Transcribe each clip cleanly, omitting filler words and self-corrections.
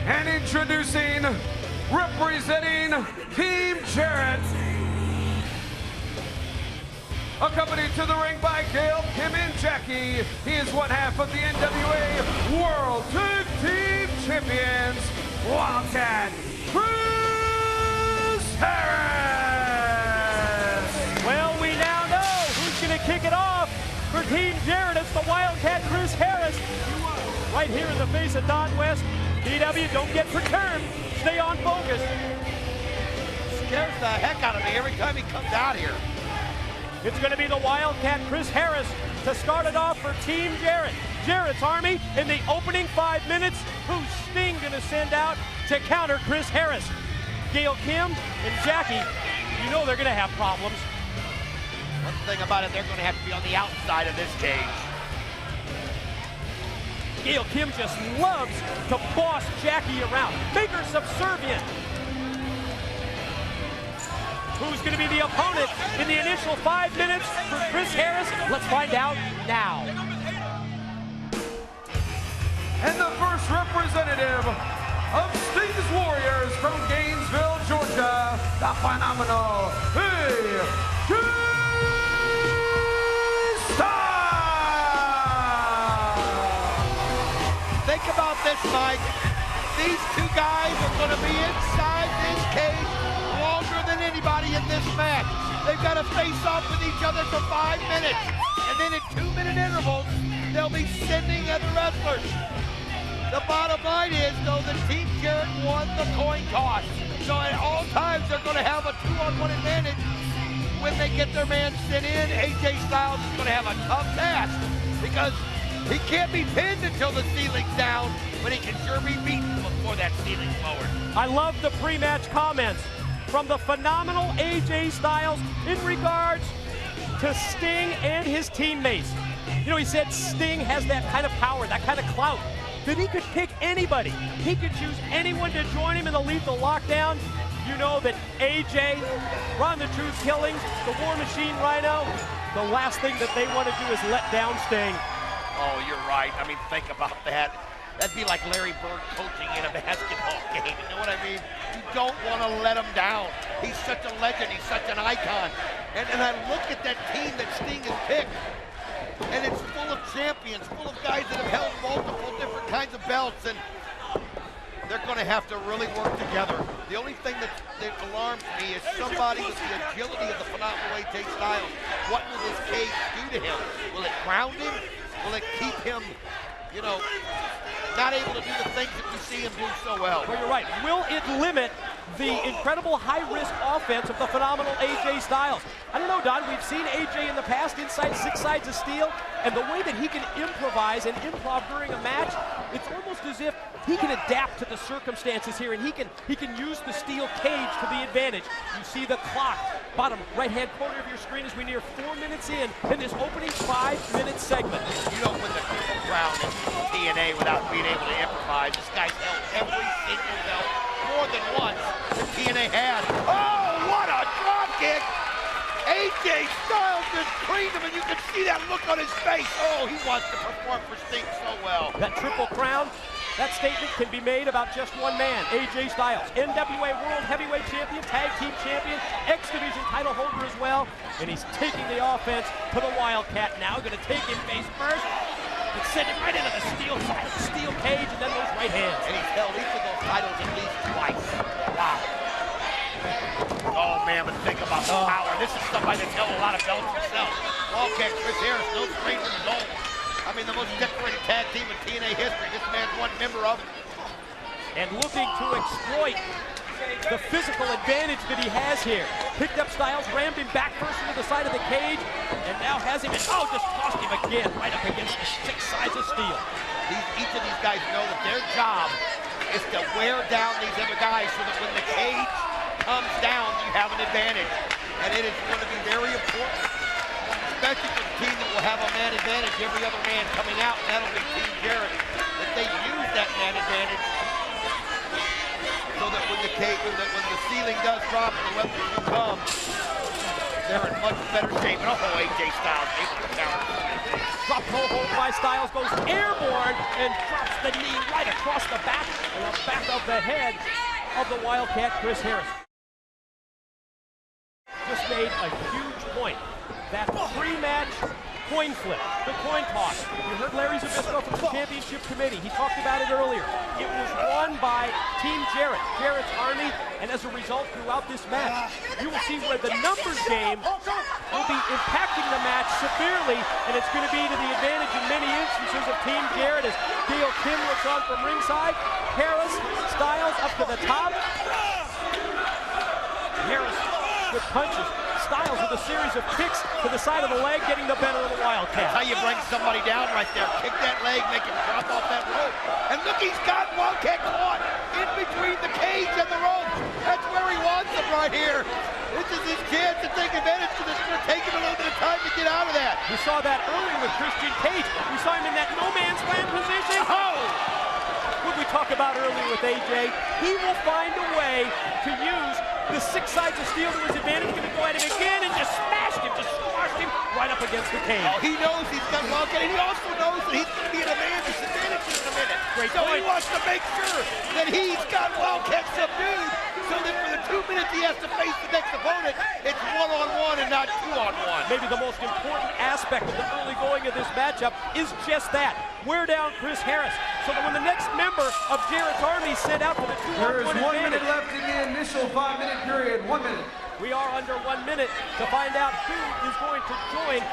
And introducing, representing Team Jarrett, accompanied to the ring by Gail, Kim, and Jackie, he is one half of the NWA World Tag Team Champions, Wildcat Chris Harris. Well, we now know who's going to kick it off for Team Jarrett. It's the Wildcat Chris Harris. Right here in the face of Don West. DW, don't get perturbed. Stay on focus. Scares the heck out of me every time he comes out here. It's going to be the Wildcat Chris Harris to start it off for Team Jarrett. Jarrett's Army in the opening 5 minutes. Who's Sting going to send out to counter Chris Harris? Gail Kim and Jackie, you know they're going to have problems. One thing about it, they're going to have to be on the outside of this cage. Gail Kim just loves to boss Jackie around, make her subservient. Who's going to be the opponent in the initial 5 minutes for Chris Harris? Let's find out now. And the first representative of Sting's Warriors from Gainesville, Georgia, the phenomenal AXS. Think about this, Mike. These two guys are going to be inside this cage longer than anybody in this match. They've got to face off with each other for 5 minutes. And then in 2-minute intervals, they'll be sending other wrestlers. The bottom line is, though, that Team Jarrett won the coin toss. So at all times, they're going to have a 2-on-1 advantage. When they get their man sent in, AJ Styles is going to have a tough task because he can't be pinned until the ceiling's down, but he can sure be beaten before that ceiling's lowered. I love the pre-match comments from the phenomenal AJ Styles in regards to Sting and his teammates. You know, he said Sting has that kind of power, that kind of clout, that he could pick anybody. He could choose anyone to join him in the Lethal Lockdown. You know that AJ, Ron the Truth Killings, the War Machine Rhino, the last thing that they want to do is let down Sting. Oh, you're right. I mean, think about that. That'd be like Larry Bird coaching in a basketball game. You know what I mean? You don't want to let him down. He's such a legend. He's such an icon. And I look at that team that Sting has picked, and it's full of champions, full of guys that have held multiple different kinds of belts, and they're going to have to really work together. The only thing that alarms me is somebody with the agility of the phenomenal AJ Styles. What will this cage do to him? Will it ground him? Will it keep him, you know, not able to do the things that we see him do so well? Well, you're right. Will it limit the incredible high-risk offense of the phenomenal AJ Styles? I don't know, Don. We've seen AJ in the past inside 6 sides of steel, and the way that he can improvise and improv during a match, it's almost as if he can adapt to the circumstances here, and he can use the steel cage to the advantage. You see the clock, bottom right-hand corner of your screen as we near 4 minutes in this opening 5-minute segment. You don't win the round in TNA without being able to improvise. This guy's held every single belt more than once that TNA has. Oh, what a drop kick! AJ Styles just cleaned him, and you can see that look on his face. Oh, he wants to perform for Sting so well. That triple crown, that statement can be made about just one man, AJ Styles, NWA World Heavyweight Champion, Tag Team Champion, X Division title holder as well, and he's taking the offense to the Wildcat now, going to take him face first, and send him right into the steel side of the steel cage, and then those right hands. And he's held each of those titles at least twice. Wow. Oh, man, but think about the power. This is somebody that's held a lot of belts himself. Wildcat Chris Harris, no stranger to gold. I mean, the most decorated tag team in TNA history. This man's one member of it. And looking to exploit the physical advantage that he has here. Picked up Styles, rammed him back first into the side of the cage, and now has him, and oh, just tossed him again, right up against the 6 sides of steel. Each of these guys know that their job is to wear down these other guys so that when the cage comes down, you have an advantage. And it is going to be very important, especially for the team that will have a man advantage, every other man coming out, and that'll be Team Jarrett, that they use that man advantage so that when the ceiling does drop and the weapons do come, they're in much better shape. Oh, AJ Styles able to counter. Drop toe hold by Styles, goes airborne and drops the knee right across the back and the back of the head of the Wildcat, Chris Harris. Just made a huge point. That pre-match coin flip, the coin toss. You heard Larry Zbyszko from the championship committee. He talked about it earlier. It was won by Team Jarrett, Jarrett's Army, and as a result, throughout this match, you will see where the numbers game will be impacting the match severely, and it's going to be to the advantage in many instances of Team Jarrett as Gail Kim looks on from ringside. Harris, Styles up to the top. Harris with punches. Styles with a series of kicks to the side of the leg, getting the better of the Wildcat. That's how you bring somebody down right there. Kick that leg, make him drop off that rope. And look, he's got Wildcat caught in between the cage and the rope. That's where he wants him right here. This is his chance to take advantage because it's going to take him a little bit of time to get out of that. We saw that earlier with Christian Cage. We saw him in that no man's land position. Oh! What we talked about earlier with AJ, he will find a way to use the 6 sides of steel to his advantage. Going to go at him again and just smashed him, just squashed him right up against the cage. Oh, he knows he's got Wildcat, and he also knows that he's going to be at a man's disadvantage in a minute. Great so point. he wants to make sure that he's got Wildcat subdued, so that for the 2 minutes he has to face the next opponent, it's one-on-one and not two-on-one. Maybe the most important aspect of the early going of this matchup is just that. Wear down Chris Harris, so that when the next member of Jarrett's Army sent out for the 2-on-1 There is 1 minute advantage, left in the initial 5-minute period. 1 minute. we are under 1 minute to find out who is going to join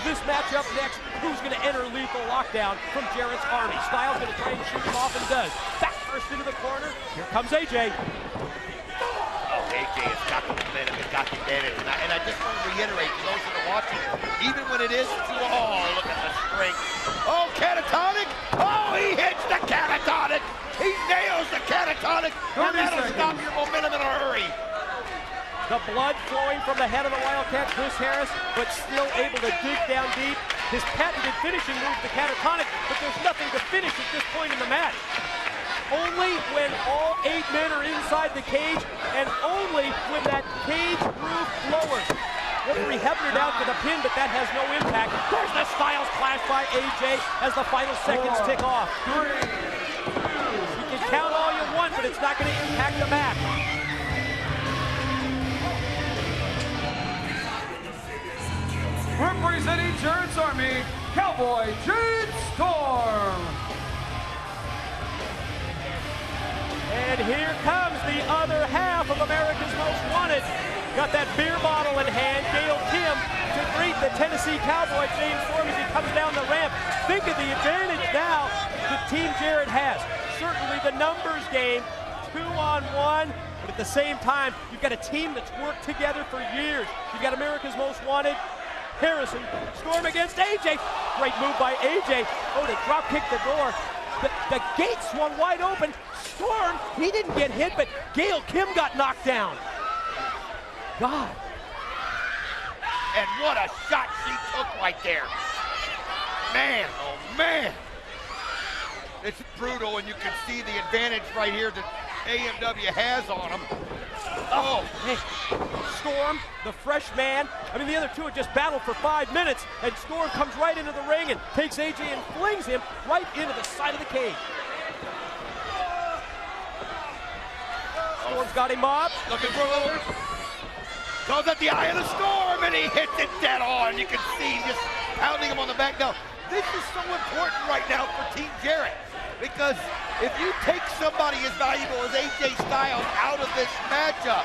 this matchup next. Who's going to enter lethal lockdown from Jarrett's Army? Styles going to try and shoot him off and does. Back first into the corner. Here comes AJ. Oh, AJ has got the momentum, has got the advantage. And I just want to reiterate to those that are watching, even when it is look at the strength. Oh, catatonic. Oh, he hits the catatonic. He nails the catatonic. And that'll stop your momentum in a hurry. The blood flowing from the head of the Wildcat, Chris Harris, but still able to dig down deep. His patented finishing move, the catatonic, but there's nothing to finish at this point in the match. Only when all 8 men are inside the cage, and only when that cage roof lowers. Referee Hebner down for the pin, but that has no impact. There's the Styles clash by AJ as the final seconds tick off. You can count all you want, but it's not going to impact the match. Representing Jarrett's Army, Cowboy Jade Storm. And here comes the other half of America's Most Wanted. Got that beer bottle in hand, Gail Kim, to greet the Tennessee Cowboy, James Storm, as he comes down the ramp. Think of the advantage now that Team Jarrett has. Certainly the numbers game, 2-on-1, but at the same time, you've got a team that's worked together for years. You've got America's Most Wanted, Harrison, Storm against AJ. Great move by AJ. Oh, to drop kick the door. The gate swung wide open. Storm, he didn't get hit, but Gail Kim got knocked down. God. And what a shot she took right there. Man, oh man. It's brutal, and you can see the advantage right here that AMW has on them. Oh, hey, Storm, the fresh man. I mean, the other two had just battled for 5 minutes, and Storm comes right into the ring and takes AJ and flings him right into the side of the cage. Storm's got him up. Looking for a little. Goes at the eye of the Storm, and he hits it dead on. You can see just pounding him on the back. Now, this is so important right now for Team Jarrett, because if you take somebody as valuable as AJ Styles out of this matchup,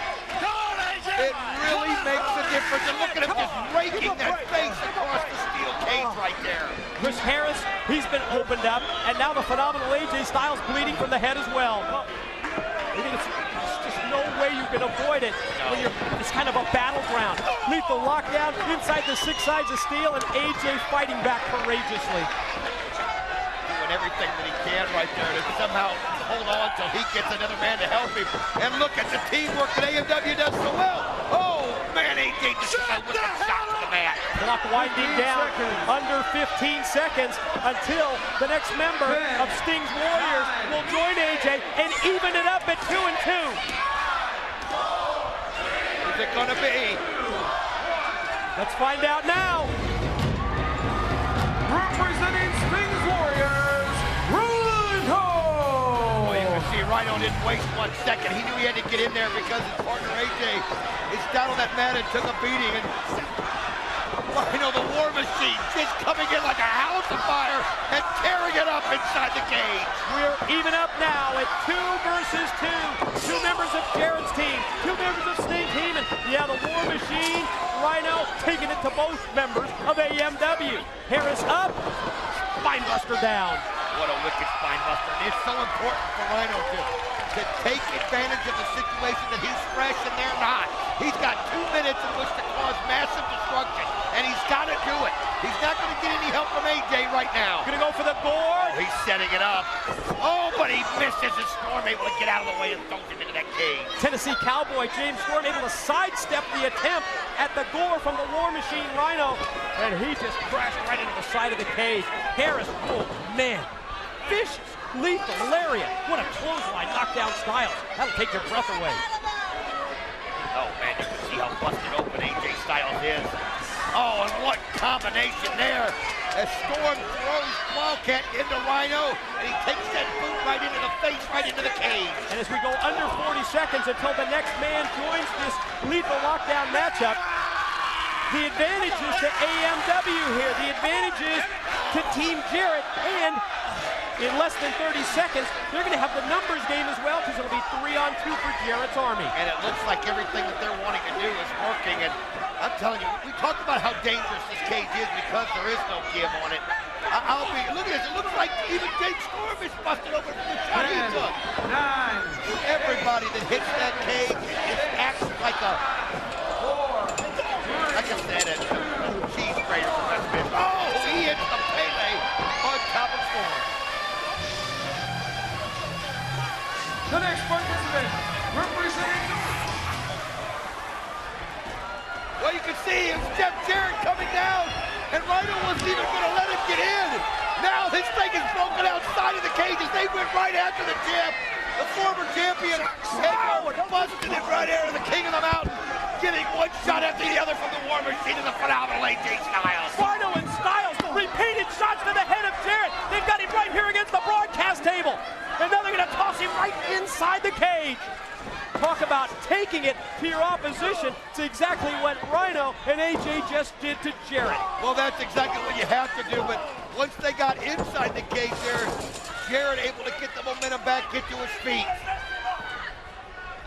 it really makes a difference. And look at him just raking that face across the steel cage right there. Chris Harris, he's been opened up, and now the phenomenal AJ Styles bleeding from the head as well. I think it's just no way you can avoid it when it's kind of a battleground. Lethal lockdown inside the 6 sides of steel, and AJ fighting back courageously. Doing everything that he can right there to somehow hold on till he gets another man to help him. And look at the teamwork that AMW does so well. Oh, man, AJ just with the shot to the mat. Clock winding down under 15 seconds until the next member of Sting's Warriors will join AJ and even it up at 2-2. Is it going to be? Let's find out now. Representing Sting's Warriors, Rhino! Well, you can see Rhino didn't waste 1 second. He knew he had to get in there because his partner AJ is down on that mat and took a beating. And Rhino, the War Machine, just coming in like a house of fire and tearing it up inside the cage. We're even up now at 2 versus 2. 2 members of Jarrett's team, 2 members of Sting's team, and yeah, the War Machine, Rhino taking it to both members of AMW. Harris up, spinebuster down. What a wicked spinebuster. And it's so important for Rhino to take advantage of the situation that he's fresh and they're not. He's got 2 minutes in which to cause massive destruction, and he's got to do it. He's not going to get any help from AJ right now. Gonna go for the gore. He's setting it up. Oh, but he misses, and Storm able to get out of the way and throws him into that cage. Tennessee Cowboy James Storm able to sidestep the attempt at the gore from the War Machine Rhino, and he just crashed right into the side of the cage. Harris, oh man, vicious, lethal, lariat. What a clothesline knockdown style. That'll take your breath away. Oh man, you can see how busted open AJ Styles is. Oh, and what combination there as Storm throws Wildcat into Rhino, and he takes that boot right into the face, right into the cage. And as we go under 40 seconds until the next man joins this lethal lockdown matchup, the advantage is to AMW here. The advantage is to Team Jarrett, and in less than 30 seconds, they're going to have the numbers game as well, because it'll be 3-on-2 for Jarrett's Army. And it looks like everything that they're wanting to do is working, and I'm telling you, we talked about how dangerous this cage is because there is no give on it. Look at this, it looks like even James Storm is busted open from the shot he took. 9. Everybody that hits that cage, it acts like a, like I said, a cheese grater from that bitch. Oh, he hits the Pele on top of Storm. The next participant, representing... Well, you can see it was Jeff Jarrett coming down, and Rhino wasn't even going to let him get in. Now his thing is broken outside of the cage as they went right after the champ, the former champion, and busted it right there, the king of the mountain, getting one shot after the other from the War Machine and the phenomenal AJ Styles. Rhino and Styles, repeated shots to the head of Jarrett. They've got him right here against the broadcast table. And now they're going to toss him right inside the cage. Talk about taking it to your opposition. It's exactly what Rhino and AJ just did to Jarrett. Well, that's exactly what you have to do, but once they got inside the cage there, Jarrett able to get the momentum back, get to his feet.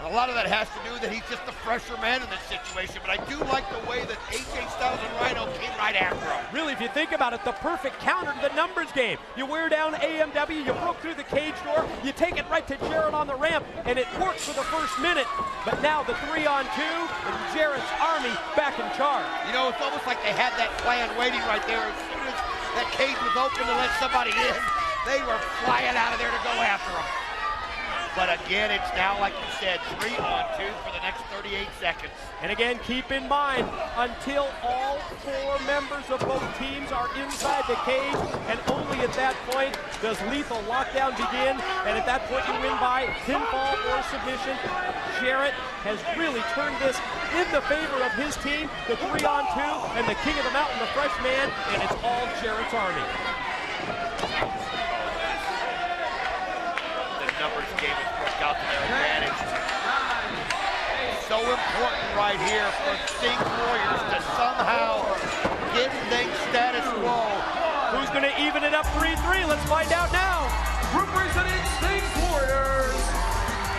And a lot of that has to do that he's just the fresher man in this situation, but I do like the way that AJ Styles and Rhino came right after him. Really, if you think about it, the perfect counter to the numbers game. You wear down AMW, you broke through the cage door, you take it right to Jarrett on the ramp, and it works for the first minute. But now the 3-on-2, and Jarrett's Army back in charge. You know, it's almost like they had that plan waiting right there. As soon as that cage was open to let somebody in, they were flying out of there to go after him. But again, it's now, like you said, 3-on-2 for the next 38 seconds. And again, keep in mind, until all 4 members of both teams are inside the cage, and only at that point does lethal lockdown begin. And at that point, you win by pinfall or submission. Jarrett has really turned this in the favor of his team, the 3-on-2, and the king of the mountain, the fresh man, and it's all Jarrett's Army. Numbers game has worked out to their advantage. So important right here for Sting Warriors to somehow get things status quo. Who's going to even it up 3-3? Let's find out now. Representing Sting Warriors,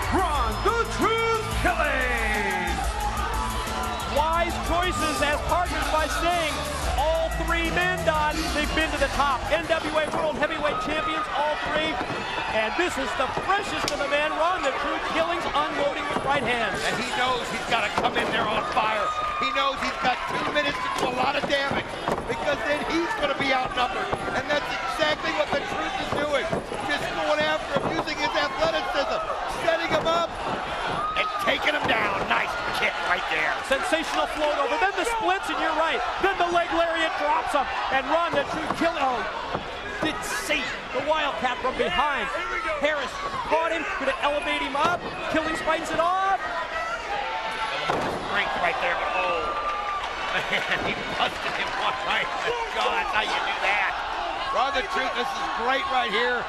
Ron the Truth Kelly. Wise choices as partners by Sting. All 3 men, Don, they've been to the top. NWA World Heavyweight Champions, all 3. And this is the freshest of the men, Ron the Truth Killings, unloading with right hand. And he knows he's got to come in there on fire. He knows he's got 2 minutes to do a lot of damage, because then he's going to be outnumbered. And that's exactly what the Truth is doing. Just going after him, using his athleticism, setting him up, and taking him down. Nice kick right there. Sensational float over, then the splits, and you're right. Then the leg lariat drops him, and Ron the Truth Killing, didn't see the Wildcat from behind. Harris caught him, gonna elevate him up. Killing fights it off. Strength right there, but oh. man, he busted him one right in the jaw. That's how you do that. Run the truth, this is great right here.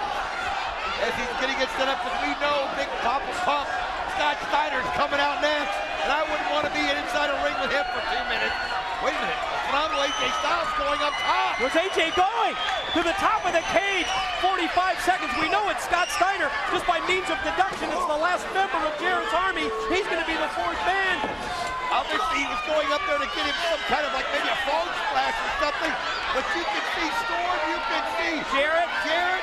As he's getting it set up, because we know Big Papa Pump, Scott Steiner's coming out next. And I wouldn't want to be inside a ring with him for 2 minutes. Wait a minute, phenomenal AJ Styles going up top. Where's AJ going? To the top of the cage, 45 seconds. We know it's Scott Steiner. Just by means of deduction, it's the last member of Jarrett's army. He's going to be the fourth man. Obviously, he was going up there to get him some kind of like maybe a phone splash or something. But you can see Storm, you can see Jarrett,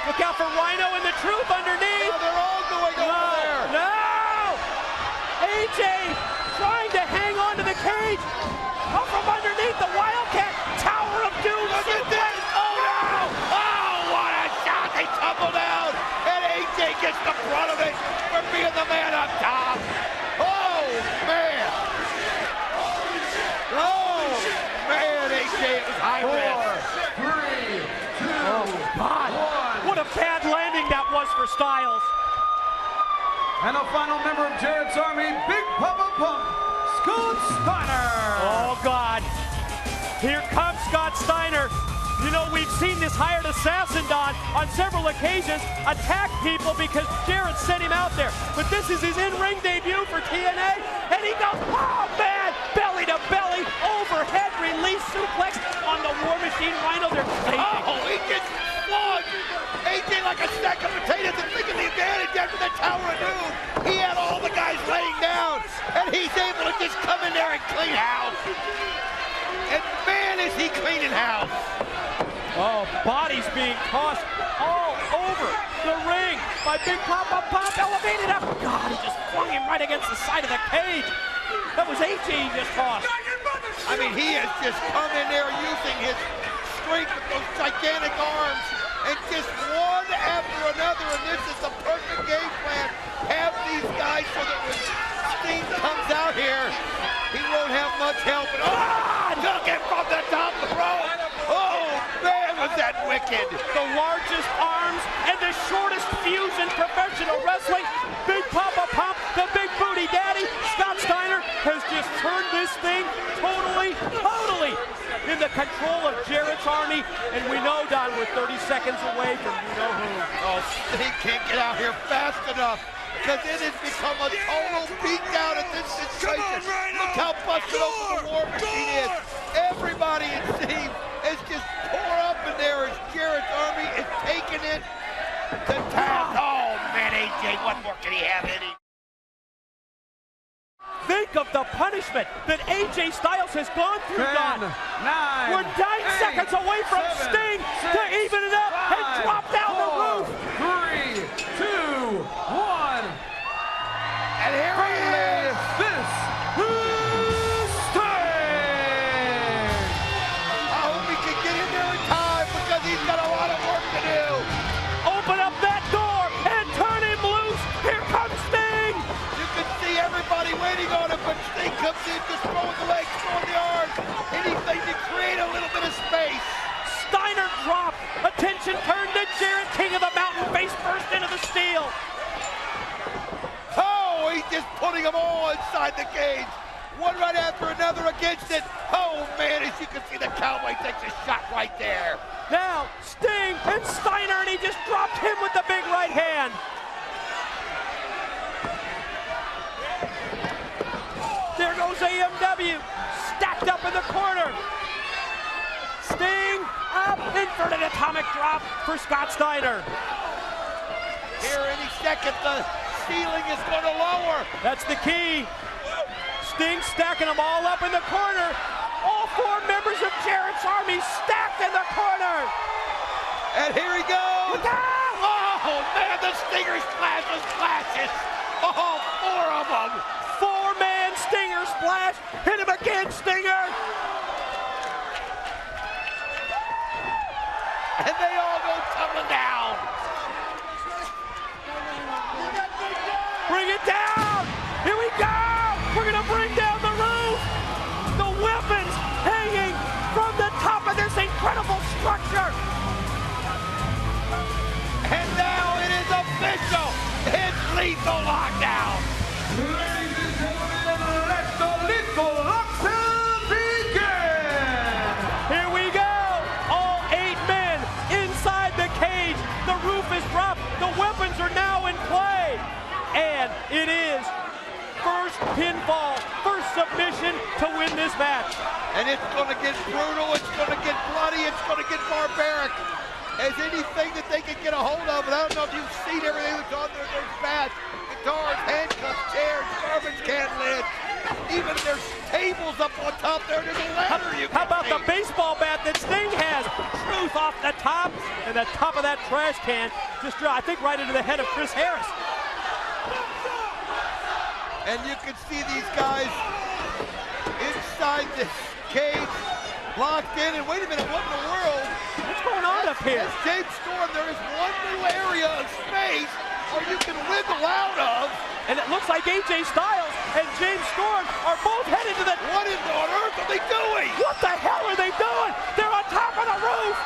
look out for Rhino and the Truth underneath. Now they're all going over there. No! AJ trying to hang on to the cage. Up from underneath the Wildcat. Tower of Doom. Look at this. Oh, no. Oh, what a shot. They tumble down. And AJ gets the brunt of it for being the man up top. Oh, man. Oh, man, AJ, it was high risk. 4, 3, 2, Oh, God. 1. What a bad landing that was for Styles. And the final member of Jarrett's army, Big Papa Pump, Scott Steiner. Oh, God. Here comes Scott Steiner. You know, we've seen this hired assassin, Don, on several occasions attack people because Jarrett sent him out there. But this is his in-ring debut for TNA, and he goes, oh, man, belly to belly, overhead release suplex on the War Machine Rhino. They're Oh, he gets flung. AJ like a stack of potatoes and thinking the advantage after the Tower of Doom. He had all the guys laying down, and he's able to just come in there and clean house. And man, is he cleaning house. Oh, bodies being tossed all over the ring by Big Papa Pump, elevated up. God, he just flung him right against the side of the cage. That was AJ he just tossed. I mean, he has just come in there using his strength with those gigantic arms and just one after another, and this is the perfect game plan. Have these guys so that when Sting comes out here, he won't have much help. And took it from the top of the rope. Oh, man, was that wicked. The largest arms and the shortest fuse in professional wrestling. Big Papa Pump, the big booty daddy, Scott Steiner, has just turned this thing totally in the control of Jarrett's army. And we know, Don, we're 30 seconds away from you-know-who. Oh, Sting can't get out here fast enough because it has become a total beatdown at this situation. Look how busted open the War Machine is. Everybody, it seems, is just tore up in there as Jarrett's army is taking it to task. Oh, man, AJ, what more can he have in him? Think of the punishment that AJ Styles has gone through, 10, Don. 9, We're 9 8, seconds away from 7, Sting 6, to even it up 5, and drop down the 4, roof. 3, 2, 1. And here he is. This is Sting. I hope he can get in there in time because he's got a lot of work to do. Open up that door and turn him loose. Here comes Sting. You can see everybody waiting on him, but Sting comes in just throwing the legs, throwing the arms, anything to create a little bit of space. Steiner dropped. Attention turned to Jarrett, king of the mountain, face first into the steel. Oh, he's just putting them all inside the cage. One right after another against it. Oh, man, as you can see, the Cowboy takes a shot right there. Now, Sting and Steiner, and he just dropped him with the big right hand. There goes AMW, stacked up in the corner. Sting up, inverted atomic drop for Scott Steiner. Here any second, the ceiling is going to lower. That's the key. Sting stacking them all up in the corner. All 4 members of Jarrett's army stacked in the corner. And here he goes. Look out! Oh, man, the Stinger splashes. Oh, 4 of them. 4-man Stinger splash. Hit him again, Stinger. And they all go tumbling down. Bring it down. Here we go. We're going to bring down the roof. The weapons hanging from the top of this incredible structure. And now it is official. It's lethal lockdown. Ladies and gentlemen, let the lethal lockdown begin. pinfall for submission to win this match. And it's going to get brutal, it's going to get bloody, it's going to get barbaric as anything that they can get a hold of. And I don't know if you've seen everything that's on there. There's bats, guitars, handcuffs, chairs, garbage can lids. Even there's tables up on top there. There's a ladder you can How about see. the baseball bat that Sting has? Truth off the top, and the top of that trash can just, I think, right into the head of Chris Harris. And you can see these guys inside this cage, locked in. And wait a minute, what in the world? What's going on up here? As James Storm, there is one little area of space where you can wiggle out of. And it looks like AJ Styles and James Storm are both headed to the... What on earth are they doing? What the hell are they doing? They're on top of the roof!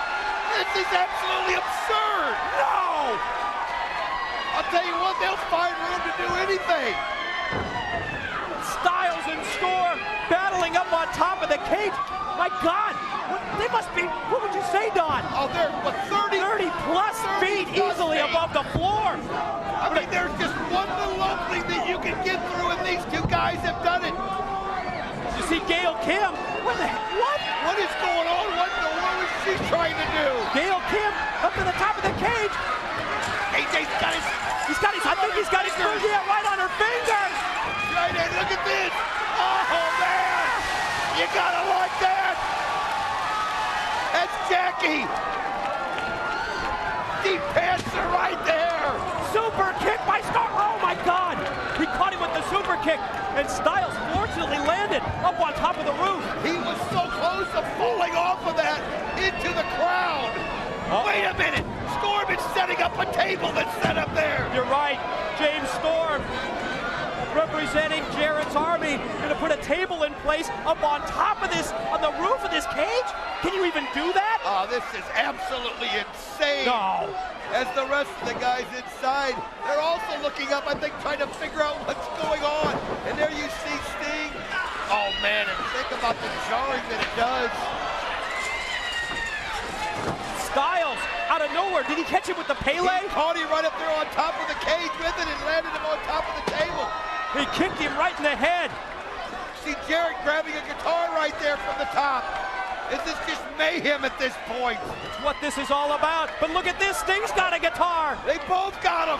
This is absolutely absurd. No! I'll tell you what, they'll find room to do anything. Styles and Storm battling up on top of the cage. My God, they must be, what would you say, Don? Oh, they're, what, 30 plus feet easily above the floor. I mean, there's just one little opening that you can get through, and these two guys have done it. You see Gail Kim, what? What is going on? What in the world is she trying to do? Gail Kim up to the top of the cage. AJ's got his... I think he's got his fingers right on her fingers. Right in, look at this. Oh, man. You gotta like that. That's Jackie. Deep pants are right there. Super kick by Storm. Oh, my God. He caught him with the super kick, and Styles fortunately landed up on top of the roof. He was so close to falling off of that into the crowd. Wait a minute. Storm is setting up a table that's set up there. You're right. James Storm, representing Jarrett's Army, going to put a table in place up on top of this, on the roof of this cage? Can you even do that? Oh, this is absolutely insane. No. As the rest of the guys inside, they're also looking up, I think, trying to figure out what's going on. And there you see Sting. Oh, man, and think about the jarring that it does. Styles, out of nowhere, did he catch him with the Pele? He caught him right up there on top of the cage with it and landed him on top of the table. He kicked him right in the head. See Jarrett grabbing a guitar right there from the top. Is this just mayhem at this point? It's what this is all about. But look at this, Sting's got a guitar. They both got him.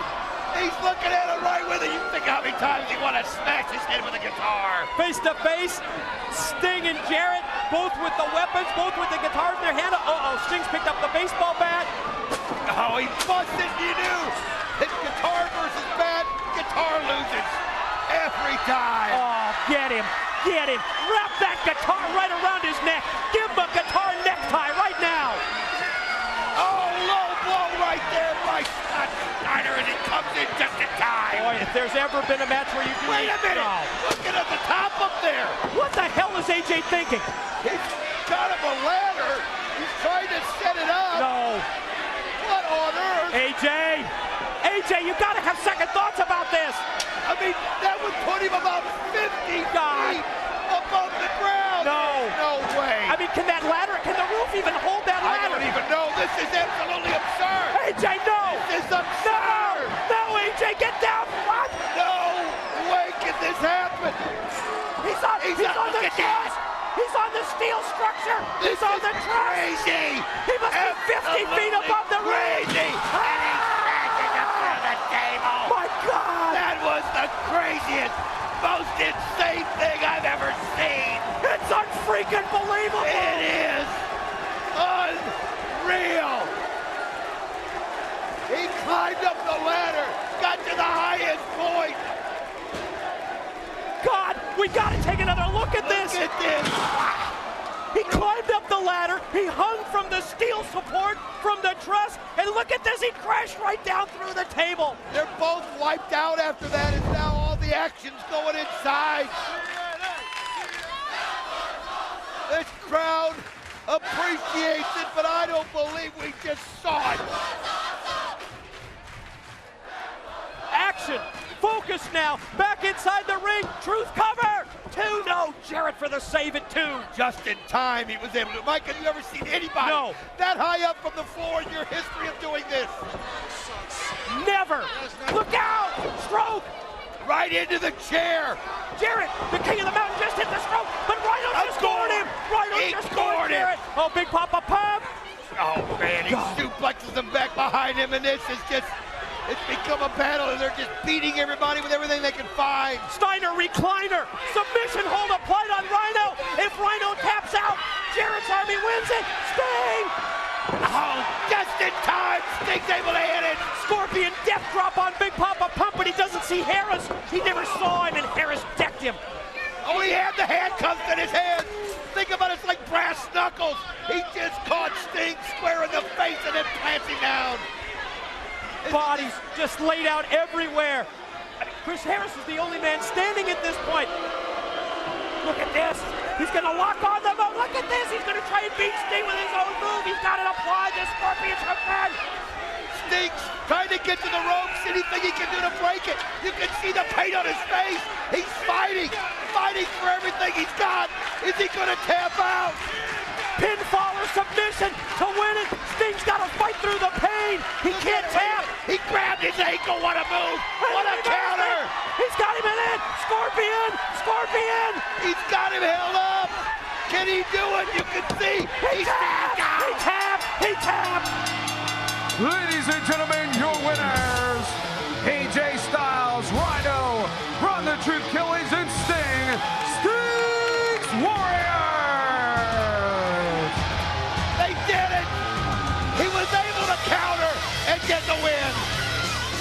He's looking at it right with it. You think how many times he want to smash his head with a guitar. Face to face, Sting and Jarrett, both with the weapons, both with the guitars in their hand. Uh-oh, Sting's picked up the baseball bat. Oh, he busted, you knew. It's guitar versus bat. Guitar loses every time. Oh, get him. Get him. Wrap that guitar right around his neck. Give him a guitar necktie right now. Oh, low blow right there by Scott Steiner, and it comes in just in time. Boy, if there's ever been a match where you do... Wait a minute. Looking at the top up there. What the hell is AJ thinking? He's got him a ladder. He's trying to set it up. No. What on earth? AJ, you gotta have second thoughts about this. I mean, that would put him about 50 feet above the ground. No. No way. I mean, can the roof even hold that I ladder? don't even know. This is absolutely absurd. AJ, no. This is absurd. No, AJ, get down. What? No way can this happen. He's on the truss. He's on the steel structure. He's on the truss. Crazy. He must be 50 feet above the roof. Crazy. And he smashes him through the table. My God. That was the craziest, most insane thing I've ever seen. It's unfreaking believable. It is unreal. He climbed up the ladder, got to the highest point. God, we gotta take another look at this. Look at this. He climbed up the ladder, he hung from the steel support from the truss, and look at this, he crashed right down through the table. They're both wiped out after that, and now all the action's going inside. This crowd appreciates it, but I don't believe we just saw it. Action, focus now, back inside the ring, truth cover. 2-0, Jarrett for the save at 2. Just in time, he was able to. Mike, have you ever seen anybody that high up from the floor in your history of doing this? Never. Look out, stroke. right into the chair. Jarrett, the king of the mountain, just hit the stroke, but Rhino just scored him. Rhino just scored Jarrett. Oh, Big Papa Pump. Oh, man, he suplexes him back behind him, and this is just, it's become a battle, and they're just beating everybody with everything they can find. Steiner, recliner, submission hold applied on Rhino. If Rhino taps out, Jarrett's Army wins it. Sting! Oh, just in time, Sting's able to hit it. Scorpion death drop on Big Papa Pump, but he doesn't see Harris. He never saw him, and Harris decked him. Oh, he had the handcuffs in his hand. Think about it, it's like brass knuckles. He just caught Sting square in the face and then plants him down. Bodies just laid out everywhere. Chris Harris is the only man standing at this point. Look at this. He's going to lock on the move. Look at this. He's going to try and beat Sting with his own move. He's got it applied. The Scorpion's hook back. Sting's trying to get to the ropes. Anything he can do to break it. You can see the pain on his face. He's fighting for everything he's got. Is he going to tap out? Pinfall or submission to win it. Sting's got to fight through the pain. He can't tap. He grabbed his ankle. What a move. What a counter. He's got him in it. Scorpion. Scorpion. He's got him held up. Can he do it? You can see. He's tapped out. He tapped. He tapped. Ladies and gentlemen, your winners, AJ Styles, Rhino, Run the Truth Killings, and Sting, Sting's Warriors! They did it! He was able to counter and get the win!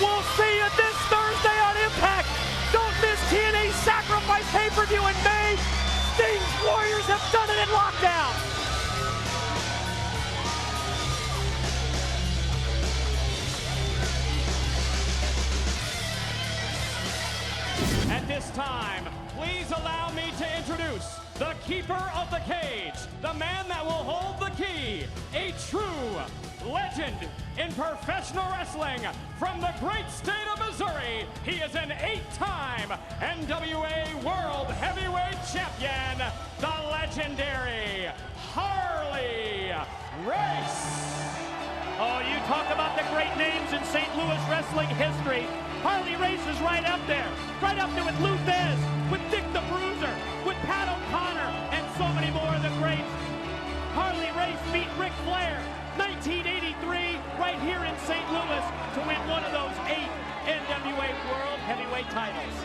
We'll see you this Thursday on Impact! Don't miss TNA's Sacrifice pay-per-view in May! Sting's Warriors have done it in lockdown! At this time, please allow me to introduce the keeper of the cage, the man that will hold the key, a true legend in professional wrestling from the great state of Missouri. He is an 8-time NWA World Heavyweight Champion, the legendary Harley Race. Oh, you talk about the great names in St. Louis wrestling history. Harley Race is right up there with Lou Thez, with Dick the Bruiser, with Pat O'Connor, and so many more of the greats. Harley Race beat Ric Flair, 1983, right here in St. Louis, to win one of those 8 NWA World Heavyweight titles.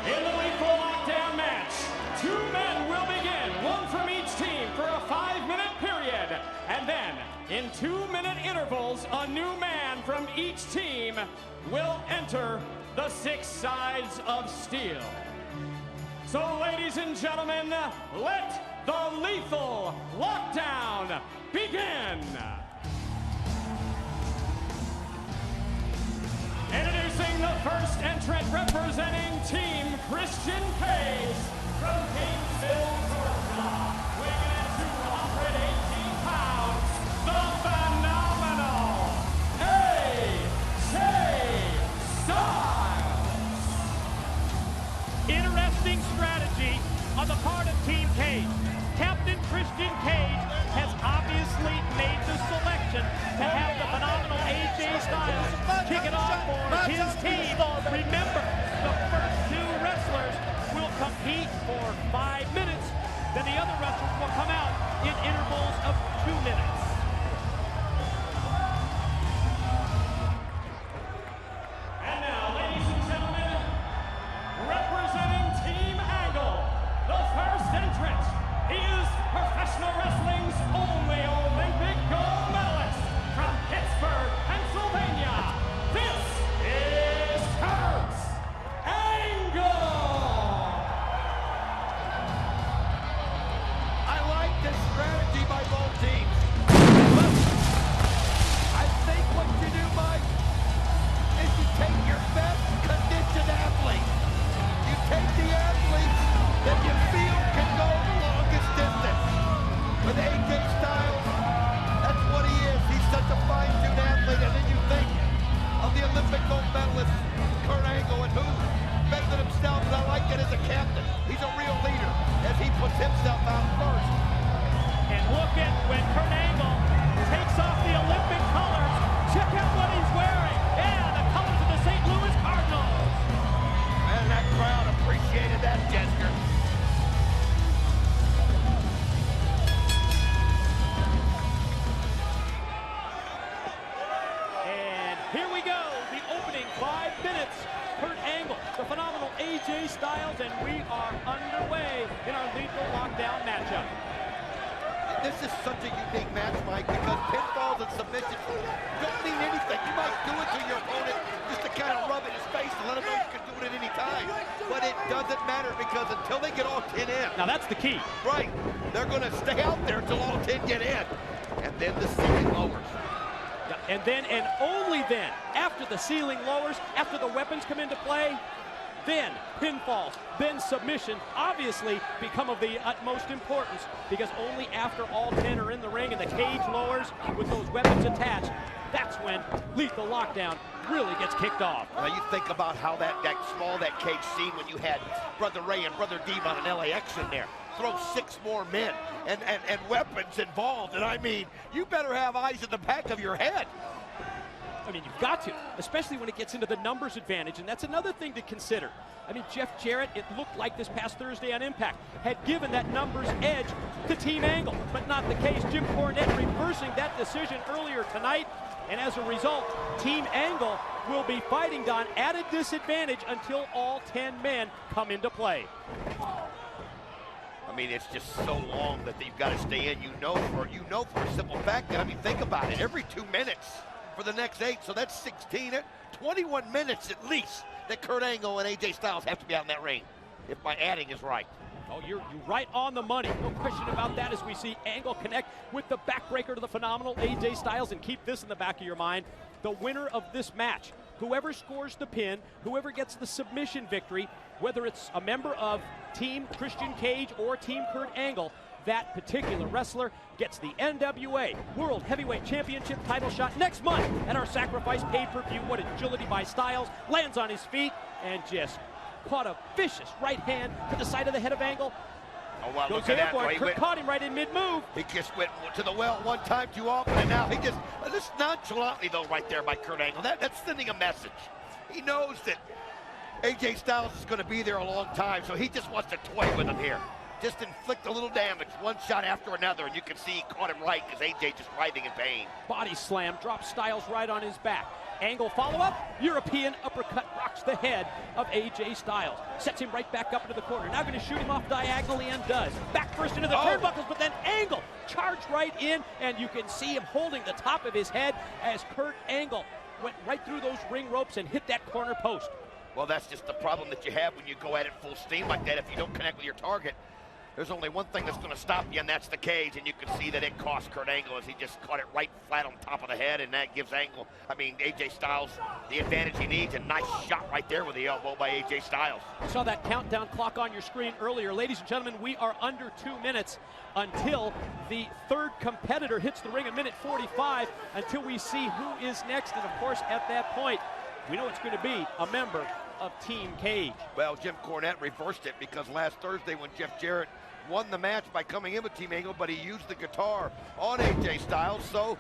In the lethal lockdown match, 2 men will begin, one from each team for a 5-minute period. And then, in 2-minute intervals, a new man from each team will enter the 6 sides of steel. So, ladies and gentlemen, let the lethal lockdown begin. Introducing the first entrant representing Team Christian Cage from Gainesville, Georgia, weighing in at 218 pounds, the phenomenal AJ Styles. Interesting strategy on the part of Team Cage. Captain Christian Cage has obviously made the selection to have the phenomenal AJ Styles kick it off for his team. Remember, the first 2 wrestlers will compete for 5 minutes, then the other wrestlers will come out in intervals of 2 minutes. And now, ladies and gentlemen, representing Team Angle, the first entrant, he is professional wrestling's only Olympic gold medalist from Pittsburgh, Pennsylvania. This is Kurt Angle. I like this strategy by both teams. AJ Styles, and we are underway in our lethal lockdown matchup. This is such a unique match, Mike, because pinfalls and submissions don't mean anything. You might do it to your opponent just to kind of rub it in his face and let him know you can do it at any time. But it doesn't matter because until they get all 10 in. Now that's the key. Right. They're going to stay out there until all 10 get in. And then the ceiling lowers. And then, and only then, after the ceiling lowers, after the weapons come into play, then pinfalls, then submission obviously become of the utmost importance, because only after all 10 are in the ring and the cage lowers with those weapons attached, that's when lethal lockdown really gets kicked off. Now you think about how that small that cage scene when you had Brother Ray and Brother Devon and LAX in there. Throw 6 more men and weapons involved, and I mean, you better have eyes in the back of your head. I mean, you've got to, especially when it gets into the numbers advantage, and that's another thing to consider. I mean, Jeff Jarrett, it looked like this past Thursday on Impact, had given that numbers edge to Team Angle, but not the case. Jim Cornette reversing that decision earlier tonight, and as a result, Team Angle will be fighting, Don, at a disadvantage until all 10 men come into play. I mean, it's just so long that you've got to stay in. You know for a simple fact that, I mean, think about it, every 2 minutes for the next 8, so that's 16, 21 minutes at least that Kurt Angle and AJ Styles have to be out in that ring, if my adding is right. Oh, you're right on the money. No question about that, as we see Angle connect with the backbreaker to the phenomenal AJ Styles. And keep this in the back of your mind, the winner of this match, whoever scores the pin, whoever gets the submission victory, whether it's a member of Team Christian Cage or Team Kurt Angle, that particular wrestler gets the NWA World Heavyweight Championship title shot next month at our Sacrifice pay-per-view. What agility by Styles, lands on his feet and just caught a vicious right hand to the side of the head of Angle. Oh, well, Goes look at that. boy. Kurt caught him right in mid-move. He just went to the well one time too often, and now he just nonchalantly, though, right there by Kurt Angle. That's sending a message. He knows that AJ Styles is going to be there a long time, so he just wants to toy with him here. Just inflict a little damage, one shot after another, and you can see he caught him right because AJ just writhing in pain. Body slam, drops Styles right on his back. Angle follow-up, European uppercut rocks the head of AJ Styles. Sets him right back up into the corner. Now going to shoot him off diagonally and does. Back first into the turnbuckles, but then Angle charged right in, and you can see him holding the top of his head as Kurt Angle went right through those ring ropes and hit that corner post. Well, that's just the problem that you have when you go at it full steam like that. If you don't connect with your target, there's only one thing that's going to stop you, and that's the cage. And you can see that it cost Kurt Angle as he just caught it right flat on top of the head, and that gives AJ Styles the advantage he needs. A nice shot right there with the elbow by AJ Styles. You saw that countdown clock on your screen earlier. Ladies and gentlemen, we are under 2 minutes until the third competitor hits the ring, 1:45, until we see who is next. And of course, at that point, we know it's going to be a member of Team Cage. Well, Jim Cornette reversed it because last Thursday when Jeff Jarrett won the match by coming in with Team Angle, but he used the guitar on AJ Styles. So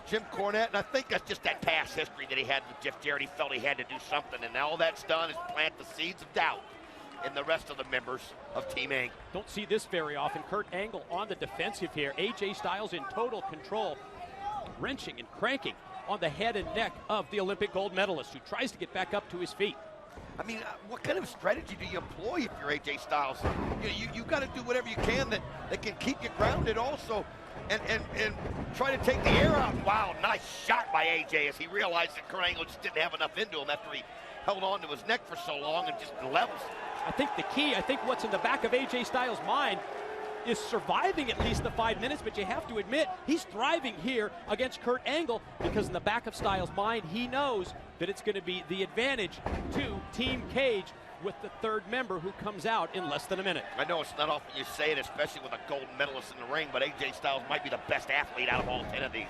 Jim Cornette, and I think that's just that past history that he had with Jeff Jarrett. He felt he had to do something, and now all that's done is plant the seeds of doubt in the rest of the members of Team Angle. Don't see this very often. Kurt Angle on the defensive here. AJ Styles in total control, wrenching and cranking on the head and neck of the Olympic gold medalist, who tries to get back up to his feet. I mean, what kind of strategy do you employ if you're AJ Styles? You've got to do whatever you can that can keep you grounded also and try to take the air out. Wow, nice shot by AJ as he realized that Kurt Angle just didn't have enough into him after he held on to his neck for so long and just levels. I think the key, what's in the back of AJ Styles' mind is surviving at least the 5 minutes, but you have to admit he's thriving here against Kurt Angle, because in the back of Styles' mind he knows that it's going to be the advantage to Team Cage with the third member who comes out in less than a minute. I know it's not often you say it, especially with a gold medalist in the ring, but AJ Styles might be the best athlete out of all 10 of these.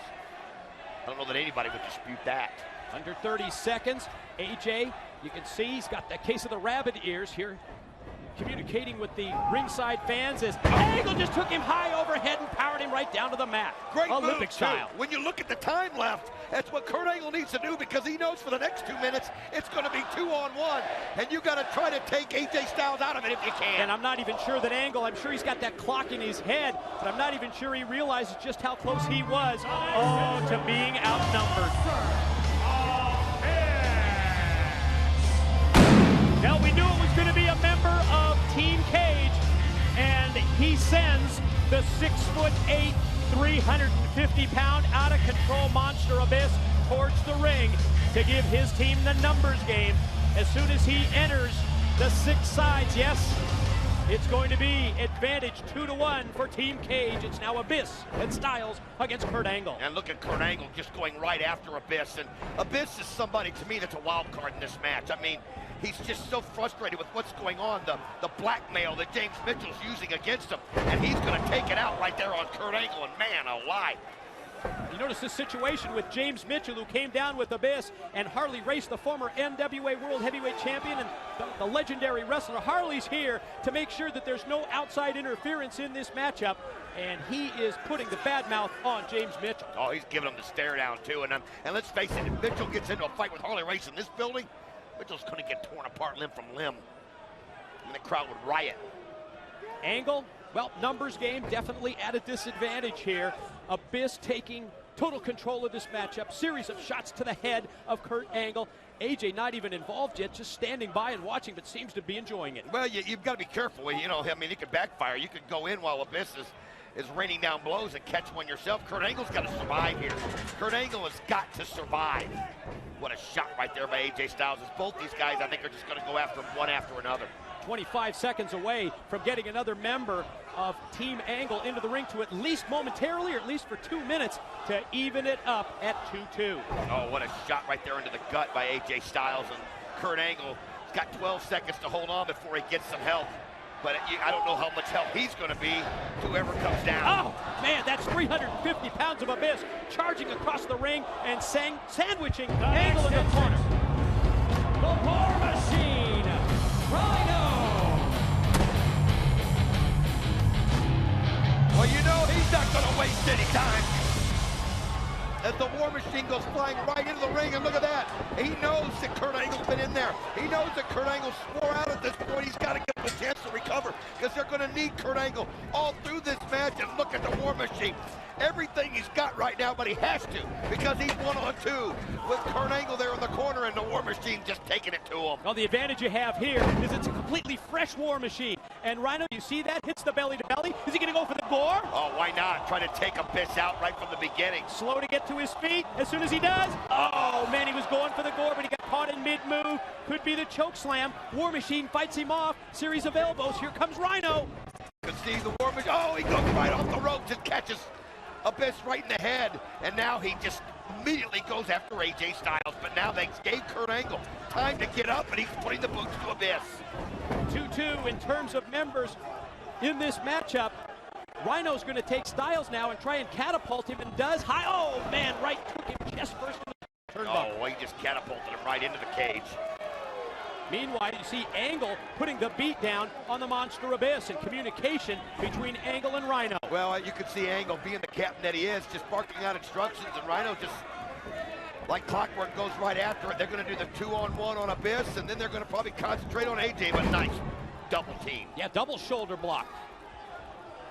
I don't know that anybody would dispute that. Under 30 seconds, AJ, you can see he's got the case of the rabbit ears here, communicating with the ringside fans as Angle just took him high overhead and powered him right down to the mat. Great Olympic move, style. Too. When you look at the time left, that's what Kurt Angle needs to do, because he knows for the next 2 minutes it's going to be 2-on-1, and you got to try to take AJ Styles out of it if you can. And I'm not even sure that Angle, I'm sure he's got that clock in his head, but I'm not even sure he realizes just how close he was to being outnumbered. Now we knew it was going to be a the 6'8", 350-pound out-of-control monster Abyss towards the ring to give his team the numbers game as soon as he enters the 6 sides. Yes, it's going to be advantage 2-1 for Team Cage. It's now Abyss and Styles against Kurt Angle. And look at Kurt Angle just going right after Abyss. And Abyss is somebody, to me, that's a wild card in this match. I mean, he's just so frustrated with what's going on, the blackmail that James Mitchell's using against him. And he's going to take it out right there on Kurt Angle. And man, alive. You notice this situation with James Mitchell, who came down with Abyss, and Harley Race, the former NWA World Heavyweight Champion, and the legendary wrestler. Harley's here to make sure that there's no outside interference in this matchup, and he is putting the bad mouth on James Mitchell. Oh, he's giving him the stare down, too. And let's face it, if Mitchell gets into a fight with Harley Race in this building, Mitchell's going to get torn apart limb from limb, and the crowd would riot. Angle, well, numbers game definitely at a disadvantage here. Abyss taking total control of this matchup. Series of shots to the head of Kurt Angle. AJ not even involved yet, just standing by and watching, but seems to be enjoying it. Well, you've got to be careful. You know, I mean, it could backfire. You could go in while Abyss is raining down blows and catch one yourself. Kurt Angle's got to survive here. Kurt Angle has got to survive. What a shot right there by AJ Styles. As both these guys, I think, are just going to go after him one after another. 25 seconds away from getting another member of Team Angle into the ring to at least momentarily, or at least for 2 minutes, to even it up at 2-2. Oh, what a shot right there into the gut by AJ Styles. And Kurt Angle has got 12 seconds to hold on before he gets some help. But I don't know how much help he's going to be to whoever comes down. Oh, man, that's 350 pounds of Abyss charging across the ring and sandwiching Angle in the corner. The War Machine, Rhino. Well, you know he's not going to waste any time. As the War Machine goes flying right into the ring, and look at that. He knows that Kurt Angle's been in there. He knows that Kurt Angle swore out at this point. He's got to give him a chance to recover, because they're going to need Kurt Angle all through this match. And look at the War Machine. Everything he's got right now, but he has to, because he's 1-on-2 with Kurt Angle there in the corner, and the War Machine just taking it to him. Well, the advantage you have here is it's a completely fresh War Machine. And Rhino, you see that? Hits the belly to belly. Is he going to go for the gore? Oh, why not? Try to take Abyss out right from the beginning. Slow to get to his feet. As soon as he does, oh, man, he was going for the gore, but he got caught in mid-move. Could be the choke slam. War Machine fights him off. Series of elbows. Here comes Rhino. You can see the War Machine. Oh, he goes right off the ropes and catches Abyss right in the head, and now he just immediately goes after AJ Styles. But now they gave Kurt Angle time to get up, and he's putting the boots to Abyss. 2-2 in terms of members in this matchup. Rhino's going to take Styles now and try and catapult him, and does. High, oh man, right took him chest first in the turnbuckle. Oh, he just catapulted him right into the cage. Meanwhile, you see Angle putting the beat down on the monster Abyss, and communication between Angle and Rhino. Well, you can see Angle, being the captain that he is, just barking out instructions, and Rhino just, like clockwork, goes right after it. They're going to do the 2-on-1 on Abyss, and then they're going to probably concentrate on AJ, but nice double team. Yeah, double shoulder block.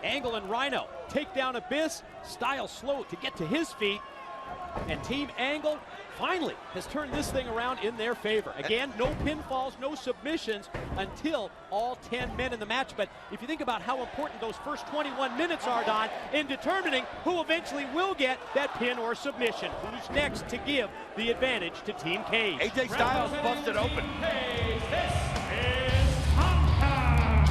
Angle and Rhino take down Abyss. Styles slow to get to his feet, and Team Angle finally has turned this thing around in their favor. Again, no pinfalls, no submissions until all 10 men in the match. But if you think about how important those first 21 minutes are, Don, in determining who eventually will get that pin or submission, who's next to give the advantage to Team Cage. AJ Styles busted open. Cage, this is Tomka.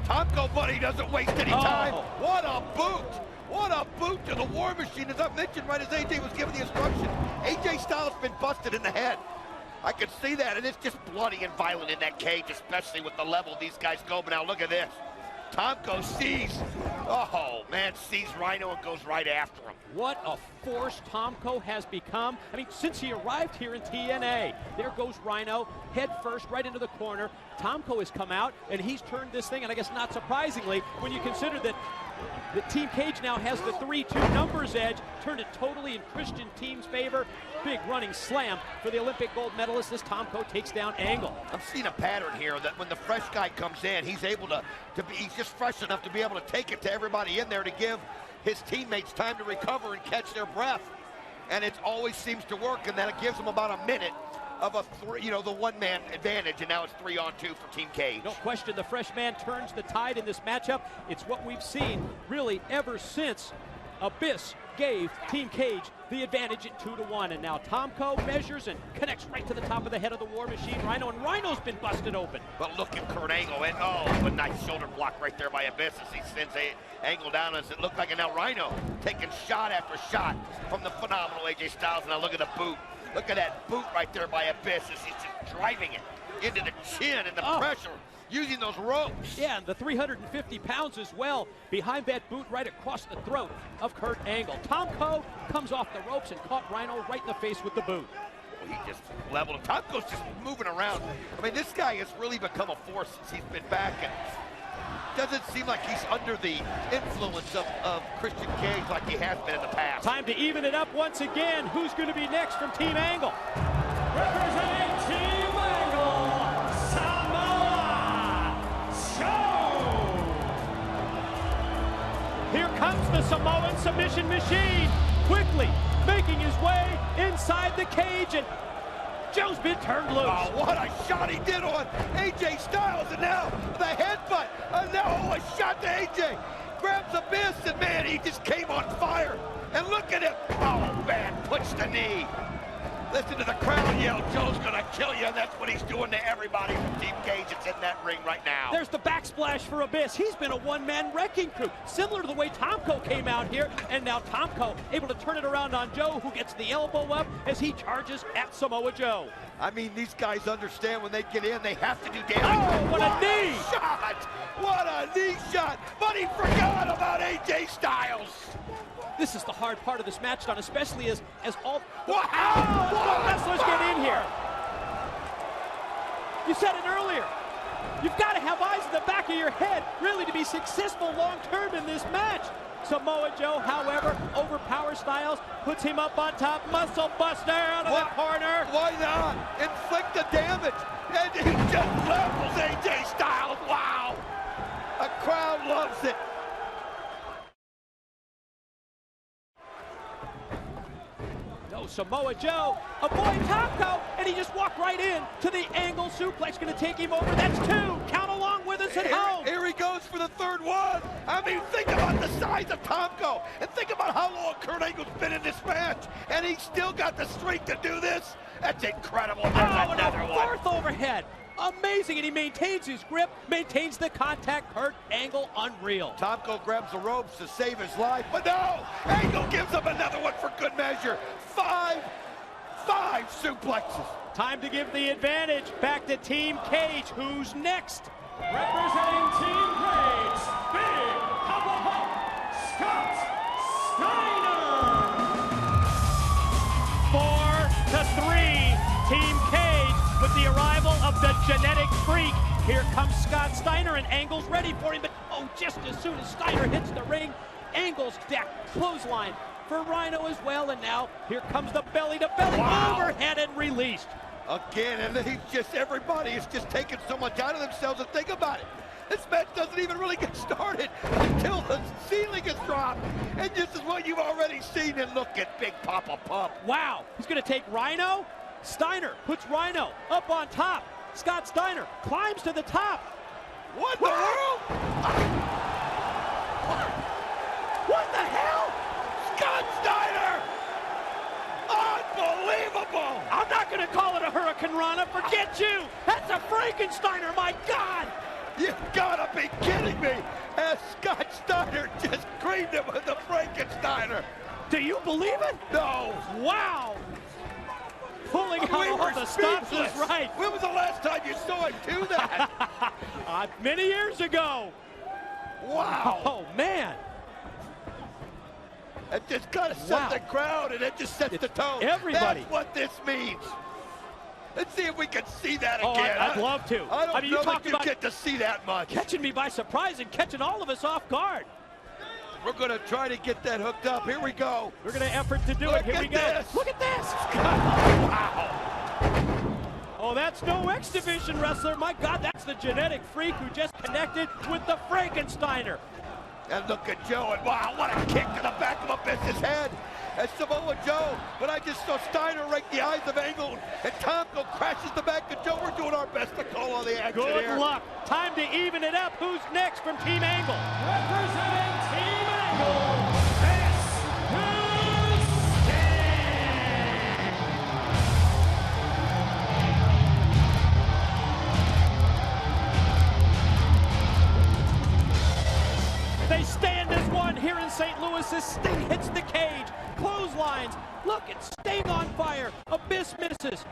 Tomko, buddy, doesn't waste any time. What a boot! What a boot to the War Machine, as I mentioned right as AJ was giving the instruction. AJ Styles been busted in the head. I can see that, and it's just bloody and violent in that cage, especially with the level these guys go. But now look at this. Tomko sees, oh man, sees Rhino and goes right after him. What a force Tomko has become. I mean, since he arrived here in TNA, there goes Rhino, head first, right into the corner. Tomko has come out, and he's turned this thing, and I guess not surprisingly, when you consider that the Team Cage now has the 3-2 numbers edge, turned it totally in Christian team's favor. Big running slam for the Olympic gold medalist. This Tomko takes down Angle. I'm seeing a pattern here that when the fresh guy comes in, he's able to be, he's just fresh enough to be able to take it to everybody in there to give his teammates time to recover and catch their breath. And it always seems to work, and then it gives them about a minute of a the one-man advantage, and now it's 3-on-2 for Team Cage. No question, the fresh man turns the tide in this matchup. It's what we've seen really ever since Abyss gave Team Cage the advantage at 2-1, and now Tomko measures and connects right to the top of the head of the War Machine, Rhino, and Rhino's been busted open. But look at Kurt Angle, and a nice shoulder block right there by Abyss as he sends Angle down, as it looked like, and now Rhino taking shot after shot from the phenomenal AJ Styles. And now look at the boot. Look at that boot right there by Abyss as he's just driving it into the chin and the pressure, using those ropes. Yeah, and the 350 pounds as well behind that boot right across the throat of Kurt Angle. Tomko comes off the ropes and caught Rhino right in the face with the boot. Well, he just leveled him. Tomko's just moving around. I mean, this guy has really become a force since he's been back, and doesn't seem like he's under the influence of Christian Cage like he has been in the past. Time to even it up once again. Who's going to be next from Team Angle? Representing Team Angle, Samoa Joe. Here comes the Samoan submission machine, quickly making his way inside the cage, and Joe's been turned loose. Oh, what a shot he did on AJ Styles, and now the headbutt, and now a shot to AJ. Grabs Abyss, and man, he just came on fire. And look at him. Oh, man, puts the knee. Listen to the crowd yell, Joe's gonna kill you, and that's what he's doing to everybody from Team Cage that's in that ring right now. There's the backsplash for Abyss. He's been a one-man wrecking crew, similar to the way Tomko came out here, and now Tomko able to turn it around on Joe, who gets the elbow up as he charges at Samoa Joe. I mean, these guys understand when they get in, they have to do damage. Oh, what a knee! Shot! What a knee shot! But he forgot about AJ Styles. This is the hard part of this match, Don, especially as all the Wow! wrestlers get in here. You said it earlier. You've got to have eyes in the back of your head, really, to be successful long-term in this match. Samoa Joe, however, overpowers Styles, puts him up on top, muscle buster out of the corner. Why not? Inflict the damage. And he just levels AJ Styles. Wow! A crowd loves it. No, Samoa Joe avoid Tomko, and he just walked right in to the angle suplex. Going to take him over. That's 2. Count along with us at home. Here he goes for the third one. I mean, think about the size of Tomko, and think about how long Kurt Angle's been in this match, and he's still got the strength to do this. That's incredible. There's another and a one. fourth overhead. Amazing, and he maintains his grip, maintains the contact. Kurt Angle, unreal. Tomko grabs the ropes to save his life, but no! Angle gives him another one for good measure. Five suplexes. Time to give the advantage back to Team Cage. Who's next? Representing Team Cage, Big Papa Pump, Scott Steiner. 4-3, Team Cage with the arrival of the genetic freak. Here comes Scott Steiner, and Angle's ready for him, but just as soon as Steiner hits the ring, Angle's deck clothesline for Rhino as well, and now here comes the belly-to-belly overhead and released. Again, and everybody is just taking so much out of themselves, and think about it. This match doesn't even really get started until the ceiling is dropped. And this is what you've already seen, and look at Big Papa Pump. Wow, he's gonna take Rhino. Steiner puts Rhino up on top. Scott Steiner climbs to the top. What the world? What the hell? Scott Steiner! Unbelievable! I'm not gonna call it a Hurricane Rana, forget you! That's a Frankensteiner, my God! You gotta be kidding me! As Scott Steiner just creamed him with the Frankensteiner. Do you believe it? No! Wow! Pulling out all the stops is right. When was the last time you saw him do that? Many years ago. Wow! Oh, man! It just kind of set the crowd, and it just sets the tone. Everybody. That's what this means. Let's see if we can see that Oh, again. I'd love to. I don't know that you get to see that much. Catching me by surprise and catching all of us off guard. We're going to try to get that hooked up. Here we go. We're going to effort to do it. Here we go. This. Look at this. Wow. Oh, that's no X Division wrestler. My God, that's the genetic freak who just connected with the Frankensteiner. And look at Joe, and wow, what a kick to the back of Abyss's head. as Samoa Joe, but I just saw Steiner rake the eyes of Angle, and Tomko crashes the back of Joe. We're doing our best to call on the action here. Good luck. Time to even it up. Who's next from Team Angle? Representing Team Angle, this is Sting! They stand as one here in St. Louis as Sting hits the cage. Clotheslines. Look, it's Sting on fire. Abyss misses.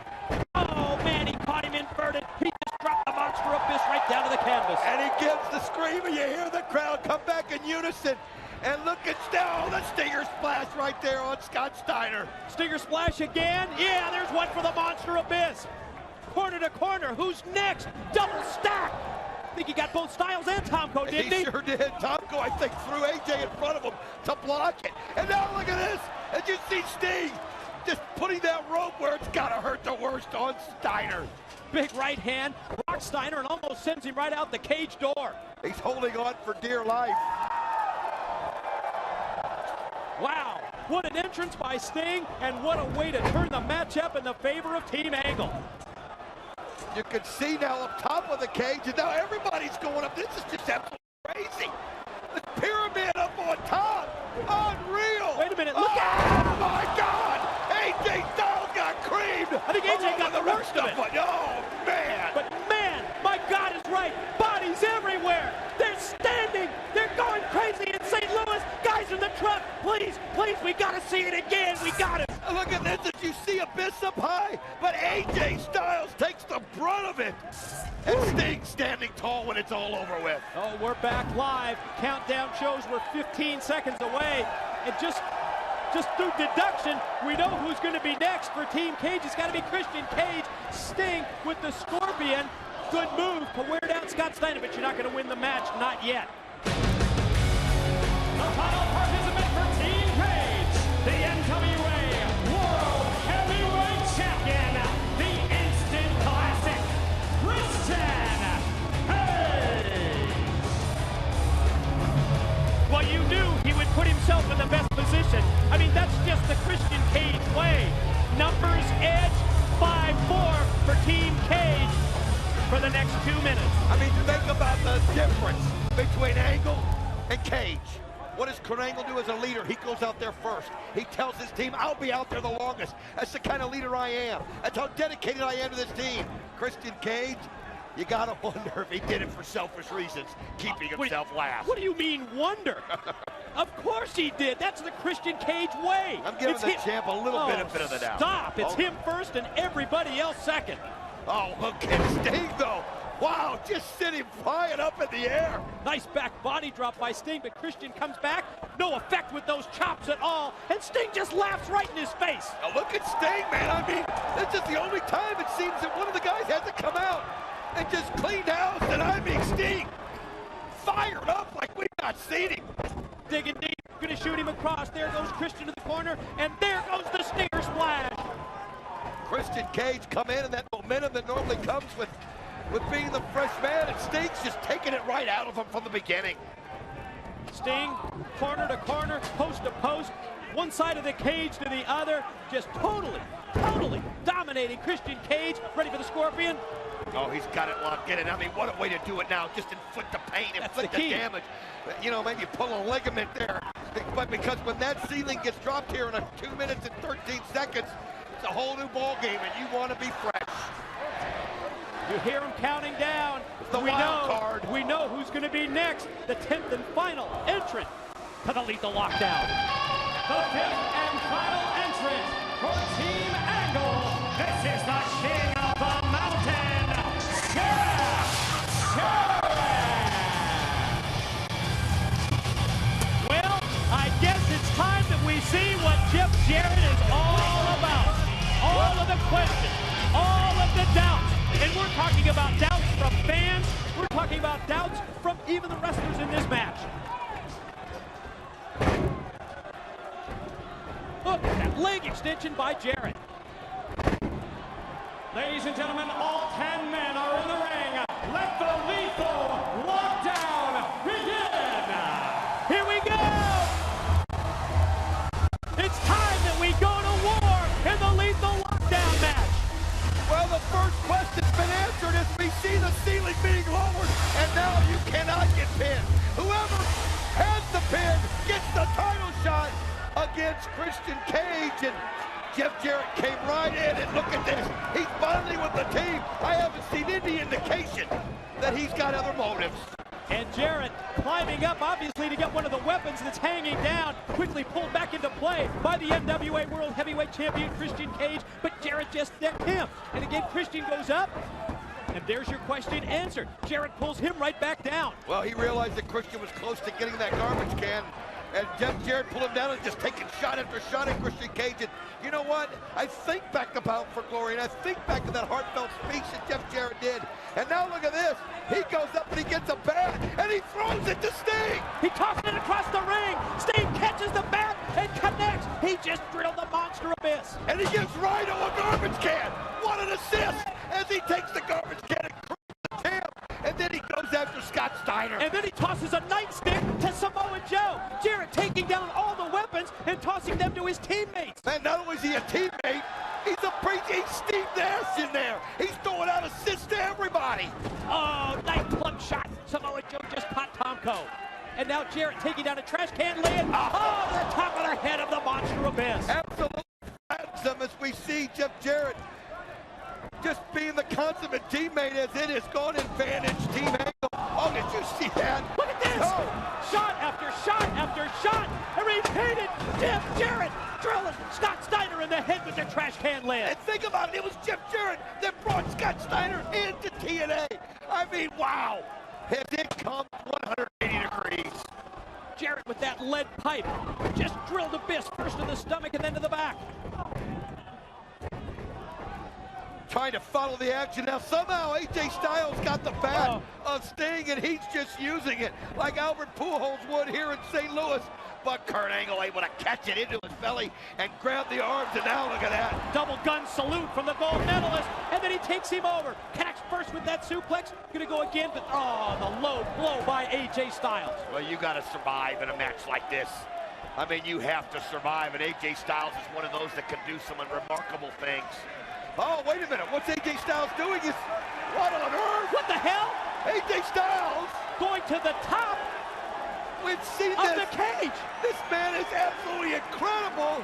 Oh, man, he caught him inverted. He just dropped the monster Abyss right down to the canvas. And he gives the scream, and you hear the crowd come back in unison. And look at Sting, the Stinger splash right there on Scott Steiner. Stinger splash again. Yeah, there's one for the monster Abyss. Corner to corner. Who's next? Double stack. I think he got both Styles and Tomko, didn't he? He sure did. Tomko, I think, threw AJ in front of him to block it. And now look at this. As you see Sting just putting that rope where it's got to hurt the worst on Steiner. Big right hand, rocks Steiner and almost sends him right out the cage door. He's holding on for dear life. Wow, what an entrance by Sting, and what a way to turn the match up in the favor of Team Angle. You can see now up top of the cage, and now everybody's going up. This is just absolutely crazy. The pyramid up on top. Unreal. Wait a minute, look at it. Oh, my God. AJ Styles got creamed. I think AJ got the worst of it. Oh, man. But, man, my God is right. Bodies everywhere. They're standing. They're going crazy in St. Louis. Guys in the truck, please, please, we got to see it again. We got it. Look at this. Did you see Abyss up high? But AJ Styles takes the brunt of it. And Sting standing tall when it's all over with. Oh, we're back live. Countdown shows we're 15 seconds away. And just through deduction, we know who's going to be next for Team Cage. It's got to be Christian Cage. Sting with the Scorpion. Good move to wear down Scott Steiner, but you're not going to win the match. Not yet. The final participant for Team Cage, the NWA World Heavyweight Champion, the Instant Classic, Christian Cage. Well, you knew he would put himself in the best position. I mean, that's just the Christian Cage way. Numbers edge, 5-4 for Team Cage for the next 2 minutes. I mean, think about the difference between Angle and Cage. What does Kurt Angle do as a leader? He goes out there first. He tells his team, I'll be out there the longest. That's the kind of leader I am. That's how dedicated I am to this team. Christian Cage, you gotta wonder if he did it for selfish reasons, keeping himself last. What do you mean, wonder? Of course he did. That's the Christian Cage way. I'm giving the champ a little benefit of the doubt. Stop. It's him first and everybody else second. Oh, look at Sting, though. Wow, just sitting flying up in the air. Nice back body drop by Sting, but Christian comes back. No effect with those chops at all. And Sting just laughs right in his face. Now look at Sting, man. I mean, this is the only time it seems that one of the guys had to come out and just clean house. And I mean, Sting fired up like we've not seen him. Digging deep, gonna shoot him across. There goes Christian to the corner, and there goes the Stinger splash. Christian Cage come in, and that momentum that normally comes with being the fresh man, and Sting's just taking it right out of him from the beginning. Sting, corner to corner, post to post, one side of the cage to the other, just totally dominating Christian Cage. Ready for the Scorpion? Oh, he's got it locked in, and I mean, what a way to do it now. Just inflict the pain, inflict the damage. You know, maybe pull a ligament there. But because when that ceiling gets dropped here in 2 minutes and 13 seconds, it's a whole new ball game, and you want to be fresh. You hear him counting down. We know who's going to be next. The 10th and final entrant to the Lethal Lockdown. The 5th and final entrant for Team Angle. This is the King of the Mountain, Jeff Jarrett. Well, I guess it's time that we see what Jeff Jarrett is all about. All of the questions, all of the doubts. And we're talking about doubts from fans. We're talking about doubts from even the wrestlers in this match. Look at that leg extension by Jarrett. Ladies and gentlemen, all 10 men are in the ring. Let the Lethal Lockdown begin. Here we go. It's time see the ceiling being lowered, and now you cannot get pinned. Whoever has the pin gets the title shot against Christian Cage, and Jeff Jarrett came right in, and look at this. He's bonding with the team. I haven't seen any indication that he's got other motives. And Jarrett climbing up, obviously, to get one of the weapons that's hanging down. Quickly pulled back into play by the NWA World Heavyweight Champion Christian Cage, but Jarrett just decked him. And again, Christian goes up, and there's your question answered. Jarrett pulls him right back down. Well, he realized that Christian was close to getting that garbage can, and Jeff Jarrett pulled him down and just taking shot after shot at Christian Cage. And you know what? I think back to Bound for Glory, and I think back to that heartfelt speech that Jeff Jarrett did. And now look at this. He goes up and he gets a bat, and he throws it to Sting. He tosses it across the ring. Sting catches the bat and connects. He just drilled the monster abyss. And he gives Rhino a garbage can. What an assist as he takes the garbage can and crushes the champ. And then he goes after Scott Steiner. And then he tosses a nightstick to Samoa Joe. Jarrett taking down all the weapons and tossing them to his teammates. And not only is he a teammate, he's Steve Nash in there. He's throwing out assists to everybody. Oh, nightclub shot. Samoa Joe just caught Tomko. And now Jarrett taking down a trash can lid. Oh, the top of the head of the monster abyss. Absolutely handsome as we see Jeff Jarrett just being the consummate teammate as it has gone advantage team angle. Oh, did you see that? Look at this. Oh. Shot after shot after shot. A repeated Jeff Jarrett drilling Scott Steiner in the head with the trash can lid. And think about it, it was Jeff Jarrett that brought Scott Steiner into TNA. I mean, wow. Has it come 180 degrees? Jarrett with that lead pipe just drilled abyss first to the stomach and then to the back. Trying to follow the action. Now somehow AJ Styles got the bat of Sting, and he's just using it like Albert Pujols would here in St. Louis. But Kurt Angle able to catch it into his belly and grab the arms, and now look at that. Double gun salute from the gold medalist, and then he takes him over. Connects first with that suplex. Gonna go again, but the low blow by AJ Styles. Well, you gotta survive in a match like this. I mean, you have to survive, and AJ Styles is one of those that can do some remarkable things. Oh, wait a minute. What's AJ Styles doing? What on earth? What the hell? AJ Styles going to the top We've seen of the cage. This man is absolutely incredible.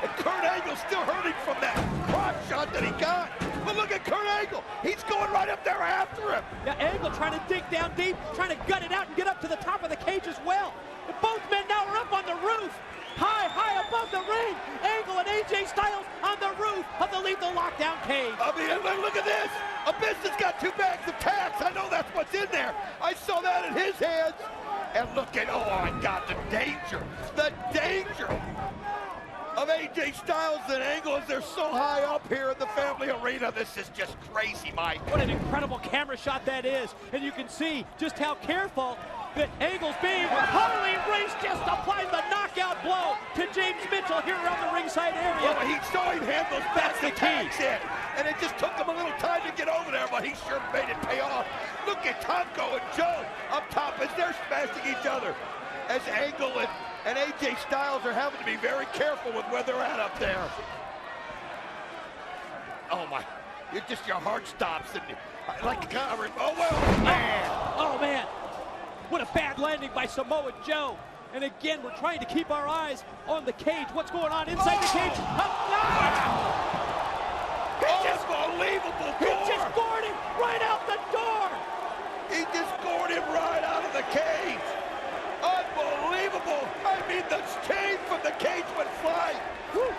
And Kurt Angle's still hurting from that crotch shot that he got. But look at Kurt Angle. He's going right up there after him. Yeah, Angle trying to dig down deep, trying to gut it out and get up to the top of the cage as well. And both men now are up on the roof. High above the ring. Angle and AJ Styles on the roof of the Lethal Lockdown cage. I mean, look at this. Abyss has got 2 bags of tacks. I know that's what's in there. I saw that in his hands. And look at, oh my God, the danger of AJ Styles and Angle as they're so high up here in the family arena. This is just crazy, Mike. What an incredible camera shot that is. And you can see just how careful that Angle's being with Harley Race just applied the knockout blow to James Mitchell here around the ringside area. Well, he saw him hand those back attacks in, and it just took him a little time to get over there, but he sure made it pay off. Look at Tomko and Joe up top as they're smashing each other, as Angle and AJ Styles are having to be very careful with where they're at up there. Oh my, your heart stops, and oh well, man. Oh man. What a bad landing by Samoa Joe. And again, we're trying to keep our eyes on the cage. What's going on inside the cage? Unbelievable He gore. just gored him right out the door. He just gored him right out of the cage. Unbelievable. I mean, the chain from the cage went flying. Whew.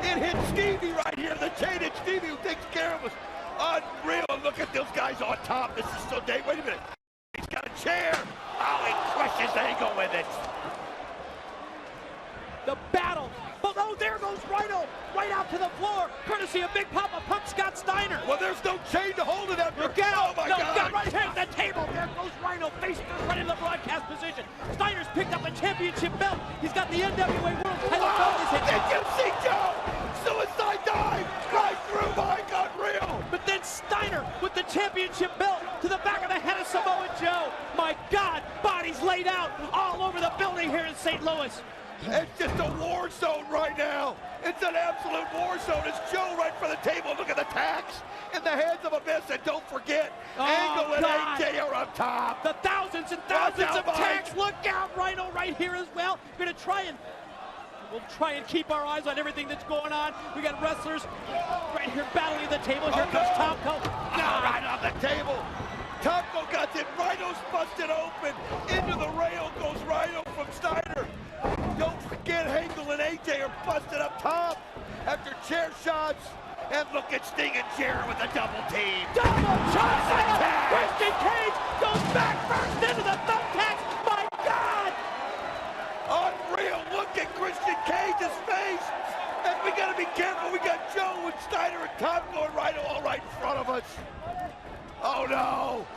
It hit Stevie right here. The chain hit Stevie, who takes care of us. Unreal. Look at those guys on top. This is so Wait a minute. He's got a chair. Oh, he crushes Angle with it. The battle. Oh, there goes Rhino right out to the floor. Courtesy of Big Papa Pump Scott Steiner. Well, there's no chain to hold it after. Look out. Oh, my God. Got right here at the table. There goes Rhino facing right in the broadcast position. Steiner's picked up a championship belt. He's got the NWA World title belt in his hand. Did you see Joe? Suicide dive right through Mike. Unreal. But then Steiner with the championship belt to the back of the head of Samoa Joe. My God, bodies laid out all over the building here in St. Louis. It's just a war zone right now. It's an absolute war zone. It's Joe right for the table. Look at the tacks. in the hands of Abyss, and don't forget, Angle and AJ are up top. The thousands and thousands of tags. Look out, Rhino right here as well. We'll try and keep our eyes on everything that's going on. We got wrestlers right here battling the table. Here comes Tomko. Right on the table. Tomko got it. Rhino's busted open. Into the rail goes Rhino from Steiner. Don't forget, Angle and AJ are busted up top after chair shots. And look at Sting and Jarrett with a double team. Double shot! Christian Cage goes back first into the thumbtacks. My God! Unreal. Look at Christian Cage's face. And we got to be careful. We got Joe and Steiner and Tomko and Rhino all right in front of us. Oh no!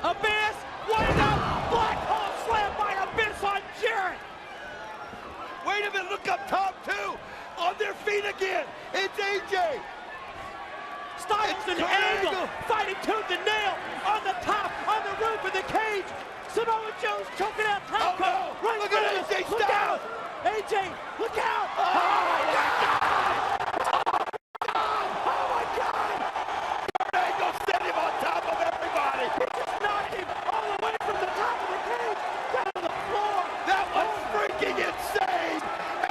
Abyss, wide up, black hole slam by Abyss on Jarrett. Wait a minute, look up top too. On their feet again. It's AJ. Styles and Angle fighting tooth and nail on the top, on the roof of the cage. Samoa Joe's choking out Tomko. Oh no! Right Look at AJ look out! AJ, look out! Oh my God! Set him on top of everybody. He just knocked him all the way from the top of the cage down to the floor. That was freaking insane.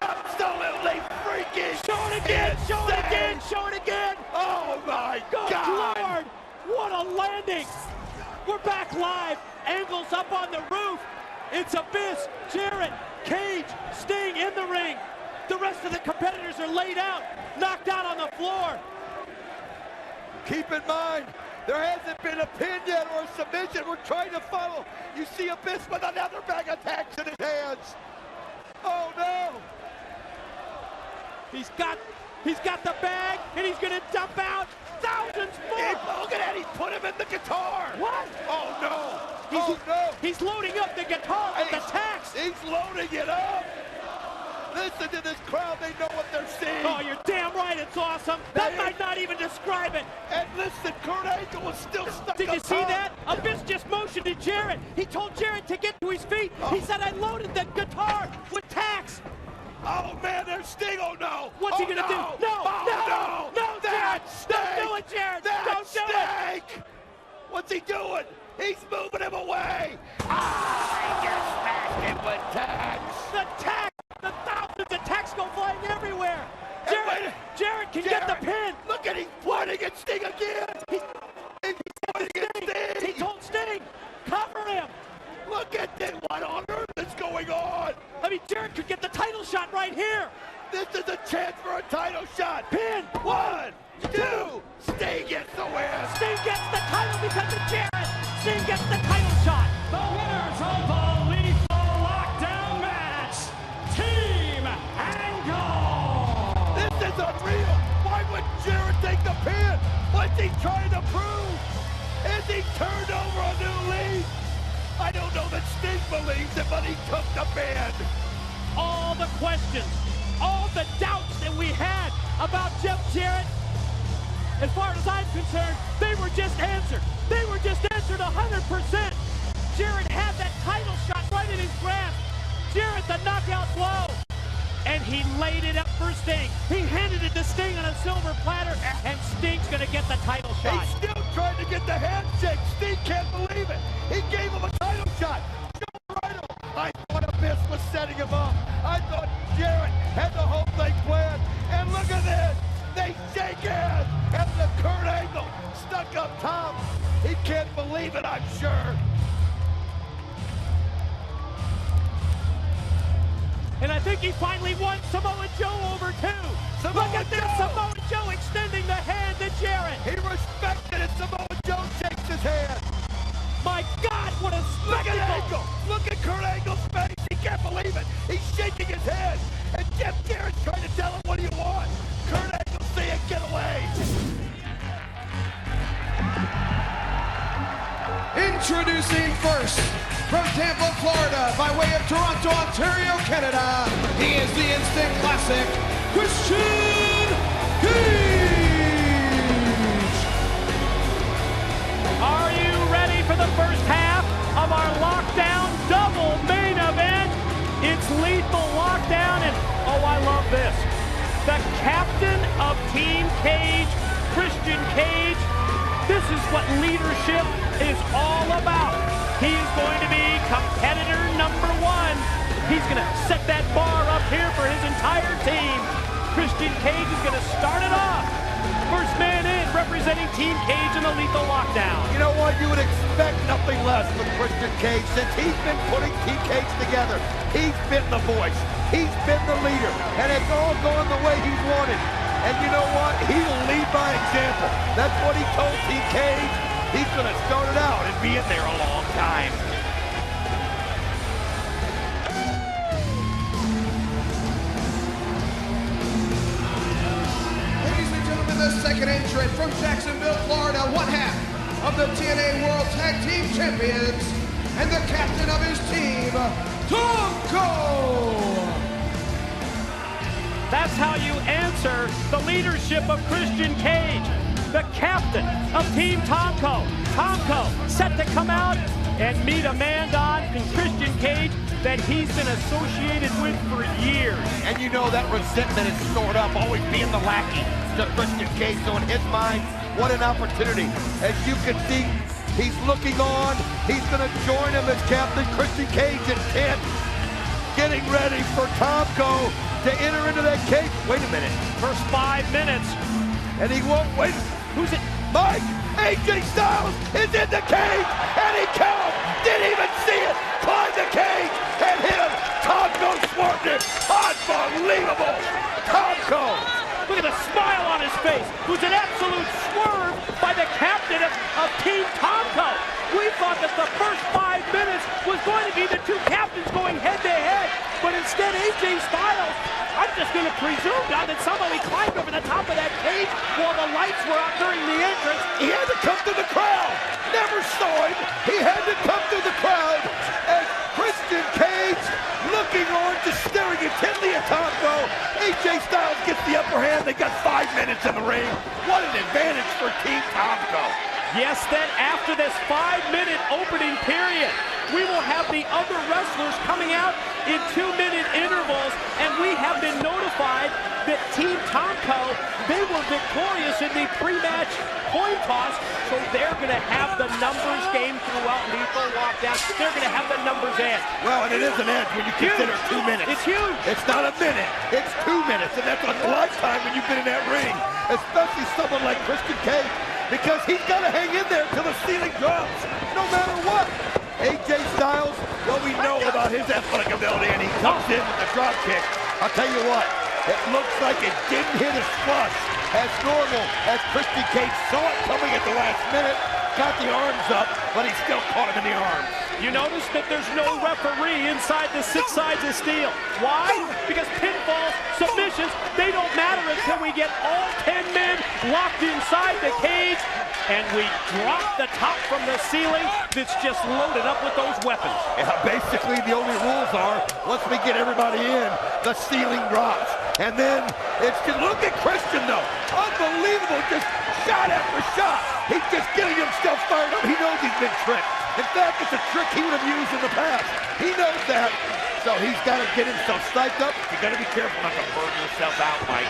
Absolutely freaking Show it again, insane. show it again, show it again. Oh my Good God. Lord, what a landing. We're back live. Angle's up on the roof. It's Abyss, Jarrett, Cage, Sting in the ring. The rest of the competitors are laid out, knocked out on the floor. Keep in mind, there hasn't been a pin yet or a submission. We're trying to funnel. You see Abyss with another bag of tacks in his hands. Oh no! He's got the bag, and he's gonna dump out thousands more. Look at that! He put him in the guitar. What? Oh no! Oh no! He's loading up the guitar with the tacks. He's loading it up. Listen to this crowd, they know what they're seeing. Oh, you're damn right, it's awesome. That might not even describe it. And listen, Kurt Angle was still stuck. Did you see that? Abyss just motioned to Jarrett. He told Jarrett to get to his feet. He said, I loaded the guitar with tacks. Oh man, there's Sting. Oh no. What's he gonna do? No, Jarrett. Don't do it, Jarrett. Don't do it. What's he doing? He's moving him away. He just smashed him with tacks. The tacks. The thousands of tacks go flying everywhere. Jarrett can get the pin. Look at, he's pointing at Sting again. He's pointing at Sting. He told Sting, cover him. Look at this. What on earth is going on? I mean, Jarrett could get the title shot right here. This is a chance for a title shot. Pin. 1, 2. Sting gets the win. Sting gets the title because of Jarrett. Sting gets the title shot. The winners of the Lethal Lockdown match, Team Angle. This is unreal. Why would Jarrett take the pin? What's he trying to prove? Is he turned over a new leaf? I don't know that Sting believes it, but he took the pin. All the questions, all the doubts that we had about Jeff Jarrett, as far as I'm concerned, they were just answered. They were just answered 100%. Jarrett had that title shot right in his grasp. Jarrett, the knockout blow. And he laid it up for Sting. He handed it to Sting on a silver platter, and Sting's gonna get the title shot. He's still trying to get the handshake. Sting can't believe it. He gave him a title shot. I thought Abyss was setting him up. I thought Jarrett had the whole thing planned. And look at this. They shake hands. And the Kurt Angle stuck up top. He can't believe it, I'm sure. And I think he finally won Samoa Joe over too. Look at this, Samoa Joe extending the hand to Jarrett. He respected it. Samoa Joe shakes his hand. My God, what a spectacle. Look at Angle. Look at Kurt Angle's face. He can't believe it. He's shaking his head. And Jeff Jarrett's trying to tell him, what do you want? Kurt Angle saying, get away. Introducing first, from Tampa, Florida, by way of Toronto, Ontario, Canada, he is the Instant Classic, Christian Cage! Are you ready for the first half of our Lockdown double main event? It's Lethal Lockdown, and oh, I love this. The captain of Team Cage Christian Cage. This is what leadership is all about. He is going to be competitor number one. He's going to set that bar up here for his entire team. Christian Cage is going to start it off. First man in, representing Team Cage in the Lethal Lockdown. You know what? You would expect nothing less from Christian Cage since he's been putting Team Cage together. He's been the voice. He's been the leader. And it's all going the way he's wanted. And you know what? He'll lead by example. That's what he told Team Cage. He's going to start it out and be in there a long time. The second entrant from Jacksonville, Florida, one half of the TNA World Tag Team Champions and the captain of his team, Tonko! That's how you answer the leadership of Christian Cage, the captain of Team Tonko. Tonko set to come out and meet a man, Don, in Christian Cage that he's been associated with for years. And you know that resentment is stored up, always being the lackey to Christian Cage. So in his mind, what an opportunity. As you can see, he's looking on. He's going to join him as captain. Christian Cage in 10, getting ready for Tonko to enter into that cage. Wait a minute. First 5 minutes. And he won't wait. Who's it? Mike, AJ Styles is in the cage, and he counted. Didn't even see it. Climbed the cage and hit him. Tonko swerved it. Unbelievable. Tonko. Look at the smile on his face. It was an absolute swerve by the captain of Team Tonko. We thought that the first 5 minutes was going to be the two captains going head to head, but instead AJ Styles, I'm just going to presume now that somebody climbed over the top of that cage while the lights were out during the entrance. He had to come through the crowd. Never saw him. He had to come through the crowd as Christian Cage looking on, just staring intently at Tonko. AJ Styles gets the upper hand. They got 5 minutes in the ring. What an advantage for Team Tonko. Yes, then after this 5-minute opening period, we will have the other wrestlers coming out in 2-minute intervals, and we have been notified that Team Tonko, they were victorious in the pre-match coin toss, so they're going to have the numbers game throughout Lethal Lockdown. They're going to have the numbers edge. Well, and it is an edge when you consider 2 minutes. It's huge. It's not a minute. It's 2 minutes, and that's a lifetime when you've been in that ring, especially someone like Christian Cage, because he's got to hang in there till the ceiling drops, no matter what. AJ Styles, well, we know about his athletic ability, and he comes in with the drop kick. I'll tell you what, it looks like it didn't hit his flush as normal, as Christian Cage saw it coming at the last minute, got the arms up, but he still caught him in the arms. You notice that there's no referee inside the 6 sides of steel. Why? Because pinfalls, submissions, they don't matter until we get all 10 men locked inside the cage and we drop the top from the ceiling that's just loaded up with those weapons. Yeah, basically the only rules are, once we get everybody in, the ceiling drops. And then it's just, look at Christian though. Unbelievable, just shot after shot. He's just getting himself fired up. He knows he's been tricked. In fact, it's a trick he would have used in the past. He knows that. So he's got to get himself psyched up. You got to be careful not to burn yourself out, Mike.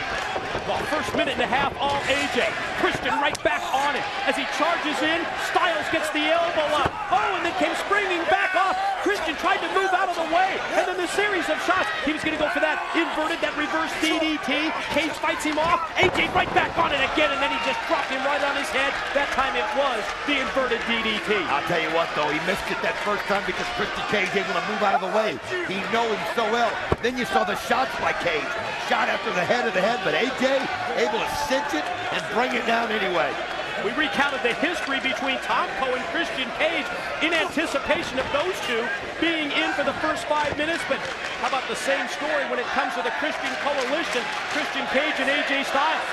Well, first minute and a half, all AJ. Christian right back on it. As he charges in, Styles gets the elbow up. Oh, and then came springing back off. Christian tried to move out of the way. And then the series of shots. He was going to go for that inverted, that reverse DDT. Cage fights him off. AJ right back on it again, and then he just dropped him right on his head. That time it was the inverted DDT. I'll tell you what, though, he missed it that first time because Christian Cage able to move out of the way. He knows him so well. Then you saw the shots by Cage. Shot after the head, but AJ able to cinch it and bring it down anyway. We recounted the history between Tonko and Christian Cage in anticipation of those two being in for the first 5 minutes, but how about the same story when it comes to the Christian Coalition, Christian Cage and AJ Styles?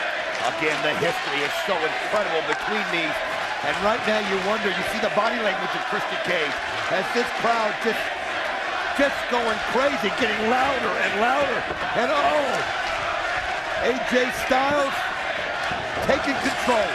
Again, the history is so incredible between these, and right now you wonder, you see the body language of Christian Cage as this crowd just going crazy, getting louder and louder, and oh, AJ Styles taking control.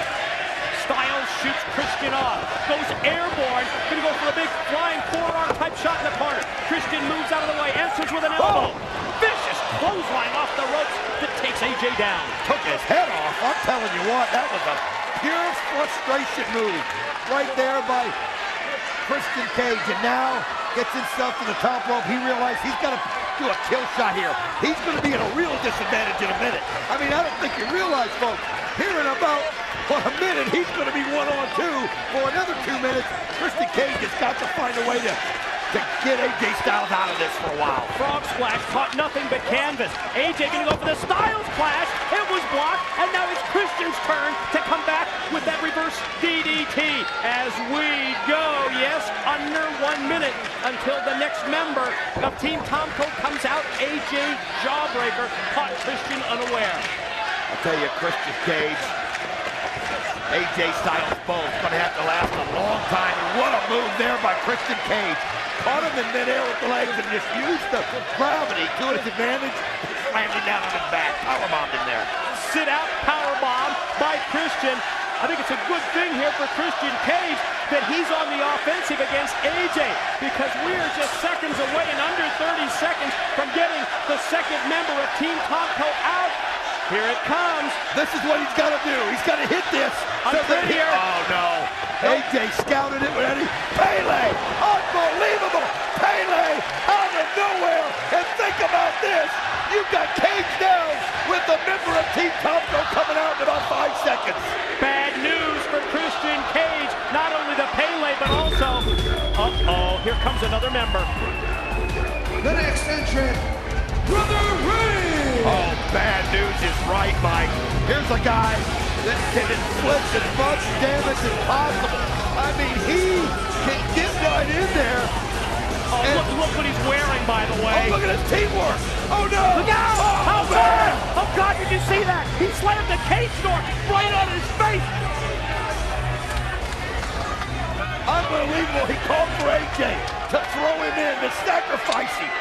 Styles shoots Christian off, goes airborne, gonna go for a big flying forearm type shot in the corner. Christian moves out of the way, answers with an elbow. Vicious clothesline off the ropes that takes AJ down. Took his head off. I'm telling you what, that was a pure frustration move right there by Christian Cage. And now gets himself to the top rope. He realized he's got to do a kill shot here. He's going to be at a real disadvantage in a minute. I mean, I don't think you realize, folks, here in about a minute, he's going to be 1-on-2 for another 2 minutes. Christian Cage has got to find a way to get AJ Styles out of this for a while. Frog splash caught nothing but canvas. AJ gonna go for the Styles Clash. It was blocked, and now it's Christian's turn to come back with that reverse DDT. As we go, yes, under 1 minute until the next member of Team Tomko comes out. AJ Jawbreaker caught Christian unaware. I'll tell you, Christian Cage, AJ Styles both gonna have to last a long time. And what a move there by Christian Cage. Caught him in midair with the legs and just used the gravity to his advantage. Slammed him down on his back. Powerbombed him there. Sit out powerbomb by Christian. I think it's a good thing here for Christian Cage that he's on the offensive against AJ, because we're just seconds away, in under 30 seconds, from getting the second member of Team Tomko out. Here it comes. This is what he's got to do. He's got to hit this. Here. Oh, no. AJ scouted it with Eddie. Pele! Unbelievable! Pele out of nowhere! And think about this. You've got Cage down with the member of Team Tomko coming out in about 5 seconds. Bad news for Christian Cage. Not only the Pele, but also... Uh-oh, here comes another member. The next entrant, Brother Ray! Oh, bad news is right, Mike. Here's a guy that can inflict as much damage as possible. I mean, he can get right in there. Oh, look what he's wearing, by the way. Oh, look at his teamwork. Oh, no. Look out! Oh, God! Oh, God, did you see that? He slammed the cage door right on his face. Unbelievable. He called for AJ to throw him in, to sacrifice him.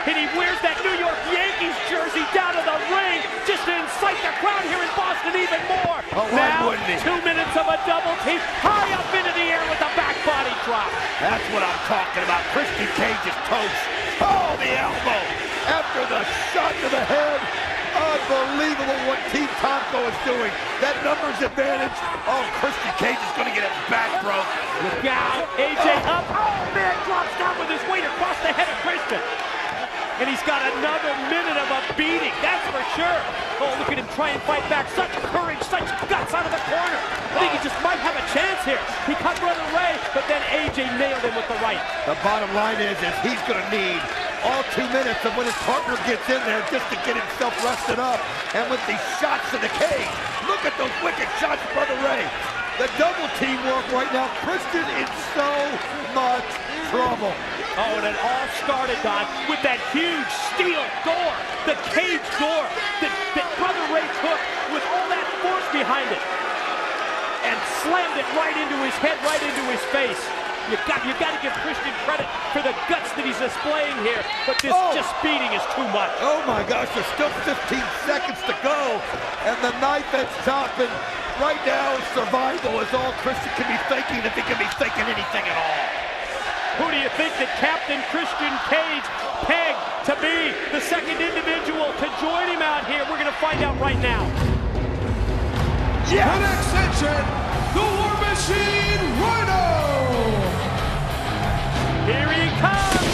And he wears that New York Yankees jersey down to the ring just to incite the crowd here in Boston even more. Oh, why now, wouldn't he? 2 minutes of a double team, high up into the air with a back body drop. That's what I'm talking about. Christian Cage is toast. Oh, the elbow after the shot to the head. Unbelievable what Team Tomko is doing. That numbers advantage. Oh, Christian Cage is going to get his back broke. Look out. AJ up. Oh, man, drops down with his weight across the head of Christian. And he's got another minute of a beating, that's for sure. Oh, look at him try and fight back. Such courage, such guts out of the corner. I think he just might have a chance here. He cut Brother Ray, but then AJ nailed him with the right. The bottom line is he's going to need all 2 minutes of when his partner gets in there just to get himself rested up. And with these shots to the cage, look at those wicked shots, Brother Ray. The double teamwork right now. Christian in so much trouble. Oh, and it all started, Don, with that huge steel door, the cage door that Brother Ray took with all that force behind it and slammed it right into his head, right into his face. You got to give Christian credit for the guts that he's displaying here, but this just beating is too much. Oh my gosh, there's still 15 seconds to go, and the knife edge top, and right now survival is all Christian can be thinking, if he can be thinking anything at all. Who do you think that Captain Christian Cage pegged to be the second individual to join him out here? We're going to find out right now. Yes. The next entrant, the War Machine Rhino! Here he comes!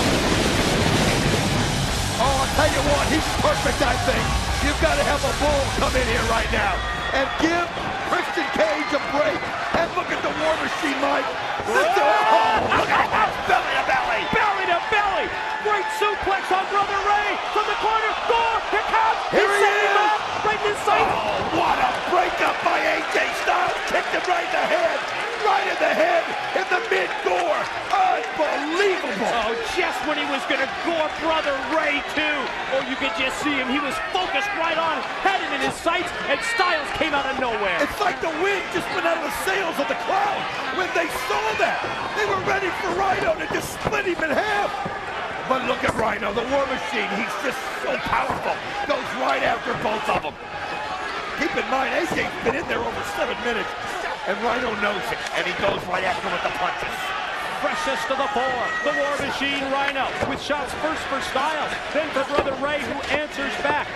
Oh, I'll tell you what, he's perfect, I think. You've got to have a bull come in here right now and give Christian Cage a break. And look at the War Machine, Mike. Look at that, belly to belly. Belly to belly. Great suplex on Brother Ray from the corner. Gore, here comes. Here he is. Him up, right in his sight. Oh, what a breakup by AJ Styles. Kicked him right in the head. Right in the head, in the mid-gore. Unbelievable. Oh, just when he was going to gore Brother Ray, too. Oh, you could just see him. He was focused right on, had him in his sights, and Styles came out of nowhere. It's like the wind just went out of the sails of the crowd when they saw that. They were ready for Rhino to just split him in half. But look at Rhino, the War Machine. He's just so powerful. Goes right after both of them. Keep in mind, AJ's been in there over 7 minutes, and Rhino knows it, and he goes right after with the punches. freshest to the fore, the War Machine Rhino, with shots first for Styles, then for Brother Ray, who answers back.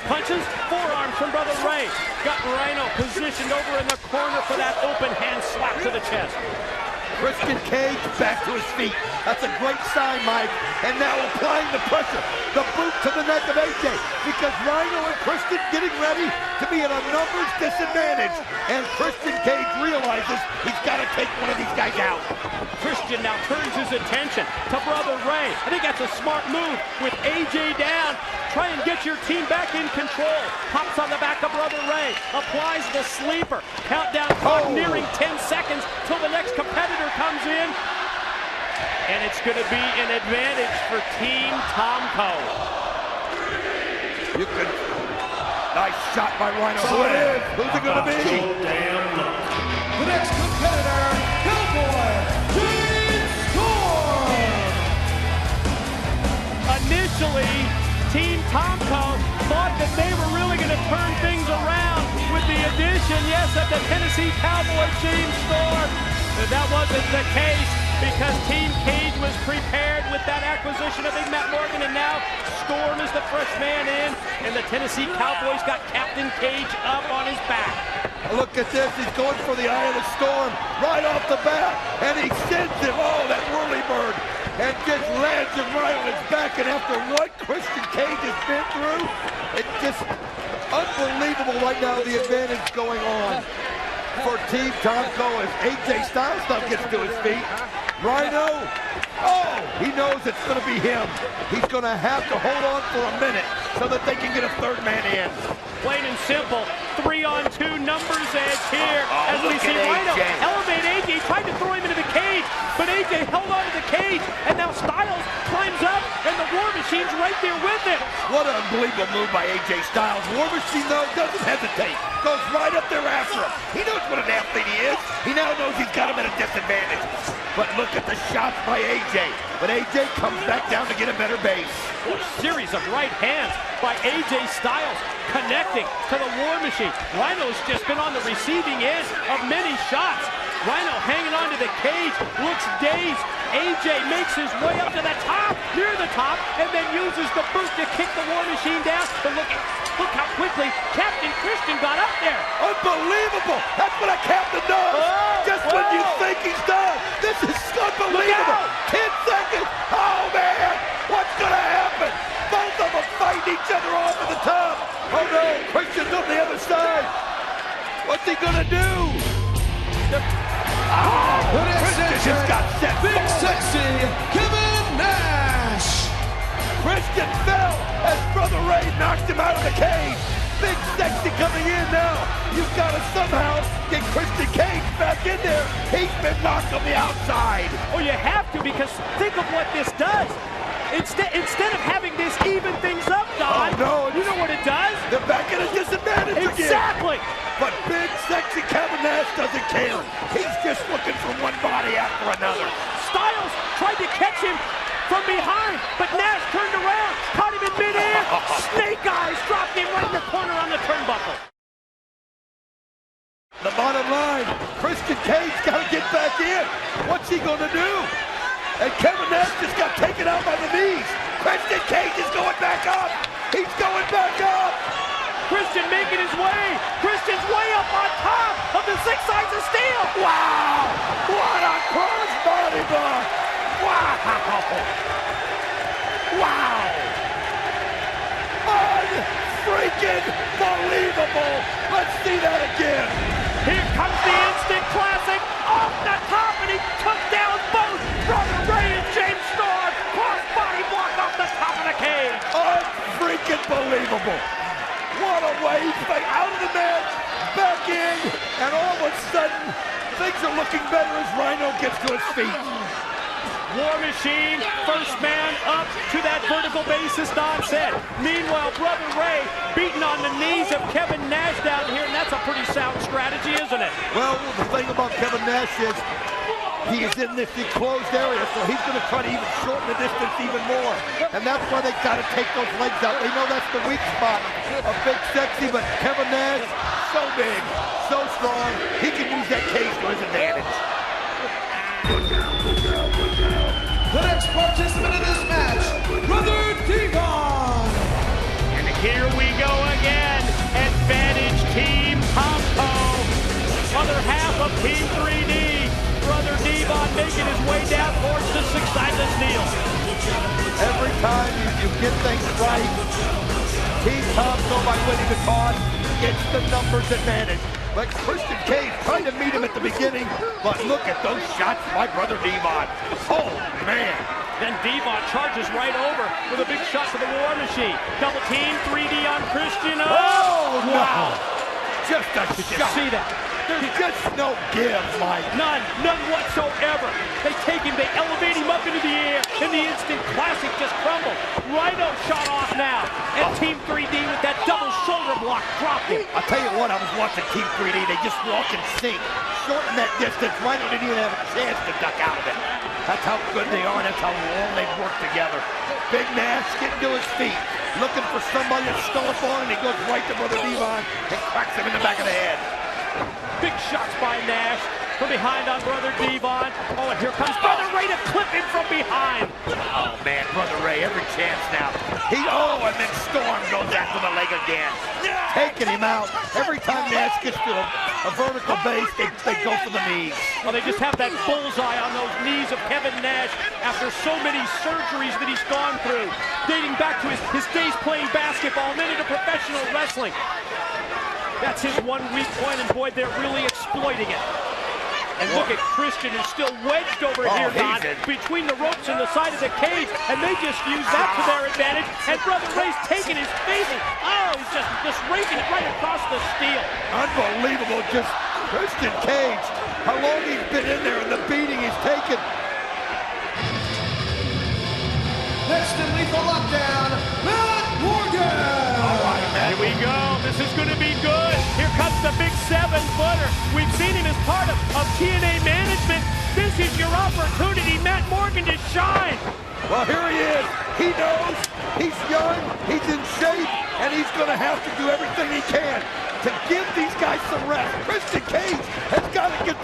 Punches, forearms from Brother Ray. Got Rhino positioned over in the corner for that open hand slap to the chest. Christian Cage back to his feet. That's a great sign, Mike. And now applying the pressure. The boot to the neck of AJ. Because Rhino and Christian getting ready to be at a numbers disadvantage. And Christian Cage realizes he's got to take one of these guys out. Christian now turns his attention to Brother Ray. I think that's a smart move with AJ down. Try and get your team back in control. Pops on the back of Brother Ray. Applies the sleeper. Countdown clock nearing 10 seconds till the next competitor comes in. And it's going to be an advantage for Team Tomko. You could... Nice shot by Rhino. Who's it going to be? The next competitor, Cowboy Storm. Initially, Team Tomko thought that they were really going to turn things around with the addition, yes, of the Tennessee Cowboy James Storm. But that wasn't the case because Team Cage was prepared with that acquisition of Big Matt Morgan, and now Storm is the fresh man in, and the Tennessee Cowboys got Captain Cage up on his back. Look at this, he's going for the eye of the storm right off the bat, and he sends him, oh, that whirly bird, and just lands him right on his back. And after what Christian Cage has been through, it's just unbelievable right now, the advantage going on for Team Tomko as AJ Styles now gets to his feet. Rhino, oh, he knows it's going to be him. He's going to have to hold on for a minute so that they can get a third man in. Plain and simple, 3-on-2 numbers edge here as we see Rhino elevate AJ, tried to throw him into the cage, but AJ held on to the cage, and now Styles climbs up, and the War Machine's right there with him. What an unbelievable move by AJ Styles. War Machine, though, doesn't hesitate. Goes right up there after him. He knows what an athlete he is. He now knows he's got him at a disadvantage. But look at the shots by AJ. But AJ comes back down to get a better base. A series of right hands by AJ Styles connecting to the War Machine. Rhino's just been on the receiving end of many shots. Rhino hanging onto the cage, looks dazed. AJ makes his way up to the top, near the top, and then uses the boot to kick the War Machine down. But look how quickly Captain Christian got up there. Unbelievable! That's what a captain does! Just when you think he's done! This is unbelievable! 10 seconds! Oh, man! What's going to happen? Both of them fighting each other off at the top! Oh, no! Christian's on the other side! What's he going to do? Christian just got set. Big Sexy Kevin Nash. Christian fell as Brother Ray knocked him out of the cage. Big Sexy coming in now. You've got to somehow get Christian Cage back in there. He's been knocked on the outside. Oh, you have to, because think of what this does. Instead of having this even things up, Don, no, you know what it does? They're back at a disadvantage again. Exactly. But Big Sexy Kevin Nash doesn't care. He's just looking for one body after another. Styles tried to catch him from behind, but Nash turned around, caught him in midair. Snake Eyes dropped him right in the corner on the turnbuckle. The bottom line, Christian Cage got to get back in. What's he going to do? And Kevin Nash just got taken out by the knees. Christian Cage is going back up. He's going back up. Christian making his way. Christian's way up on top of the 6 sides of steel. Wow! What a cross body block! Wow! Wow! Unfreaking believable! Let's see that again. Here comes the instant classic off the top, and he took down both Brother Ray and James Storm. Cross body block off the top of the cage. Unfreaking believable! What a way, he's out of the match, back in, and all of a sudden, things are looking better as Rhino gets to his feet. War Machine, first man up to that vertical base, as Don said. Meanwhile, Brother Ray beating on the knees of Kevin Nash down here, and that's a pretty sound strategy, isn't it? Well, the thing about Kevin Nash is he is in this enclosed area, so he's going to try to even shorten the distance even more. And that's why they got to take those legs out. They know that's the weak spot of Big Sexy, but Kevin Nash, so big, so strong, he can use that cage to his advantage. time you get things right. Team Tomko, by winning the toss, gets the numbers advantage. But Christian Cage tried to meet him at the beginning, but look at those shots by brother Devon. Oh, man. Then Devon charges right over with a big shot to the War Machine. Double team, 3D on Christian. Oh, wow. no. Just a Did you shot. see that? There's just no give, Mike. None whatsoever. They take him, they elevate him up into the air, and the instant classic just crumbled. Rhino shot off now, and Team 3D with that double shoulder block dropped him. I'll tell you what, I was watching Team 3D. They just walk and sink. Shorten that distance. Rhino didn't even have a chance to duck out of it. That's how good they are, and that's how long they've worked together. Big Nash getting to his feet, looking for somebody to stomp on, and he goes right to brother Devon and cracks him in the back of the head. Big shots by Nash from behind on brother Devon. Oh, and here comes brother Ray to clip him from behind. Oh, man, brother Ray, every chance now. And then Storm goes after the leg again. Taking him out. Every time Nash gets to a vertical base, they go for the knees. Well, they just have that bullseye on those knees of Kevin Nash after so many surgeries that he's gone through, dating back to his days playing basketball and then into professional wrestling. That's his one weak point, and boy, they're really exploiting it. And look at Christian, who's still wedged over here, Don, between the ropes and the side of the cage, and they just use that to their advantage. And brother Ray's taking his face, and he's just raking it right across the steel. Unbelievable, just Christian Cage. How long he's been in there and the beating he's taken. Next in Lethal Lockdown, Matt Morgan. All right, man. Here we go. This is going to be good. Here comes the big 7-footer. We've seen him as part of TNA management. This is your opportunity, Matt Morgan, to shine. Well, here he is. He knows he's young, he's in shape, and he's going to have to do everything he can to give these guys some rest. Christian Cage has got to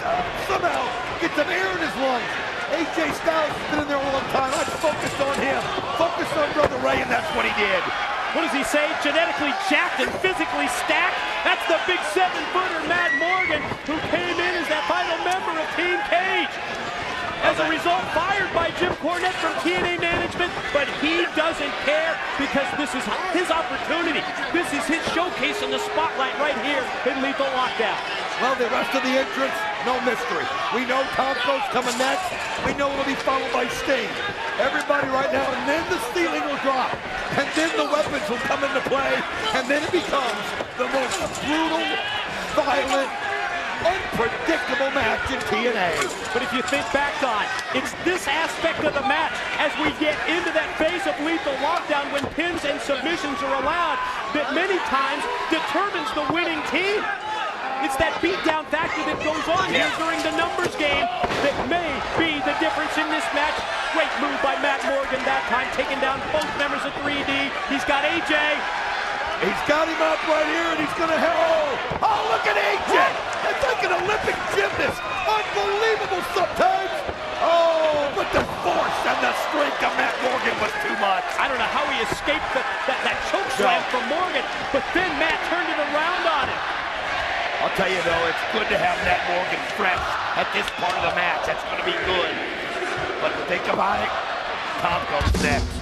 somehow get some air in his lungs. AJ Styles has been in there a long time. I focused on him, focused on brother Ray, and that's what he did. What does he say? Genetically jacked and physically stacked? That's the big 7-footer, Matt Morgan, who came in as that final member of Team Cage. As a result, fired by Jim Cornette from TNA management, but he doesn't care because this is his opportunity. This is his showcase in the spotlight right here in Lethal Lockdown. Well, the rest of the entrance, no mystery. We know Tomko's coming next. We know it'll be followed by Sting. Everybody right now, and then the ceiling will drop. And then the weapons will come into play. And then it becomes the most brutal, violent, unpredictable match in TNA. But if you think back on, it's this aspect of the match as we get into that phase of Lethal Lockdown when pins and submissions are allowed that many times determines the winning team. It's that beatdown factor that goes on here during the numbers game that may be the difference in this match. Great move by Matt Morgan that time, taking down both members of 3D. He's got AJ. He's got him up right here, and he's going to have... Oh, look at AJ! It's like an Olympic gymnast. Unbelievable sometimes. Oh, but the force and the strength of Matt Morgan was too much. I don't know how he escaped that choke slam from Morgan, but then Matt turned it around on him. I'll tell you, though, it's good to have Matt Morgan fresh at this part of the match. That's going to be good. But think about it, Tomko's next.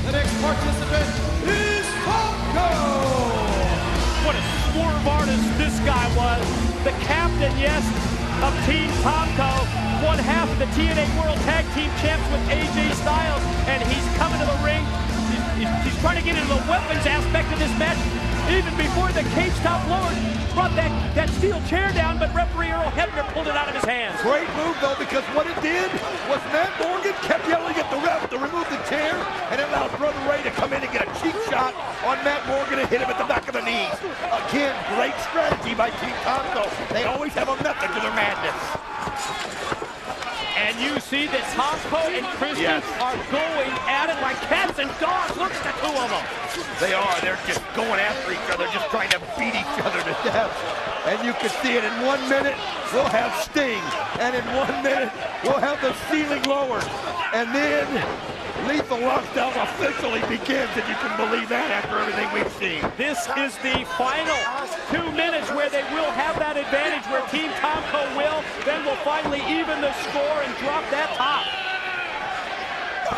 The next participant is Tomko. What a swerve artist this guy was. The captain, yes, of Team Tomko. One half of the TNA World Tag Team Champs with AJ Styles. And he's coming to the ring. He's trying to get into the weapons aspect of this match. Even before the cage top lowered, brought that steel chair down, but referee Earl Hebner pulled it out of his hands. Great move, though, because what it did was Matt Morgan kept yelling at the ref to remove the chair, and it allowed brother Ray to come in and get a cheap shot on Matt Morgan and hit him at the back of the knees. Again, great strategy by Team Tomko. They always have a method to their madness. And you see that Tomko and Christian are going at it like cats and dogs. Look at the two of them. They are. They're just going after each other, just trying to beat each other to death. And you can see it. In 1 minute, we'll have Sting. And in 1 minute, we'll have the ceiling lowered. And then Lethal Lockdown officially begins, if you can believe that after everything we've seen. This is the final 2 minutes where they will have that advantage, where Team Tomko will. Then we'll finally even the score and drop that top.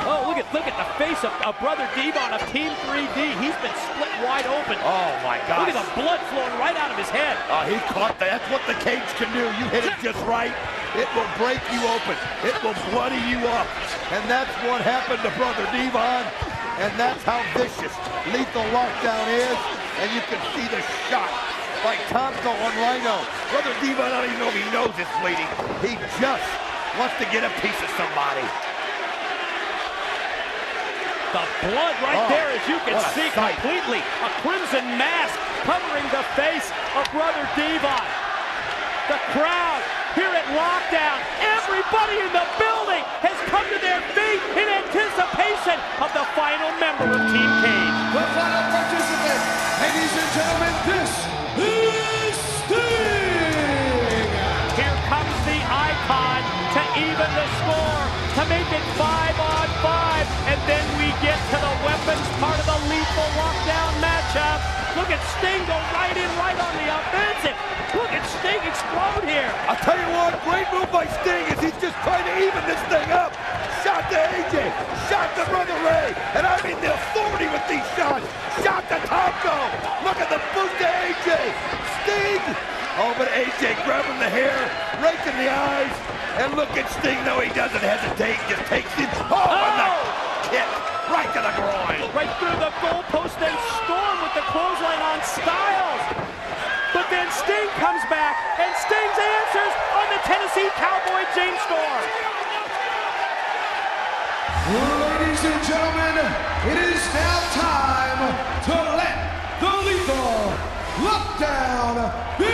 Oh, look at the face of Brother Devon of Team 3D. He's been split wide open. Oh my God. Look at the blood flowing right out of his head. He caught that. That's what the cage can do. You hit it just right, it will break you open. It will bloody you up. And that's what happened to Brother Devon. And that's how vicious Lethal Lockdown is. And you can see the shot by Tomko on Rhino. Brother Devon, I don't even know if he knows it's bleeding. He just wants to get a piece of somebody. The blood right there, as you can see, completely. A crimson mask covering the face of Brother Devon. The crowd here at Lockdown, everybody in the building has come to their feet in anticipation of the final member of Team Cage. The final participant, ladies and gentlemen, this is Sting! Here comes the icon to even the score, to make it 5-on-5, and then we get to the weapons part of the Lethal Lockdown matchup. Look at Sting go right in, right on the offensive. Look at Sting explode here. I'll tell you what, great move by Sting as he's just trying to even this thing up. Shot to AJ, shot to Brother Ray, and I mean the authority with these shots. Shot to Tomko. Look at the boost to AJ. Sting. Oh, but AJ grabbing the hair, raking the eyes, and look at Sting. No, he doesn't hesitate, just takes him. Oh, and the kick right to the groin. Right through the goalpost, then Storm with the clothesline on Styles. But then Sting comes back, and Sting's answers on the Tennessee Cowboy, James Storm. Ladies and gentlemen, it is now time to let the Lethal Lockdown begin!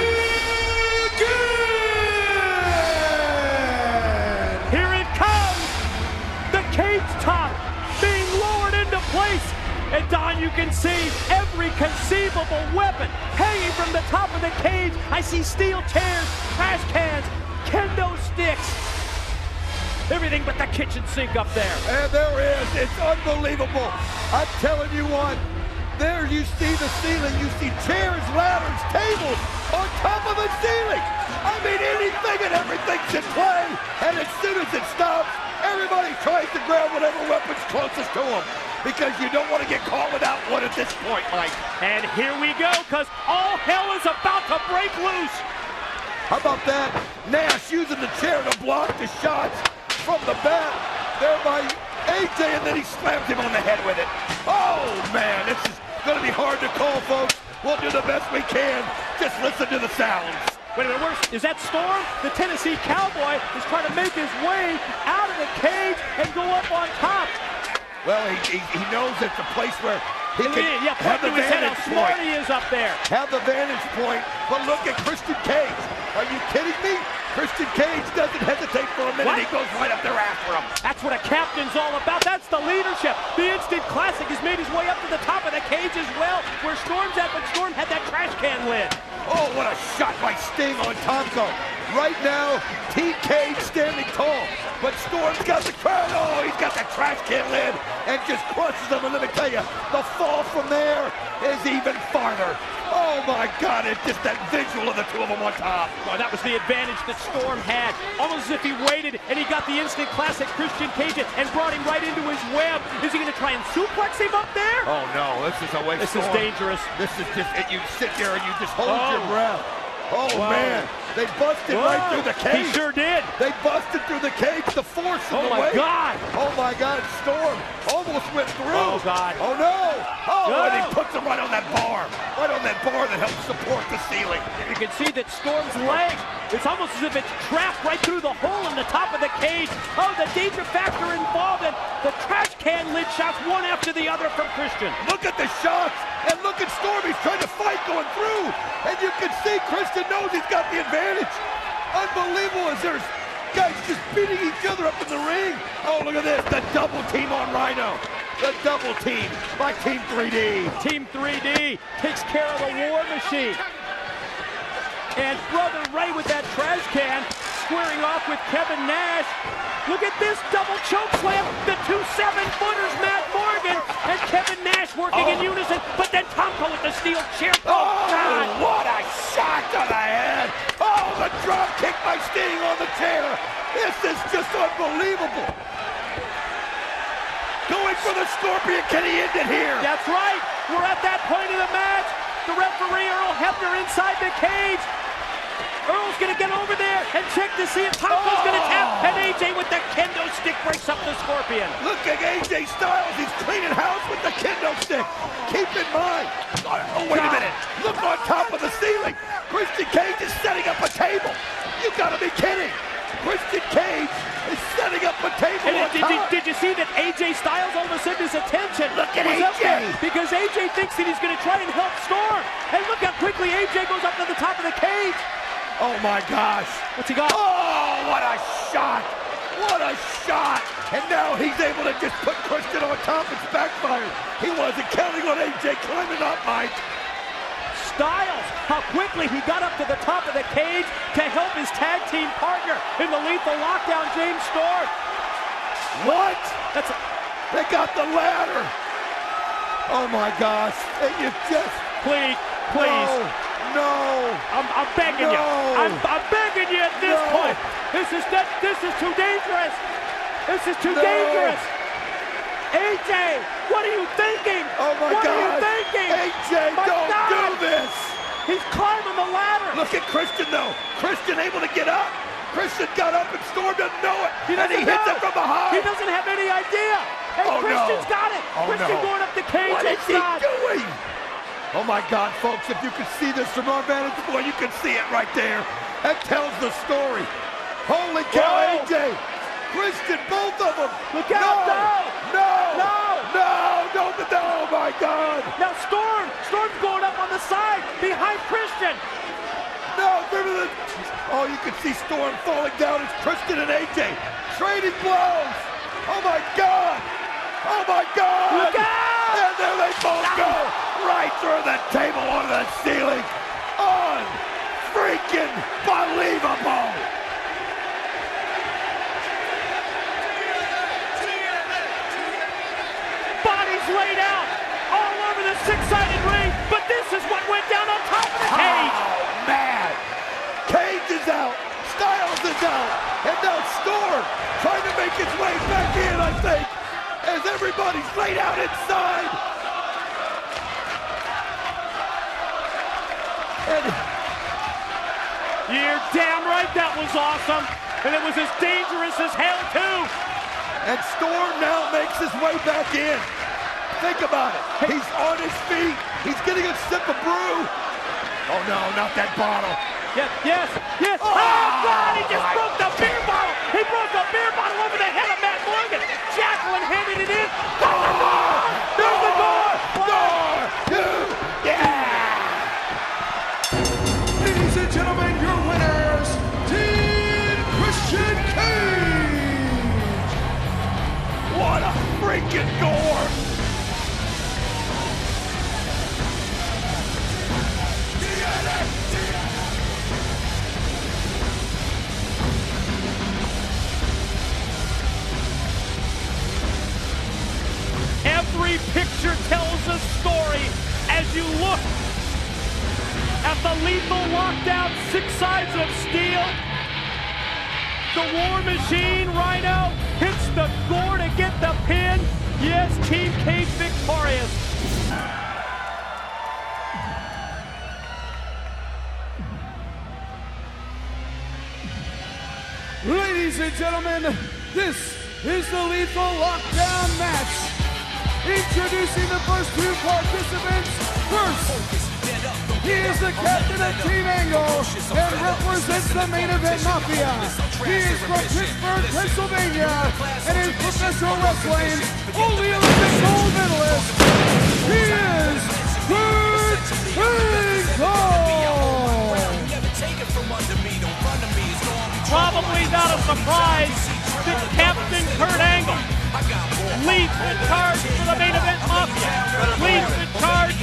Here it comes! The cage top being lowered into place. And Don, you can see every conceivable weapon hanging from the top of the cage. I see steel chairs, trash cans, kendo sticks. Everything but the kitchen sink up there. And there is. It's unbelievable. I'm telling you what. There you see the ceiling. You see chairs, ladders, tables on top of the ceiling. I mean, anything and everything's in play. And as soon as it stops, everybody tries to grab whatever weapon's closest to them. Because you don't want to get caught without one at this point, Mike. And here we go, because all hell is about to break loose. How about that? Nash using the chair to block the shots from the back there by AJ, and then he slams him on the head with it. Oh, man, this is going to be hard to call, folks. We'll do the best we can. Just listen to the sounds. Wait a minute, is that Storm? The Tennessee Cowboy is trying to make his way out of the cage and go up on top. Well, he knows it's a place where he can have the vantage point. He is up there. Have the vantage point, but look at Christian Cage. Are you kidding me? Christian Cage doesn't hesitate for a minute. He goes right up there after him. That's what a captain's all about. That's the leadership. The Instant Classic has made his way up to the top of the cage as well, where Storm's at, but Storm had that trash can lid. Oh, what a shot by Sting on Tomko. Right now, Team Cage standing tall, but Storm's got the crowd. Oh, he's got the trash can lid and just crushes them. And let me tell you, the fall from there is even farther. Oh my God, it's just that visual of the two of them on top. Oh, that was the advantage that Storm had. Almost as if he waited and he got the Instant Classic Christian Cage and brought him right into his web. Is he going to try and suplex him up there? Oh no, this is a waste. This is dangerous. This is just, you sit there and you just hold your breath. Oh man, they busted right through the cage. He sure did. They busted through the cage, the force of the weight. Oh my God, Storm almost went through. Oh God. Oh no. Oh, and he puts him right on that bar. Right on that bar that helps support the ceiling. You can see that Storm's leg, it's almost as if it's trapped right through the hole in the top of the cage. Oh, the danger factor involved in the trash can lid shots, one after the other from Christian. Look at the shots, and look at Storm. He's trying to fight going through. And you can see Christian knows he's got the advantage. Unbelievable as there's guys just beating each other up in the ring. Oh, look at this, the double team on Rhino. The double team by Team 3D. Team 3D takes care of the War Machine. And Brother Ray with that trash can, squaring off with Kevin Nash. Look at this double choke slam. The two 7-footers, Matt Morgan and Kevin Nash working in unison. But then Tomko with the steel chair. Oh, God. What a shot to the head. Oh, the drop kick by Sting on the chair. This is just unbelievable. going for the Scorpion. Can he end it here? That's right. We're at that point of the match. The referee, Earl Hebner, inside the cage. Earl's going to get over there and check to see if Honko's going to tap. And AJ with the kendo stick breaks up the Scorpion. Look at AJ Styles. He's cleaning house with the kendo stick. Keep in mind. Oh, wait a minute. Look on top of the ceiling. Christian Cage is setting up a table. You got to be kidding. Christian Cage is setting up a table on top. Did you see that AJ Styles, all of a sudden his attention Look at was AJ. up there because AJ thinks that he's going to try and help Storm. And look how quickly AJ goes up to the top of the cage. Oh my gosh. What's he got? Oh, what a shot. What a shot. And now he's able to just put Christian on top. It's backfired. He wasn't counting on AJ climbing up, Mike. Styles, how quickly he got up to the top of the cage to help his tag team partner in the lethal lockdown, James Storm. What? They got the ladder. Oh my gosh. And you just... Please. No. I'm begging you. I'm begging you at this point. This is too dangerous. This is too dangerous. AJ, what are you thinking? Oh my God. What are you thinking? AJ, don't do this. He's climbing the ladder. Look at Christian though. Christian able to get up. Christian got up and Storm doesn't know it. He hits it from behind. He doesn't have any idea. And Christian's got it. Christian going up the cage. What is he doing? Oh my God, folks, if you could see this from our vantage point, you can see it right there. That tells the story. Holy cow, AJ. Christian, both of them. Look out, Oh my God. Now Storm's going up on the side behind Christian. No, oh, you can see Storm falling down. It's Christian and AJ trading blows. Oh my God. Oh my God. Look out. And there they both go. Right through the table onto the ceiling. Unfreaking believable. Bodies laid out all over the six-sided ring, but this is what went down on top of the cage. Oh, man. Cage is out. Styles is out. And now Storm trying to make his way back in, I think, as everybody's laid out inside. And you're damn right that was awesome. And it was as dangerous as hell, too. And Storm now makes his way back in. Think about it. He's on his feet. He's getting a sip of brew. Oh, no, not that bottle. Yes. Oh, God, he just broke the beer bottle. He broke the beer bottle over the head of Matt Morgan. Jacqueline handed it in. There's the door. Ladies and gentlemen, your winners, Team Christian Cage. What a freaking gore. Every picture tells a story as you look at the lethal lockdown, six sides of steel. The War Machine Rhino hits the gore to get the pin. Yes, Team Cage victorious. Ladies and gentlemen, this is the Lethal Lockdown match. Introducing the first two participants. First, he is the captain of Team Angle and represents the Main Event Mafia. He is from Pittsburgh, Pennsylvania, and is professional wrestling, only Olympic gold medalist. He is Kurt Angle. Probably not a surprise that Captain Kurt Angle leads the charge for the Main Event Mafia, leads the charge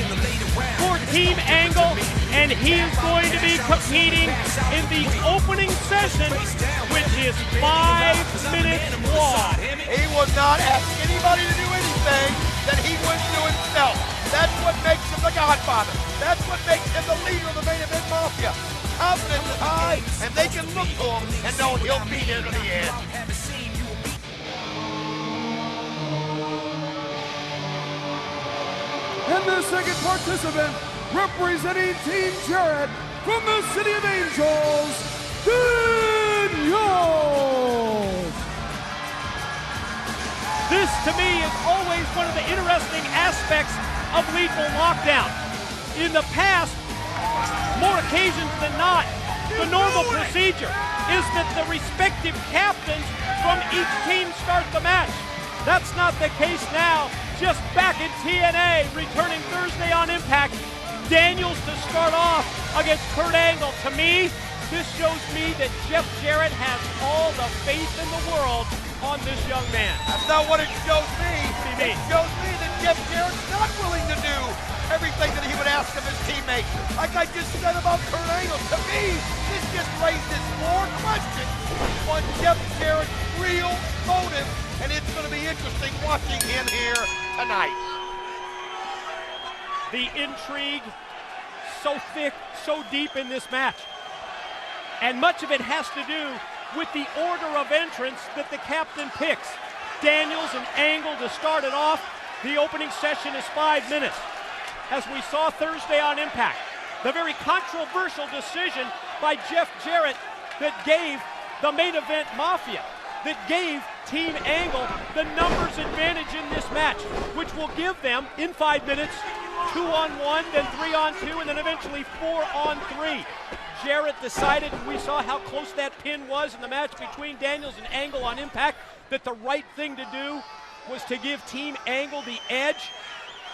for Team Angle, and he is going to be competing in the opening session, which is 5 minutes long. He will not ask anybody to do anything that he wouldn't do himself. That's what makes him the Godfather. That's what makes him the leader of the Main Event Mafia. Confidence is high, and they can look to him and know he'll be there to the end. the second participant, representing Team Jarrett from the City of Angels, Daniels. This, to me, is always one of the interesting aspects of Lethal Lockdown. In the past, more occasions than not, the normal procedure is that the respective captains from each team start the match. That's not the case now. Just back in TNA, returning Thursday on Impact, Daniels to start off against Kurt Angle. To me, this shows me that Jeff Jarrett has all the faith in the world on this young man. That's not what it shows me. It shows me that Jeff Jarrett's not willing to do everything that he would ask of his teammates. Like I just said about Kurt Angle, to me, this just raises more questions on Jeff Jarrett's real motive, and it's going to be interesting watching him here tonight. The intrigue so thick, so deep in this match. And much of it has to do with the order of entrance that the captain picks. Daniels and Angle to start it off. The opening session is 5 minutes. As we saw Thursday on Impact, the very controversial decision by Jeff Jarrett that gave the main event Mafia, that gave Team Angle the numbers advantage in this match, which will give them, in 5 minutes, 2-on-1, then 3-on-2, and then eventually 4-on-3. Jarrett decided, and we saw how close that pin was in the match between Daniels and Angle on Impact, that the right thing to do was to give Team Angle the edge.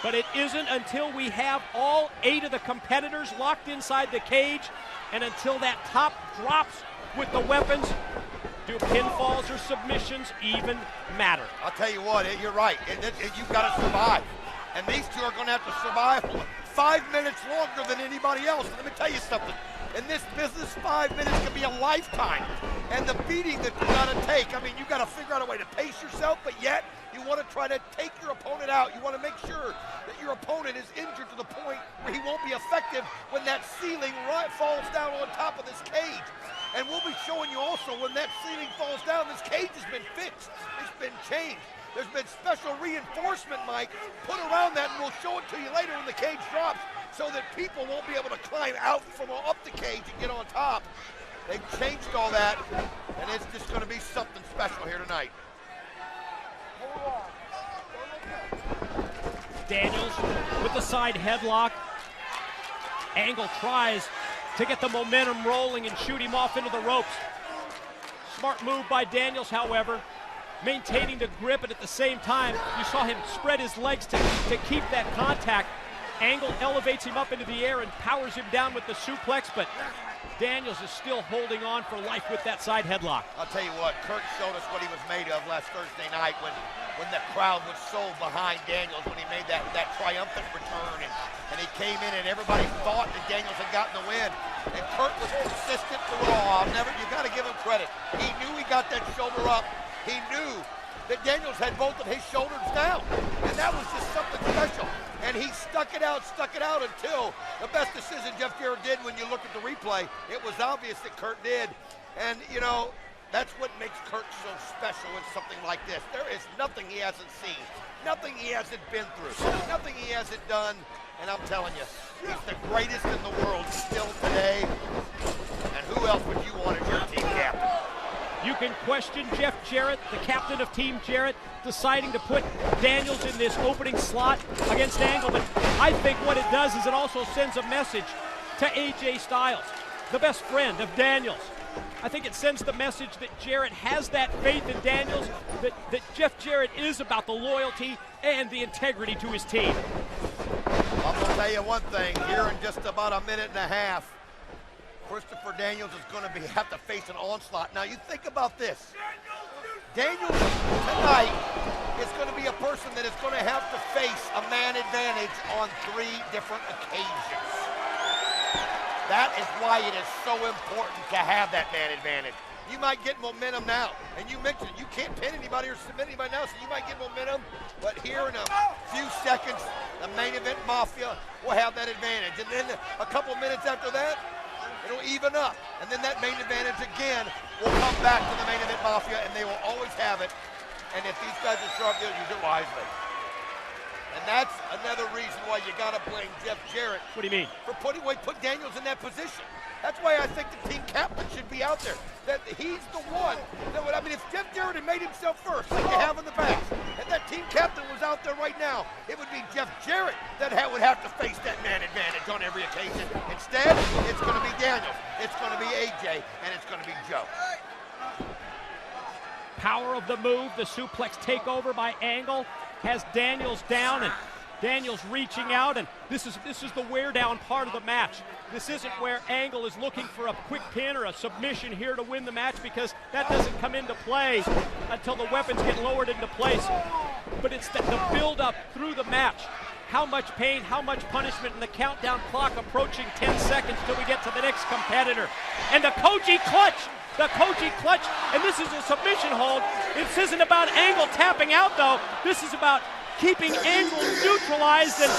But it isn't until we have all 8 of the competitors locked inside the cage, and until that top drops with the weapons, do pinfalls or submissions even matter? I'll tell you what, you're right. You've got to survive. And these two are going to have to survive 5 minutes longer than anybody else. Let me tell you something. In this business, 5 minutes can be a lifetime. And the beating that you got to take, I mean, you got to figure out a way to pace yourself, but yet you want to try to take your opponent out. You want to make sure that your opponent is injured to the point where he won't be effective when that ceiling falls down on top of this cage. And we'll be showing you also when that ceiling falls down, this cage has been fixed. It's been changed. There's been special reinforcement, Mike, put around that, and we'll show it to you later when the cage drops, so that people won't be able to climb out from up the cage and get on top. They've changed all that, and it's just going to be something special here tonight. Daniels with the side headlock. Angle tries to get the momentum rolling and shoot him off into the ropes. Smart move by Daniels, however, maintaining the grip, and at the same time, you saw him spread his legs to keep that contact. Angle elevates him up into the air and powers him down with the suplex, but Daniels is still holding on for life with that side headlock. I'll tell you what, Kurt showed us what he was made of last Thursday night when the crowd was so behind Daniels when he made that triumphant return, and he came in and everybody thought that Daniels had gotten the win. And Kurt was consistent through it all. You got to give him credit. He knew he got that shoulder up. He knew that Daniels had both of his shoulders down, and that was just something special. And he stuck it out until the best decision Jeff Jarrett did. When you look at the replay, it was obvious that Kurt did. And, you know, that's what makes Kurt so special in something like this. There is nothing he hasn't seen, nothing he hasn't been through, nothing he hasn't done. And I'm telling you, he's the greatest in the world still today. And who else would you want as your team captain? You can question Jeff Jarrett, the captain of Team Jarrett, deciding to put Daniels in this opening slot against Angle, but I think what it does is it also sends a message to AJ Styles, the best friend of Daniels. I think it sends the message that Jarrett has that faith in Daniels, that Jeff Jarrett is about the loyalty and the integrity to his team. I'm going to tell you one thing, here in just about a minute and a half, Christopher Daniels is going to have to face an onslaught. Now, you think about this. Daniels tonight is going to be a person that is going to have to face a man advantage on 3 different occasions. That is why it is so important to have that man advantage. You might get momentum now, and you mentioned you can't pin anybody or submit anybody now, so you might get momentum, but here in a few seconds, the main event Mafia will have that advantage. And then a couple minutes after that, it'll even up, and then that main advantage again will come back to the main event Mafia, and they will always have it. And if these guys are sharp, they'll use it wisely. And that's another reason why you got to blame Jeff Jarrett. What do you mean? For put Daniels in that position. That's why I think the team captain should be out there. That he's the one that would, I mean, if Jeff Jarrett had made himself first, like you have in the past, and that team captain was out there right now, it would be Jeff Jarrett that would have to face that man advantage on every occasion. Instead, it's going to be Daniels, it's going to be AJ, and it's going to be Joe. Power of the move, the suplex takeover by Angle has Daniels down, and Daniels reaching out, and this is the wear down part of the match. This isn't where Angle is looking for a quick pin or a submission here to win the match, because that doesn't come into play until the weapons get lowered into place. But it's the build-up through the match. How much pain, how much punishment, and the countdown clock approaching 10 seconds till we get to the next competitor. And the Koji clutch! The Koji clutch, and this is a submission hold. This isn't about Angle tapping out, though. This is about keeping Angle neutralized, and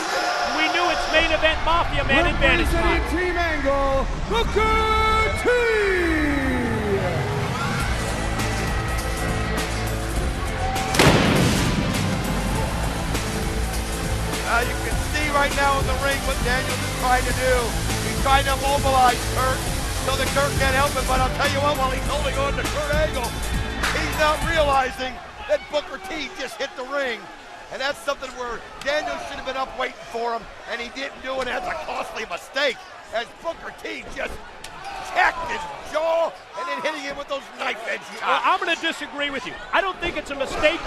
we knew it's main event Mafia man advantage time. Representing Team Angle, Booker T! You can see right now in the ring what Daniels is trying to do. He's trying to mobilize Kurt so that Kurt can't help it, but I'll tell you what, while he's holding on to Kurt Angle, he's not realizing that Booker T just hit the ring. And that's something where Daniels should have been up waiting for him, and he didn't do it. That's a costly mistake, as Booker T just checked his jaw and then hitting him with those knife edge shots. Well, I'm going to disagree with you. I don't think it's a mistake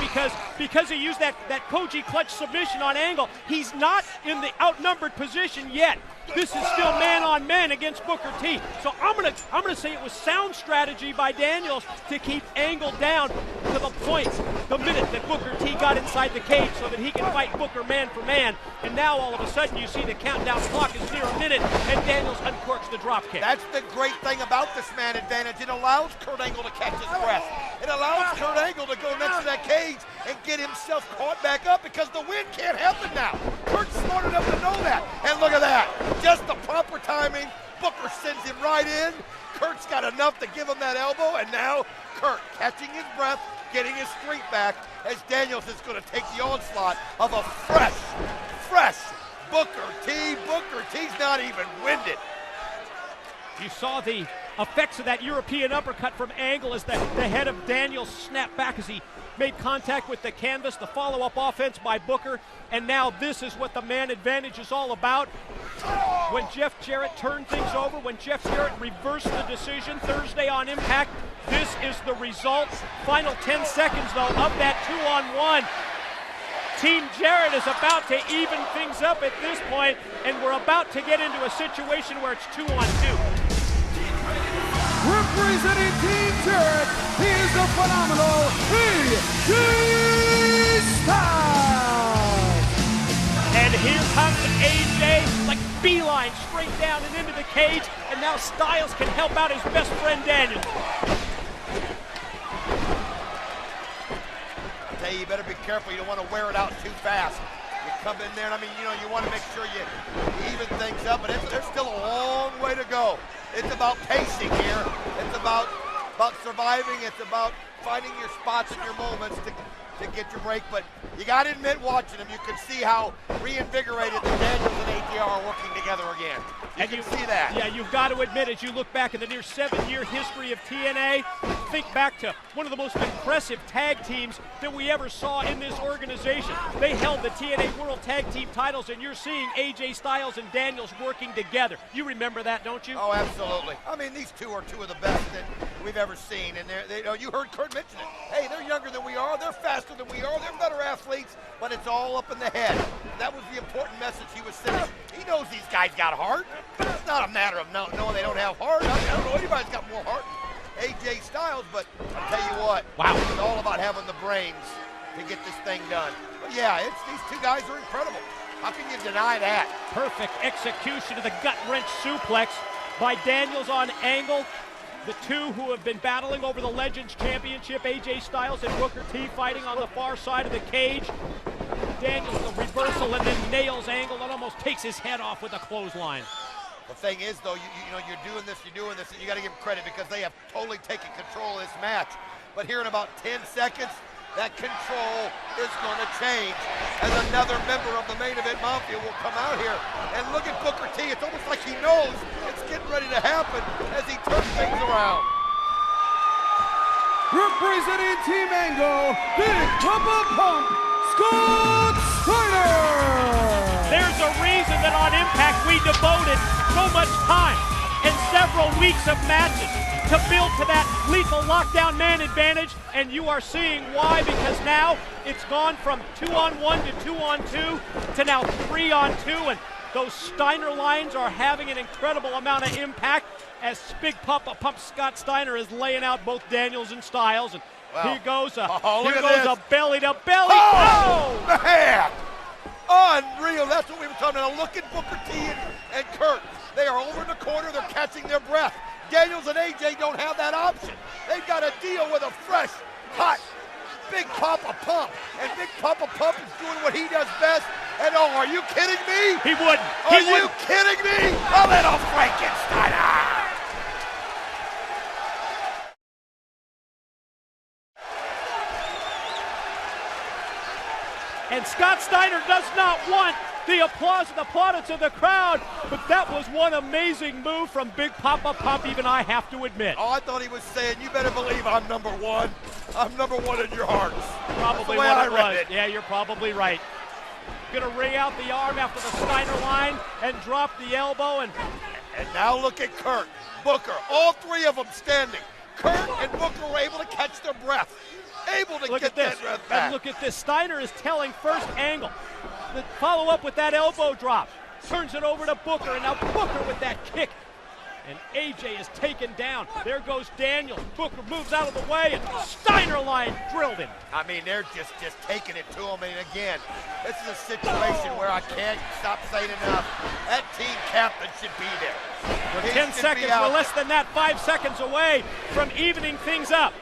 because he used that Koji clutch submission on Angle. He's not in the outnumbered position yet. This is still man on man against Booker T. So I'm gonna say it was sound strategy by Daniels to keep Angle down to the point, the minute that Booker T got inside the cage so that he can fight Booker man for man. And now all of a sudden you see the countdown clock is near a minute and Daniels uncorks the drop kick. That's the great thing about this man advantage. It allows Kurt Angle to catch his breath. It allows Kurt Angle to go next to that cage and get himself caught back up, because the win can't happen now. Kurt's smart enough to know that. And look at that. Just the proper timing. Booker sends him right in. Kurt's got enough to give him that elbow, and now Kurt catching his breath, getting his strength back, as Daniels is going to take the onslaught of a fresh Booker T. Booker T's not even winded. You saw the effects of that European uppercut from Angle as the head of Daniels snapped back as he made contact with the canvas, the follow-up offense by Booker, and now this is what the man advantage is all about. When Jeff Jarrett turned things over, when Jeff Jarrett reversed the decision Thursday on Impact, this is the result. Final 10 seconds, though, of that 2-on-1. Team Jarrett is about to even things up at this point, and we're about to get into a situation where it's 2-on-2. Representing Team Jarrett, he is the phenomenal AJ Styles! And here comes AJ, like beeline straight down and into the cage, and now Styles can help out his best friend Daniel. I tell you, you better be careful. You don't want to wear it out too fast. You come in there, and I mean, you want to make sure you even things up, but there's still a long way to go. It's about pacing here. It's about surviving. It's about finding your spots and your moments to get your break. But you got to admit, watching them, you can see how reinvigorated the Daniels and AJ are working together again. You can see that. Yeah, you've got to admit, as you look back at the near 7-year history of TNA, think back to one of the most impressive tag teams that we ever saw in this organization. They held the TNA World Tag Team titles, and you're seeing AJ Styles and Daniels working together. You remember that, don't you? Oh, absolutely. I mean, these two are two of the best that we've ever seen. And you heard Kurt mention it. Hey, they're younger than we are. They're faster than we are. They're better athletes, but it's all up in the head. That was the important message he was sending. He knows these guys got heart. It's not a matter of knowing they don't have heart. I don't know anybody's got more heart than AJ Styles, but I'll tell you what. Wow. It's all about having the brains to get this thing done. But yeah, these two guys are incredible. How can you deny that? Perfect execution of the gut-wrench suplex by Daniels on Angle. The two who have been battling over the Legends Championship, AJ Styles and Booker T, fighting on the far side of the cage. Daniels the reversal and then nails Angle and almost takes his head off with a clothesline. The thing is, though, you're doing this, and you got to give them credit because they have totally taken control of this match. But here in about 10 seconds, that control is going to change as another member of the Main Event Mafia will come out here. And look at Booker T. It's almost like he knows it's getting ready to happen as he turns things around. Representing Team Angle, Big Papa Pump, Scott Steiner! There's a reason that on Impact we devoted so much time and several weeks of matches to build to that lethal lockdown man advantage, and you are seeing why, because now it's gone from 2-on-1 to 2-on-2 to now 3-on-2, and those Steiner lines are having an incredible amount of impact as Big Pump Scott Steiner is laying out both Daniels and Styles, and here goes a belly to belly. Oh, man! Unreal. That's what we were talking about. Look at Booker T and Kurt. They are over in the corner. They're catching their breath. Daniels and AJ don't have that option. They've got to deal with a fresh, hot, Big Papa Pump. And Big Papa Pump is doing what he does best. And oh, are you kidding me? He wouldn't. Are you kidding me? A little Frankensteiner. And Scott Steiner does not want the applause and the plaudits of the crowd, but that was one amazing move from Big Papa Pump, even I have to admit. Oh, I thought he was saying, you better believe I'm number one. I'm number one in your hearts. Probably what I read it. Yeah, you're probably right. Gonna ring out the arm after the Steiner line and drop the elbow. And now look at Kurt, Booker, all three of them standing. Kurt and Booker were able to catch their breath. Able to get that breath back. And look at this. Steiner is telling First Angle. The follow up with that elbow drop. Turns it over to Booker, and now Booker with that kick. And AJ is taken down. There goes Daniels. Booker moves out of the way, and Steiner line drilled him. I mean, they're just taking it to him. And again, this is a situation where I can't stop saying enough. That team captain should be there. We're 10 seconds, we're less than that, 5 seconds away from evening things up.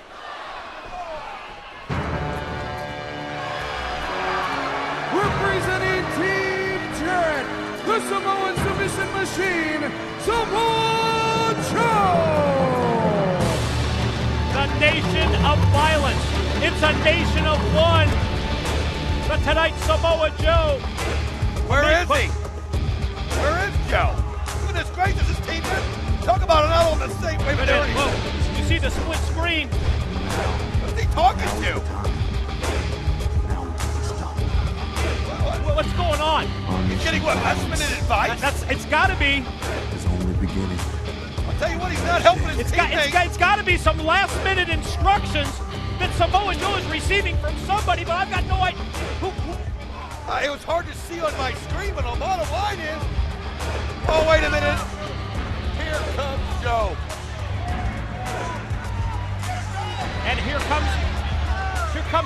Representing Team Jarrett, the Samoan submission machine, Samoa Joe! The nation of violence. It's a nation of one. But tonight, Samoa Joe. Where is he? Where is Joe? Goodness gracious, his team. Talk about it all on the same way. Whoa, you see the split screen. Who's he talking to? What's going on? He's getting what, last-minute advice? It's got to be. It's only beginning. I'll tell you what, he's not helping his teammates. It's got to be some last-minute instructions that Samoa Joe is receiving from somebody, but I've got no idea. It was hard to see on my screen, but the bottom line is, oh, wait a minute. Here comes Joe. And here comes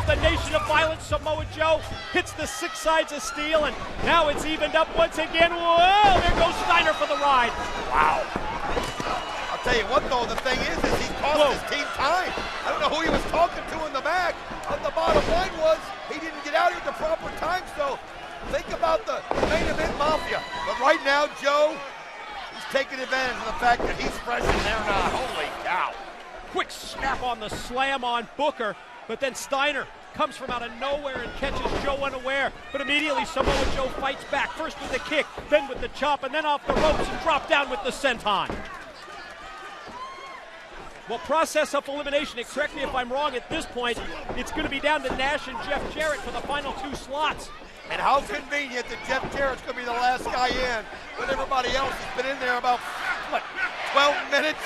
the nation of violence. Samoa Joe hits the 6 sides of steel, and now it's evened up once again. Whoa, there goes Steiner for the ride. Wow. I'll tell you what, though, the thing is he cost his team time. I don't know who he was talking to in the back, but the bottom line was he didn't get out here at the proper time, so think about the Main Event Mafia. But right now, Joe, he's taking advantage of the fact that he's fresh and they're not. Holy cow. Quick snap on the slam on Booker. But then Steiner comes from out of nowhere and catches Joe unaware. But immediately Samoa Joe fights back, first with the kick, then with the chop, and then off the ropes and drop down with the senton. Well, process of elimination, and correct me if I'm wrong at this point, it's going to be down to Nash and Jeff Jarrett for the final 2 slots. And how convenient that Jeff Jarrett's going to be the last guy in when everybody else has been in there about, what, 12 minutes?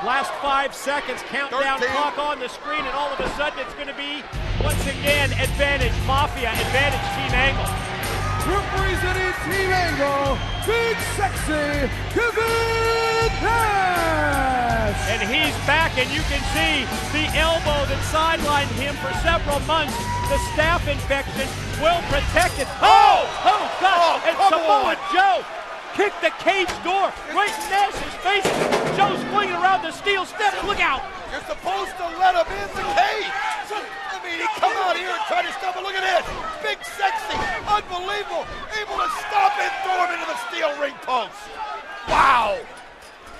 Last 5 seconds, countdown 13. clock on the screen, and all of a sudden it's going to be, once again, advantage Mafia, advantage Team Angle. Representing Team Angle, Big Sexy Kevin Nash! And he's back, and you can see the elbow that sidelined him for several months. The staph infection, well protected. Oh, God! And Samoa Joe kicked the cage door right in Nash's face. Joe's flinging around the steel steps. Look out! You're supposed to let him in the cage. I mean, he come out here and try to stop it. Look at this. Big Sexy, unbelievable, able to stop it, throw him into the steel ring post. Wow.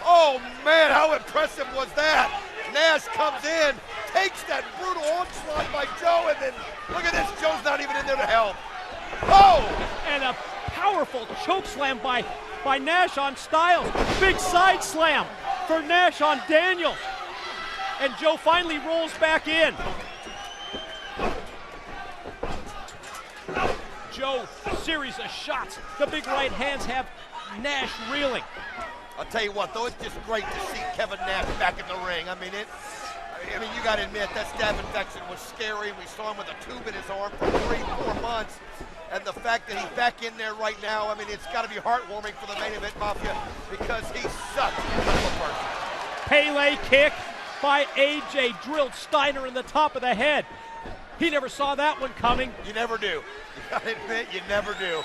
Oh, man, how impressive was that? Nash comes in, takes that brutal onslaught by Joe, and then look at this, Joe's not even in there to help. Oh! And a powerful choke slam by Nash on Styles. Big side slam for Nash on Daniels. And Joe finally rolls back in. Joe, series of shots. The big right hands have Nash reeling. I'll tell you what, though, it's just great to see Kevin Nash back in the ring. I mean, you got to admit, that staph infection was scary. We saw him with a tube in his arm for 3-4 months. And the fact that he's back in there right now, I mean, it's got to be heartwarming for the main event Mafia because he's such a wonderful person. Pele kick by AJ drilled Steiner in the top of the head. He never saw that one coming. You never do. You got to admit, you never do.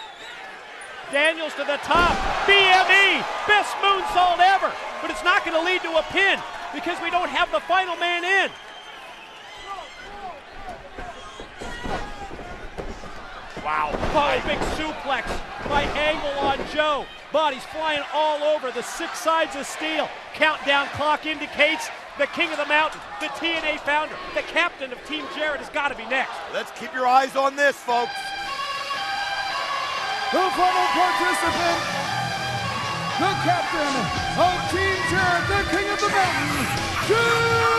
Daniels to the top. BME, best moonsault ever. But it's not going to lead to a pin because we don't have the final man in. Wow. Oh, big suplex by Angle on Joe. Bodies flying all over the 6 sides of steel. Countdown clock indicates the king of the mountain, the TNA founder, the captain of Team Jarrett has got to be next. Let's keep your eyes on this, folks. The final participant, the captain of Team Jarrett, the king of the mountain, Jarrett!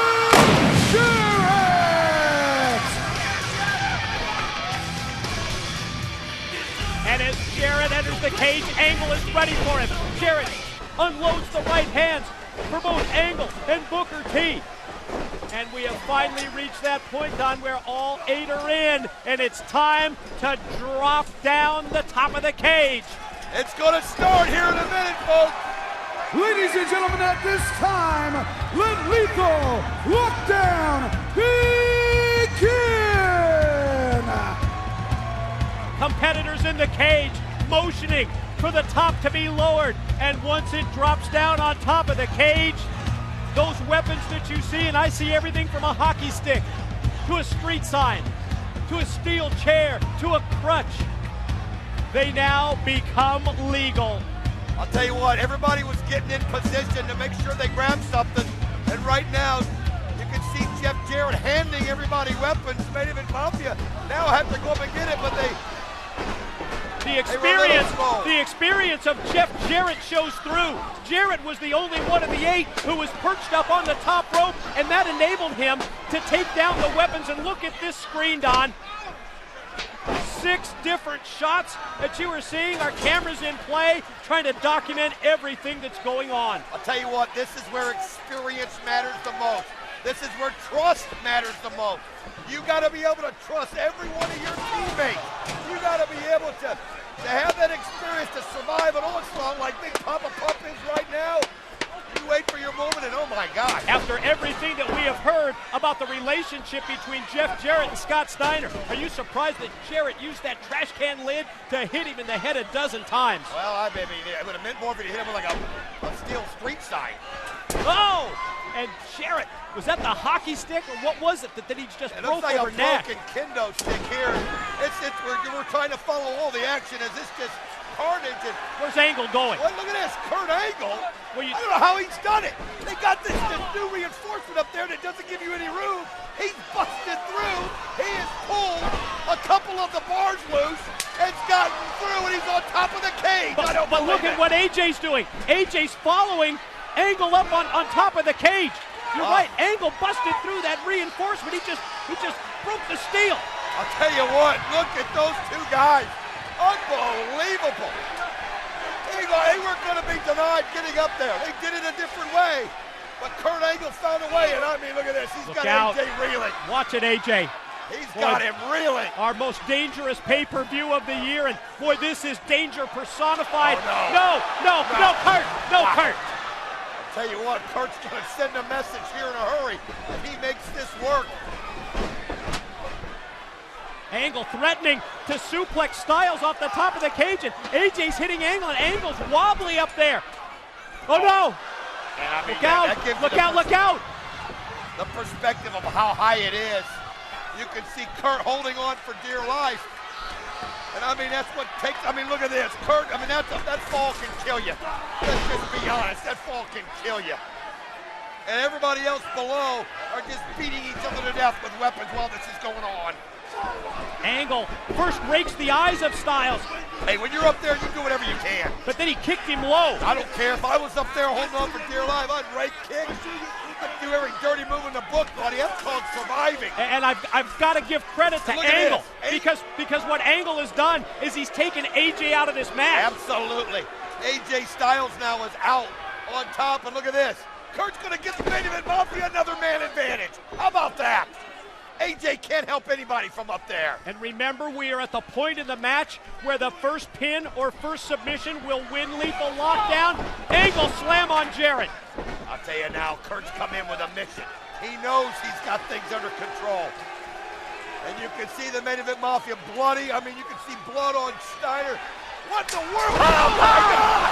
And as Jarrett enters the cage, Angle is ready for him. Jarrett unloads the right hands for both Angle and Booker T. And we have finally reached that point, Don, where all 8 are in, and it's time to drop down the top of the cage. It's going to start here in a minute, folks. Ladies and gentlemen, at this time, let Lethal Lockdown begin! Competitors in the cage, motioning for the top to be lowered, and once it drops down on top of the cage, those weapons that you see, and I see everything from a hockey stick to a street sign to a steel chair to a crutch, they now become legal. I'll tell you what, everybody was getting in position to make sure they grabbed something, and right now you can see Jeff Jarrett handing everybody weapons. Main Event Mafia now have to go up and get it, but the experience of Jeff Jarrett shows through. Jarrett was the only one of the 8 who was perched up on the top rope, and that enabled him to take down the weapons. And look at this screen, Don. 6 different shots that you are seeing. Our cameras in play, trying to document everything that's going on. I'll tell you what, this is where experience matters the most. This is where trust matters the most. You got to be able to trust every one of your teammates. You got to be able to have that experience to survive an onslaught like Big Papa Pump is right now. You wait for your moment, and oh my God. After everything that we have heard about the relationship between Jeff Jarrett and Scott Steiner, are you surprised that Jarrett used that trash can lid to hit him in the head a dozen times? Well, I mean, it would have meant more if he hit him with like a steel street sign. Oh! And Jarrett, was that the hockey stick, or what was it that he just it broke looks like over a Nash? broken kendo stick here. We're trying to follow all the action as this just carnage. And where's Angle going? well, look at this, Kurt Angle. Well, I don't know how he's done it. They got this new reinforcement up there that doesn't give you any room. He's busted through. He has pulled a couple of the bars loose and gotten through, and he's on top of the cage. But look at what AJ's doing. AJ's following Angle up on top of the cage. You're right, Angle busted through that reinforcement. He just broke the steel. I'll tell you what, look at those 2 guys. Unbelievable. They weren't going to be denied getting up there. They did it a different way. But Kurt Angle found a way, and I mean, look at this. He's got AJ reeling. Watch it, AJ. He's got him reeling. Our most dangerous pay-per-view of the year, and boy, this is danger personified. Oh, no, Kurt. Kurt. I'll tell you what, Kurt's going to send a message here in a hurry if he makes this work. Angle threatening to suplex Styles off the top of the cage, and AJ's hitting Angle, and Angle's wobbly up there. Oh no! And I mean, look out! The perspective of how high it is. You can see Kurt holding on for dear life. And I mean, that's what takes, I mean, look at this. Kurt, I mean, that fall can kill you. Let's just be honest, that fall can kill you. and everybody else below are just beating each other to death with weapons while this is going on. Angle first rakes the eyes of Styles. Hey, when you're up there, you do whatever you can. But then he kicked him low. I don't care. If I was up there holding on for dear life, I'd rake kicks. I'd do every dirty move in the book, buddy. That's called surviving. And I've got to give credit to Angle because what Angle has done is he's taken AJ out of this match. Absolutely. AJ Styles now is out on top, and look at this. Kurt's going to get the main event Mafia another man advantage. How about that? AJ can't help anybody from up there. And remember, we are at the point in the match where the first pin or first submission will win lethal lockdown. Angle slam on Jarrett. I'll tell you now, Kurt's come in with a mission. He knows he's got things under control. And you can see the main event Mafia bloody. I mean, you can see blood on Steiner. What the world? Oh my God!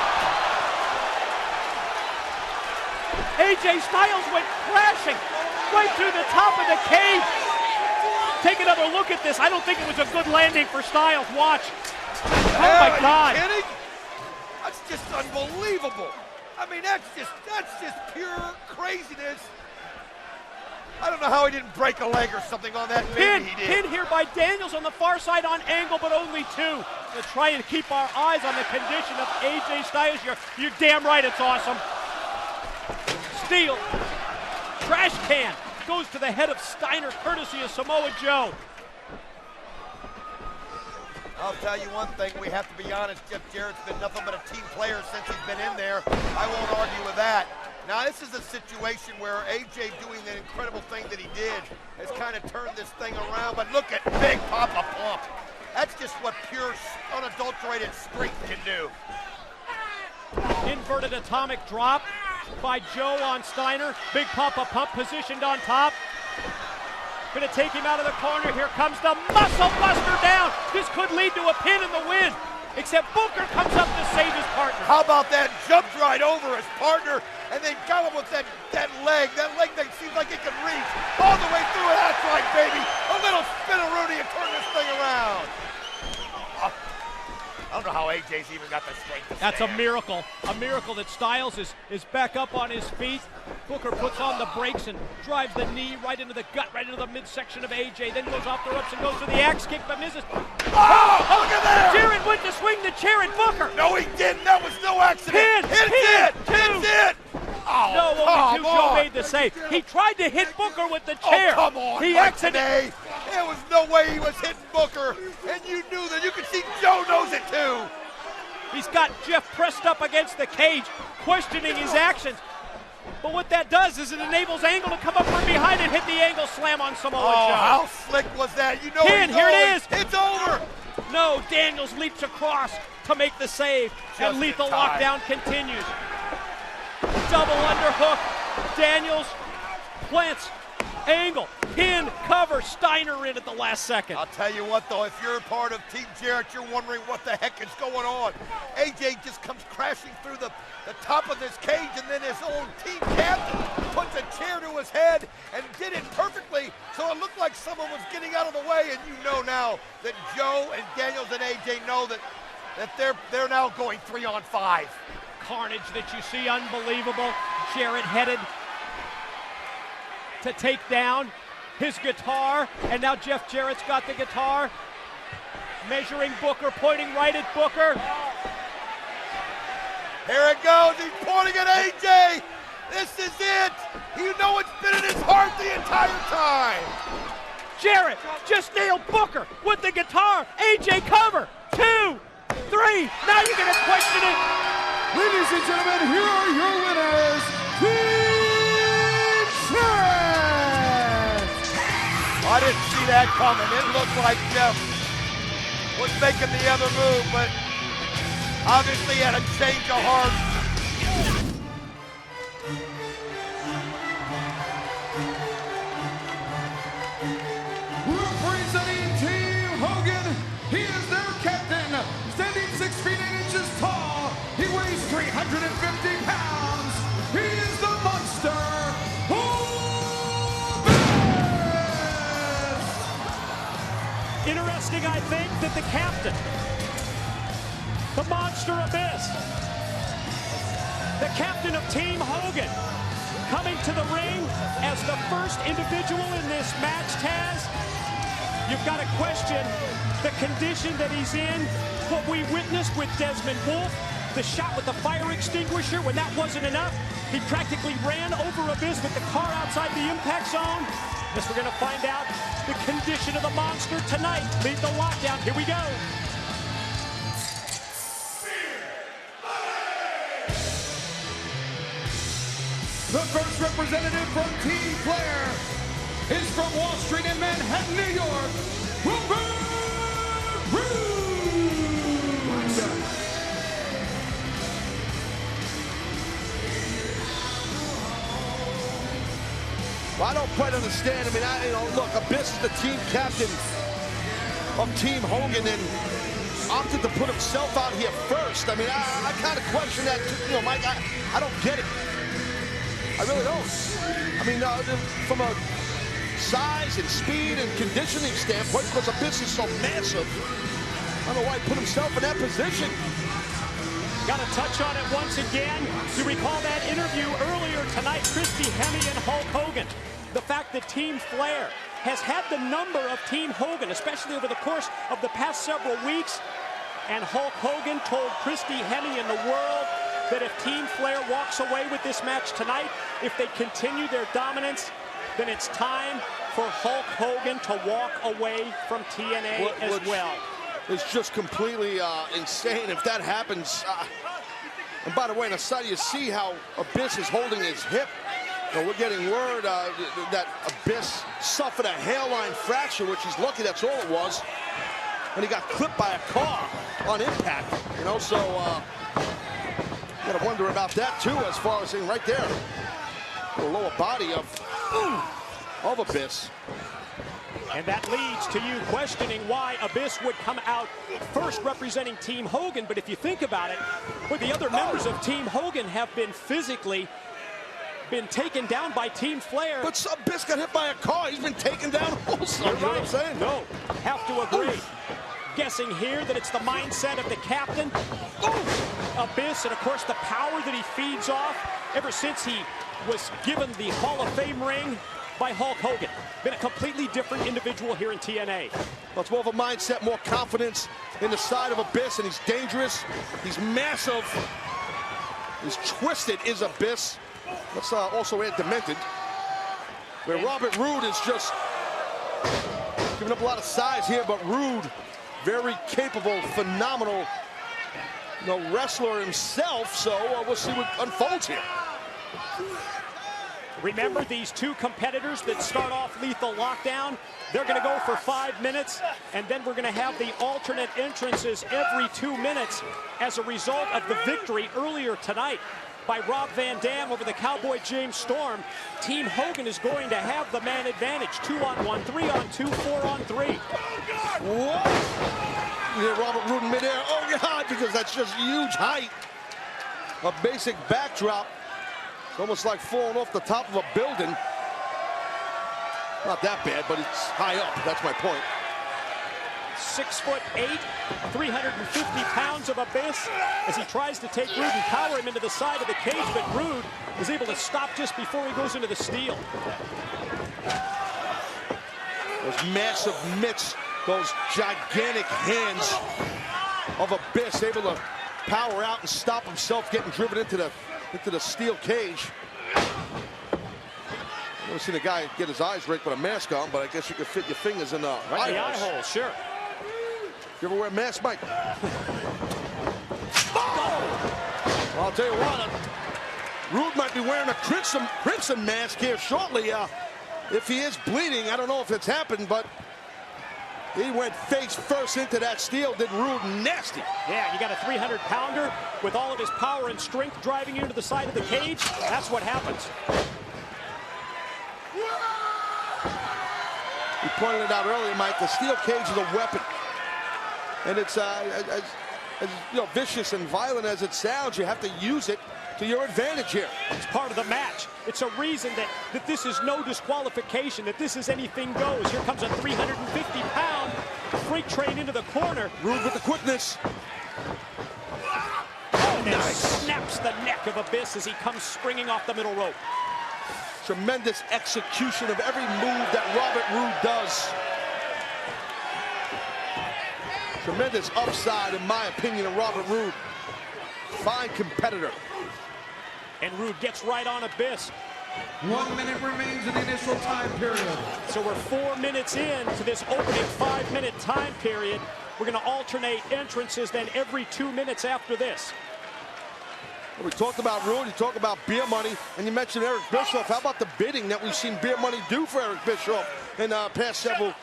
AJ Styles went crashing right through the top of the cage. Take another look at this. I don't think it was a good landing for Styles. Watch. Oh my God. Are you kidding? That's just unbelievable. I mean, that's just pure craziness. I don't know how he didn't break a leg or something on that. Maybe he did. Pin here by Daniels on the far side on Angle, but only 2. To try and keep our eyes on the condition of AJ Styles. You're damn right it's awesome. Steel. Trash can goes to the head of Steiner, courtesy of Samoa Joe. I'll tell you one thing, we have to be honest, Jeff Jarrett's been nothing but a team player since he's been in there. I won't argue with that. Now, this is a situation where AJ doing that incredible thing that he did has kind of turned this thing around, but look at Big Papa Pump. That's just what pure, unadulterated strength can do. Inverted atomic drop by Joe on Steiner. Big Papa Pump positioned on top. Gonna take him out of the corner. Here comes the muscle buster down. This could lead to a pin in the win. Except Booker comes up to save his partner. How about that? Jumped right over his partner and then got him with that leg. That leg that seems like it can reach all the way through it. That's right, baby. A little spin-a-rooney and turn this thing around. I don't know how AJ's even got the strength to That's stand. a miracle. A miracle that Styles is back up on his feet. Booker puts on the brakes and drives the knee right into the gut, right into the midsection of AJ. Then goes off the ropes and goes for the axe kick, but misses. Oh, look at that! Jarrett went to swing the chair at Booker. No, he didn't. That was no accident. Pin! It's it! Oh, No, only 2. Joe made the save. He tried to hit Booker with the chair. Oh, come on. He Mike, exited. today. There was no way he was hitting Booker, and you knew that. You could see Joe knows it too. He's got Jeff pressed up against the cage, questioning his actions. But what that does is it enables Angle to come up from behind and hit the Angle slam on Samoa Joe. How slick was that? You know Pin, here it is. It's over. No, Daniels leaps across to make the save, and lethal lockdown continues. Double underhook. Daniels plants Angle, pin, cover, Steiner in at the last second. I'll tell you what, though, if you're a part of Team Jarrett, you're wondering what the heck is going on. AJ just comes crashing through the top of this cage, and then his own team captain puts a chair to his head and did it perfectly, so it looked like someone was getting out of the way, and you know now that Joe and Daniels and AJ know that they're now going 3-on-5. Carnage that you see, unbelievable. Jarrett headed to take down his guitar, and now Jeff Jarrett's got the guitar, measuring Booker, pointing right at Booker. Here it goes, he's pointing at AJ. This is it. You know it's been in his heart the entire time. Jarrett just nailed Booker with the guitar. AJ cover, 2, 3. Now you're gonna question it. Ladies and gentlemen, here are your winners, Team Jarrett! I didn't see that coming. It looked like Jeff was making the other move, but obviously had a change of heart. Representing Team Hogan, he is their captain, standing 6 feet 8 inches tall. He weighs 350 pounds. He is the monster. Interesting, I think, that the captain, the Monster Abyss, the captain of Team Hogan, Coming to the ring as the first individual in this match, Taz, you've got to question the condition that he's in. What we witnessed with Desmond Wolfe, the shot with the fire extinguisher, when that wasn't enough, he practically ran over Abyss with the car outside the impact zone. Guess we're going to find out the condition of the monster tonight. Lethal Lockdown. Here we go. The first representative from Team Flair is from Wall Street in Manhattan, New York, Robert Roode. Well, I don't quite understand. I mean, look, Abyss is the team captain of Team Hogan and opted to put himself out here first. I mean, I kind of question that, Mike. I don't get it. I really don't. I mean, from a size and speed and conditioning standpoint, because Abyss is so massive, I don't know why he put himself in that position. Got to touch on it once again. You recall that interview earlier tonight, Christy Hemme and Hulk Hogan. The fact that Team Flair has had the number of Team Hogan, especially over the course of the past several weeks. And Hulk Hogan told Christy Hemme and the world that if Team Flair walks away with this match tonight, if they continue their dominance, then it's time for Hulk Hogan to walk away from TNA as well. It's just completely insane if that happens. And by the way, on the side, you see how Abyss is holding his hip. We're getting word that Abyss suffered a hairline fracture, which he's lucky that's all it was. And he got clipped by a car on impact, so gotta wonder about that too, as far as seeing right there, the lower body of Abyss. And that leads to you questioning why Abyss would come out first representing Team Hogan. But if you think about it, well, the other members of Team Hogan have been physically taken down by Team Flair. But Abyss got hit by a car. He's been taken down also. You know what I'm saying? No, have to agree. Guessing here that it's the mindset of the captain. Abyss, and of course the power that he feeds off ever since he was given the Hall of Fame ring by Hulk Hogan. Been a completely different individual here in TNA. Well, it's more of a mindset, more confidence in the side of Abyss, and he's dangerous. He's massive. He's twisted is Abyss. Let's also add Demented, where Robert Roode is just giving up a lot of size here, but Roode, very capable, phenomenal, wrestler himself. So we'll see what unfolds here. Remember, these two competitors that start off Lethal Lockdown, they're going to go for 5 minutes, and then we're going to have the alternate entrances every 2 minutes as a result of the victory earlier tonight by Rob Van Dam over the Cowboy James Storm. Team Hogan is going to have the man advantage. 2-on-1, 3-on-2, 4-on-3. What? Yeah, Robert Roode in midair. Oh, God, because that's just huge height. A basic backdrop. It's almost like falling off the top of a building. Not that bad, but it's high up. That's my point. 6'8", 350 pounds of Abyss as he tries to take Roode and power him into the side of the cage, but Roode is able to stop just before he goes into the steel. Those massive mitts, those gigantic hands of Abyss, able to power out and stop himself getting driven into the steel cage. I've never seen a guy get his eyes raked with a mask on, but I guess you could fit your fingers in the right in the eye hole, sure. You ever wear a mask, Mike? Oh! Well, I'll tell you what, Roode might be wearing a crimson mask here shortly. If he is bleeding, I don't know if it's happened, but he went face first into that steel, did Roode nasty. Yeah, you got a 300-pounder with all of his power and strength driving into the side of the cage. That's what happens. You pointed it out earlier, Mike. The steel cage is a weapon. And it's as vicious and violent as it sounds, you have to use it to your advantage here. It's part of the match. It's a reason that this is no disqualification, that this is anything goes. Here comes a 350-pound freight train into the corner. Roode with the quickness. Oh, and nice. Snaps the neck of Abyss as he comes springing off the middle rope. Tremendous execution of every move that Robert Roode does. Tremendous upside, in my opinion, of Robert Roode. Fine competitor. And Roode gets right on Abyss. 1 minute remains in the initial time period. So we're 4 minutes in to this opening 5-minute time period. We're going to alternate entrances then every 2 minutes after this. We talked about Roode, you talk about beer money, and you mentioned Eric Bischoff. How about the bidding that we've seen beer money do for Eric Bischoff in the past several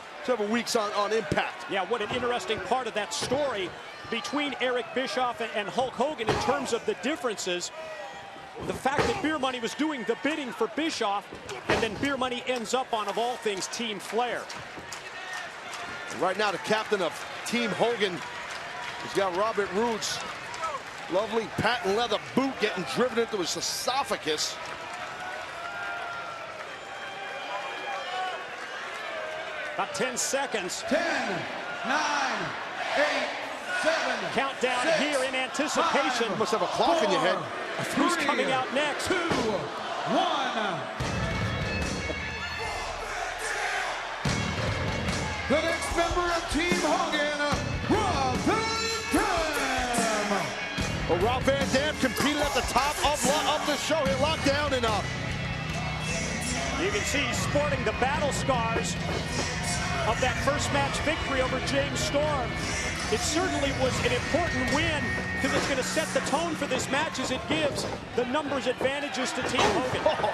weeks on Impact? Yeah, what an interesting part of that story between Eric Bischoff and Hulk Hogan in terms of the differences. The fact that Beer Money was doing the bidding for Bischoff, and then Beer Money ends up on, of all things, Team Flair. Right now, the captain of Team Hogan has got Robert Roode's lovely patent leather boot getting driven into his esophagus. About 10 seconds. 10, 9, 8, 7. Countdown 6, here in anticipation. 5, Must have a clock 4, in your head. Who's 3, coming out next? 2, 1. The next member of Team Hogan, Rob Van Dam. Well, Rob Van Dam competed at the top of the show here, lockdown and up. You can see he's sporting the battle scars of that first match victory over James Storm. It certainly was an important win because it's going to set the tone for this match as it gives the numbers advantages to Team Hogan. Oh.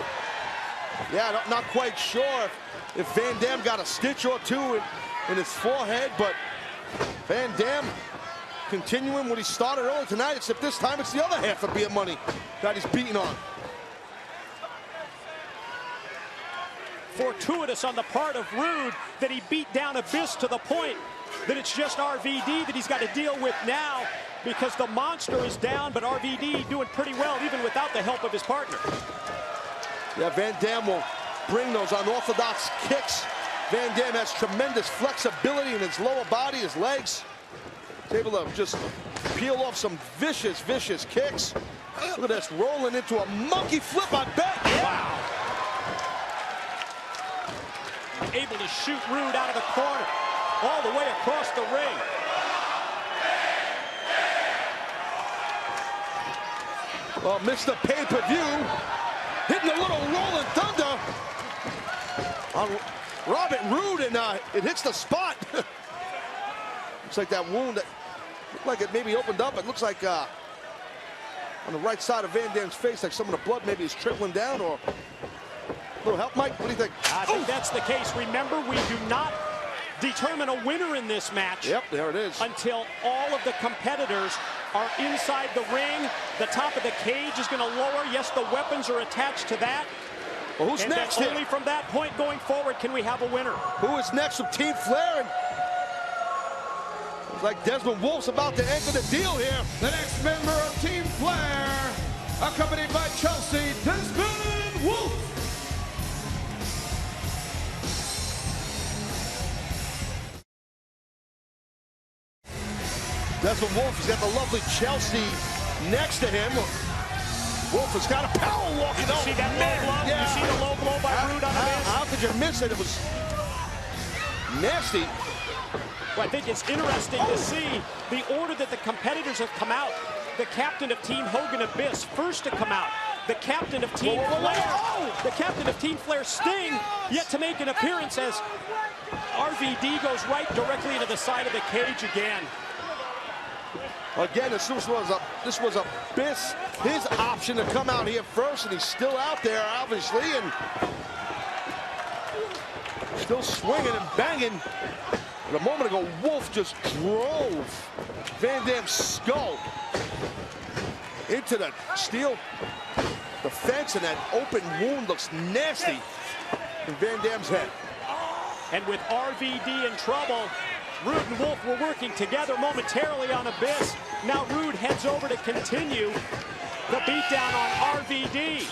Yeah, not quite sure if Van Dam got a stitch or two in his forehead, but Van Dam continuing what he started early tonight, except this time it's the other half of Beer Money that he's beating on. Fortuitous on the part of Roode that he beat down Abyss to the point that it's just RVD that he's got to deal with now because the monster is down, but RVD doing pretty well even without the help of his partner. Yeah, Van Dam will bring those unorthodox kicks. Van Dam has tremendous flexibility in his lower body, his legs. He's able to just peel off some vicious, vicious kicks. Look at this, rolling into a monkey flip, I bet. Yeah. Wow. Able to shoot Roode out of the corner, all the way across the ring. Well, Mr. Pay-Per-View hitting a little rolling thunder on Robert Roode, and it hits the spot. Looks like that wound that looked like it maybe opened up. It looks like on the right side of Van Dam's face, like some of the blood maybe is trickling down, or a little help, Mike? What do you think? I think that's the case. Remember, we do not determine a winner in this match. Yep, there it is. Until all of the competitors are inside the ring. The top of the cage is going to lower. Yes, the weapons are attached to that. Well, who's next here? Only from that point going forward can we have a winner. Who is next from Team Flair? And it's like Desmond Wolf's about to enter the deal here. The next member of Team Flair, accompanied by Chelsea, Desmond Wolf. Desmond Wolf has got the lovely Chelsea next to him. Wolf has got a power walk. Did you see that low blow? Yeah. You see the low blow by Roode on Abyss? How could you miss it? It was nasty. Well, I think it's interesting to see the order that the competitors have come out. The captain of Team Hogan Abyss first to come out. The captain of Team Flair. The captain of Team Flair, Sting, yet to make an appearance as RVD goes right directly into the side of the cage again. Again, this was Abyss, his option to come out here first, and he's still out there, obviously, and still swinging and banging. But a moment ago, Wolf just drove Van Dam's skull into the steel defense, and that open wound looks nasty in Van Dam's head. And with RVD in trouble, Roode and Wolf were working together momentarily on Abyss. Now Roode heads over to continue the beatdown on RVD.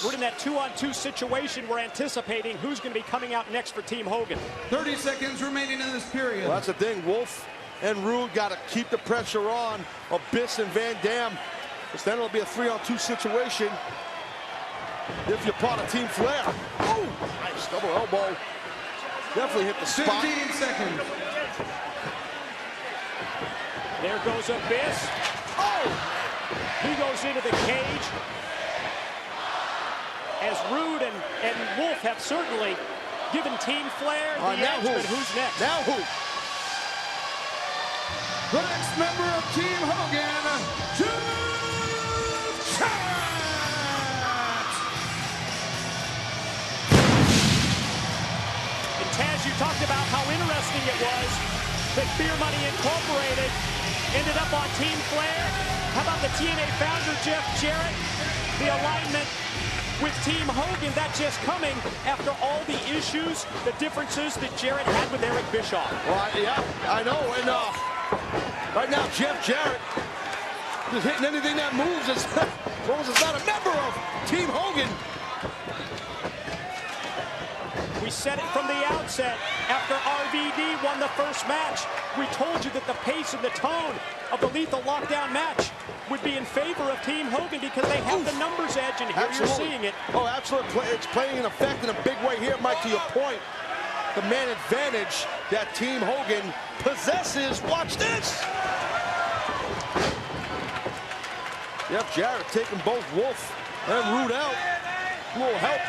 We're in that 2-on-2 situation. We're anticipating who's going to be coming out next for Team Hogan. 30 seconds remaining in this period. Well, that's the thing. Wolf and Roode got to keep the pressure on Abyss and Van Dam, because then it'll be a 3-on-2 situation. if you're part of Team Flair. Oh, nice double elbow. Definitely hit the spot. 15 seconds. There goes Abyss. Oh! He goes into the cage. As Rude and Wolf have certainly given Team Flair the edge, but who's next? Now who? The next member of Team Hogan, Jeff Jarrett. And Taz, you talked about how interesting it was that Beer Money Incorporated ended up on Team Flair. How about the TNA founder, Jeff Jarrett? The alignment with Team Hogan, that just coming after all the issues, the differences that Jarrett had with Eric Bischoff. Well, yeah, I know, and right now Jeff Jarrett is hitting anything that moves as long as it's not a member of Team Hogan. We said it from the outset. After RVD won the first match, we told you that the pace and the tone of the Lethal Lockdown match would be in favor of Team Hogan because they have the numbers edge, and here you're seeing it. Oh, absolutely. It's playing an effect in a big way here, Mike, to your point. The man advantage that Team Hogan possesses. Watch this. Jeff Jarrett taking both Wolf and Rude out. A little help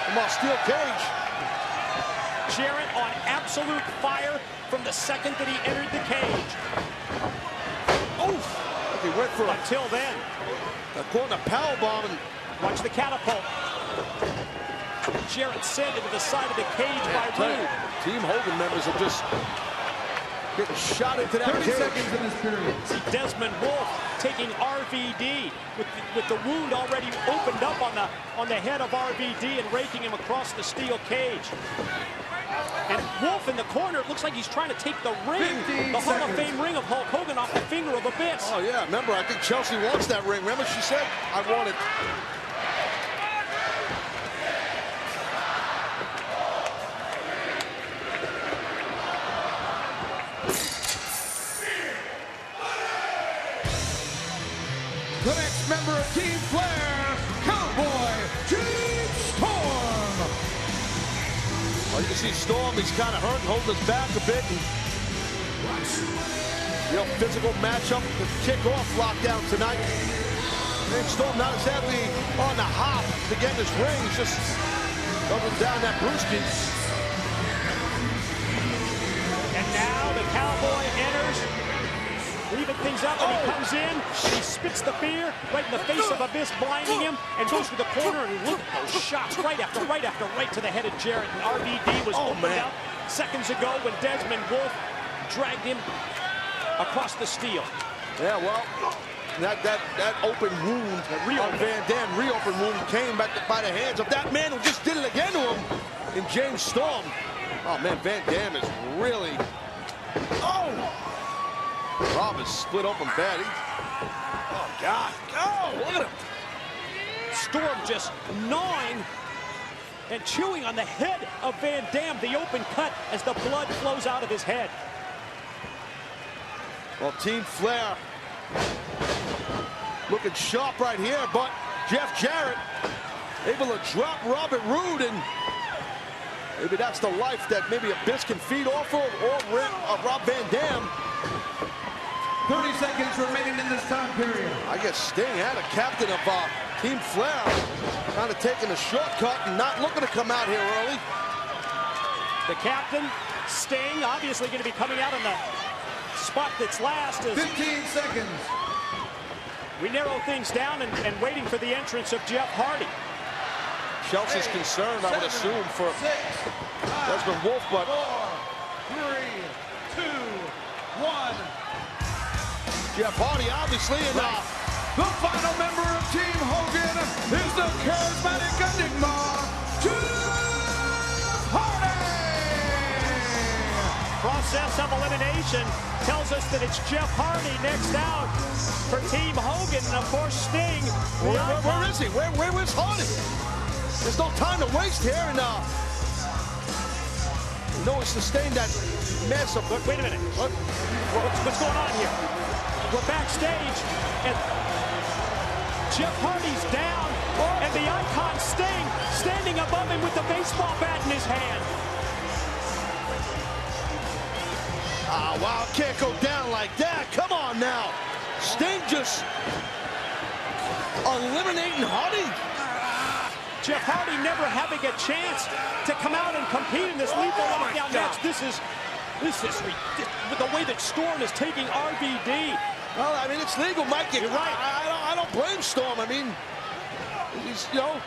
from our steel cage. Jarrett on absolute fire from the second that he entered the cage. Oof! He went for until then. Caught a powerbomb and watch the catapult. Jarrett sent into the side of the cage by Rude. Team Hogan members are just getting shot into that 30 cage. seconds in this period. See Desmond Wolf taking RVD with the wound already opened up on the head of RVD and raking him across the steel cage. And Wolf in the corner, it looks like he's trying to take the ring, the Hall of Fame ring of Hulk Hogan off the finger of Abyss. Oh yeah, remember, I think Chelsea wants that ring. Remember she said, I want it. The next member of Team Flair, Cowboy Team Storm. Well, you can see Storm, he's kind of hurting, holding his back a bit. And, you know, physical matchup to kick off Lockdown tonight. And Storm not exactly on the hop to get in his ring. He's just going down that brewski. And now the Cowboy enters, leaving things up, and he comes in, he spits the beer right in the face of Abyss, blinding him, and goes to the corner, and look at those shots, right after right to the head of Jarrett. And RVD was opened out seconds ago when Desmond Wolf dragged him across the steel. Yeah, well, that open wound on Van Dam, reopened wound, came back by the hands of that man who just did it again to him in James Storm. Oh man, Van Dam is really, Rob is split open bad. Oh God, look at him. Storm just gnawing and chewing on the head of Van Dam, the open cut as the blood flows out of his head. Well, Team Flair looking sharp right here, but Jeff Jarrett able to drop Robert Roode, and maybe that's the life that maybe Abyss can feed off of, or Rob Van Dam. 30 seconds remaining in this time period. I guess Sting had a captain of Team Flair, kind of taking a shortcut and not looking to come out here early. The captain, Sting, obviously going to be coming out in the spot that's last. 15 seconds. We narrow things down and waiting for the entrance of Jeff Hardy. Chelsea's concerned, I would assume, for Desmond Wolf, but 4, 3, 2, 1. Jeff Hardy, obviously, and the final member of Team Hogan is the charismatic enigma, Jeff Hardy! Process of elimination tells us that it's Jeff Hardy next out for Team Hogan, and of course Sting. Where is he? Where is Hardy? There's no time to waste here, and you know, he sustained that massive. Look, wait a minute. What's going on here? We're backstage, and Jeff Hardy's down. And the icon Sting standing above him with the baseball bat in his hand. Ah, wow, can't go down like that. Come on now. Sting just eliminating Hardy. Jeff Hardy never having a chance to come out and compete in this lethal lockdown match. This is ridiculous. With the way that Storm is taking RVD. Well, I mean, it's legal, Mike. You're right. I don't blame Storm. I mean, he's, you know,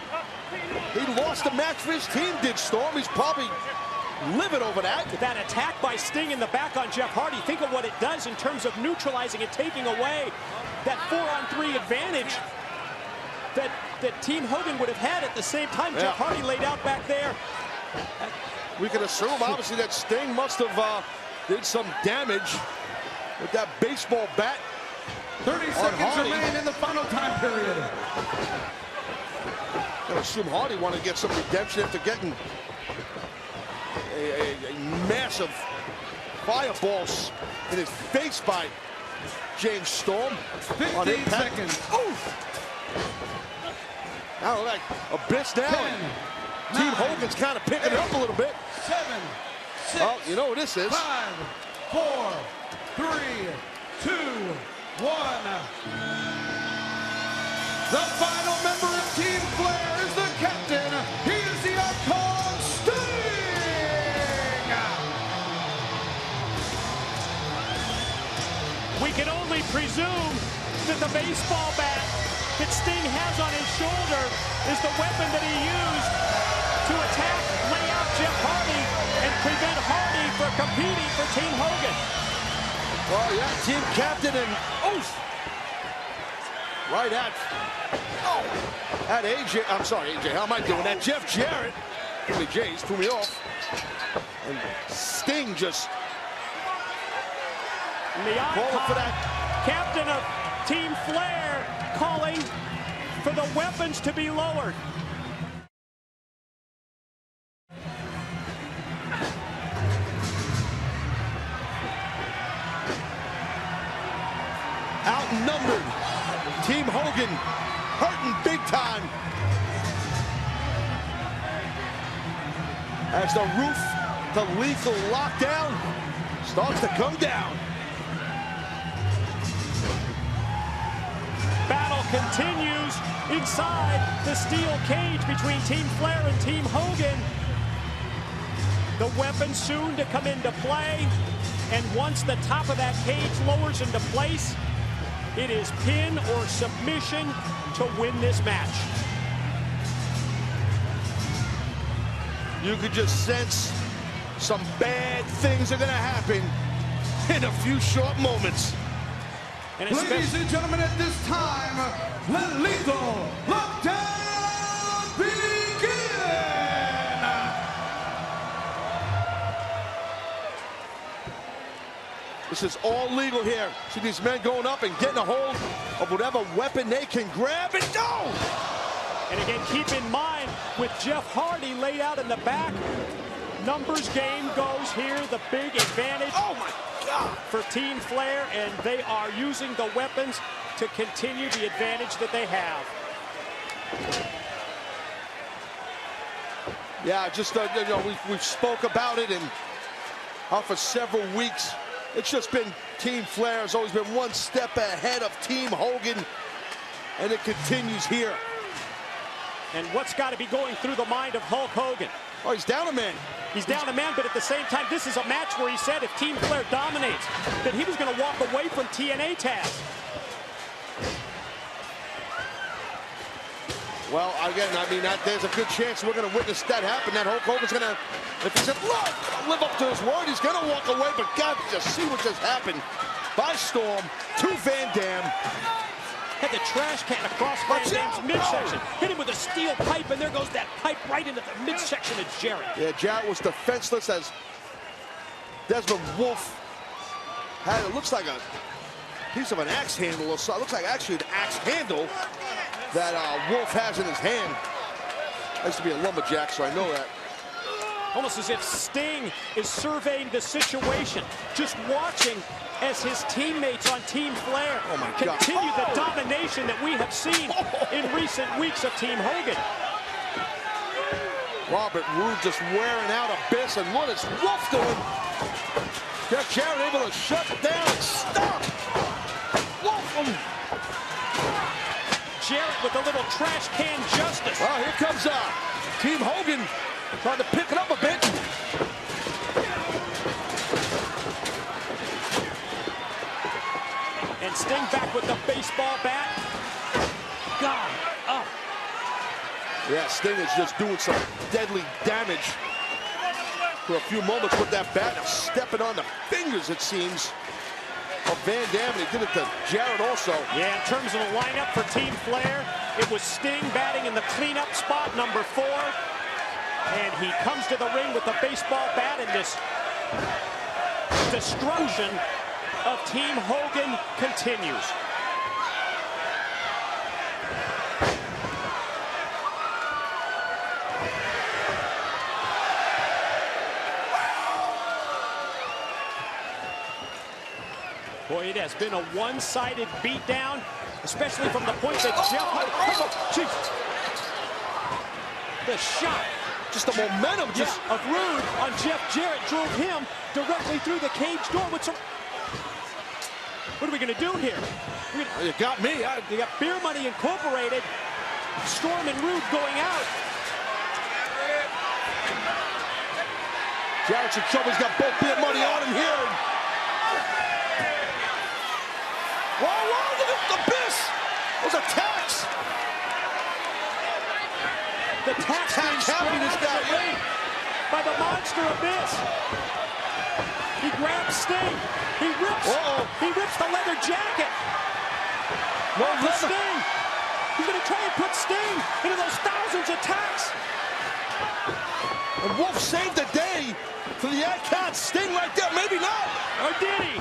he lost the match for his team, did Storm. He's probably livid over that. That attack by Sting in the back on Jeff Hardy, think of what it does in terms of neutralizing and taking away that 4-on-3 advantage that Team Hogan would have had at the same time. Jeff Hardy laid out back there. We can assume, obviously, that Sting must have did some damage with that baseball bat. 30 seconds remain in the final time period. I assume Hardy wanted to get some redemption after getting a massive fireballs in his face by James Storm. 15 seconds. Oof. Now like Abyss now. 10, Team 9, Hogan's kind of picking it up a little bit. 7, 6, well, you know what this is. 5, 4, 3, 2, 1. The final member of Team Flair is the captain. He is the icon, Sting! We can only presume that the baseball bat that Sting has on his shoulder is the weapon that he used to attack, lay out Jeff Hardy, and prevent Hardy from competing for Team Hogan. Well, yeah, team captain and oof! Right at AJ. I'm sorry, AJ. How am I doing that? Jeff Jarrett. The Jays threw me off. And Sting just the calling for that. Captain of Team Flair calling for the weapons to be lowered. Outnumbered. Team Hogan hurting big time. As the roof, the lethal lockdown starts to come down. Battle continues inside the steel cage between Team Flair and Team Hogan. The weapon soon to come into play. And once the top of that cage lowers into place, it is pin or submission to win this match. You could just sense some bad things are going to happen in a few short moments. And ladies and gentlemen, at this time, let lethal lockdown begin! This is all legal here. See these men going up and getting a hold of whatever weapon they can grab and go! And again, keep in mind, with Jeff Hardy laid out in the back, numbers game goes here, the big advantage. Oh my God! For Team Flair, and they are using the weapons to continue the advantage that they have. Yeah, just you know, we've spoke about it and for several weeks. It's just been Team Flair has always been one step ahead of Team Hogan, and it continues here. And what's got to be going through the mind of Hulk Hogan? Oh, he's down a man. He's down a man, but at the same time, this is a match where he said if Team Flair dominates, that he was going to walk away from TNA tag. Well, again, I mean, there's a good chance we're going to witness that happen. That Hulk Hogan's going to, if he said, look, live up to his word, he's going to walk away. But God, just see what just happened by Storm to Van Dam. Had the trash can across Van Dam's midsection. Hit him with a steel pipe, and there goes that pipe right into the midsection of Jarrett. Yeah, Jarrett was defenseless as Desmond Wolfe had, it looks like a piece of an axe handle or so. It looks like actually an axe handle that Wolfe has in his hand. I used to be a lumberjack, so I know that. Almost as if Sting is surveying the situation, just watching as his teammates on Team Flair continue the domination that we have seen in recent weeks of Team Hogan. Robert Roode just wearing out Abyss, and what is Wolf doing? Jeff Jarrett able to shut down and stop Wolf. Jarrett with a little trash can justice. Well, here comes Team Hogan trying to pick it up a bit. And Sting back with the baseball bat. God, oh. Yeah, Sting is just doing some deadly damage for a few moments with that bat. Now stepping on the fingers, it seems, of Van Dam, and he did it to Jarrett also. Yeah, in terms of the lineup for Team Flair, it was Sting batting in the cleanup spot, number 4. And he comes to the ring with the baseball bat, and this destruction of Team Hogan continues. Boy, it has been a one-sided beatdown, especially from the point that the shot. Just the momentum of Roode on Jeff Jarrett drove him directly through the cage door. What are we going to do here? You got me. You got Beer Money Incorporated, Storm and Roode going out. Jarrett's in trouble. He's got both Beer Money on him here. Whoa, look at the Abyss. Those attacks. The tax having this guy by the monster Abyss. He grabs Sting. He rips the leather jacket. Sting. He's going to try and put Sting into those thousands of tacks. And Wolf saved the day for the icon. Sting right there. Maybe not. Or did he?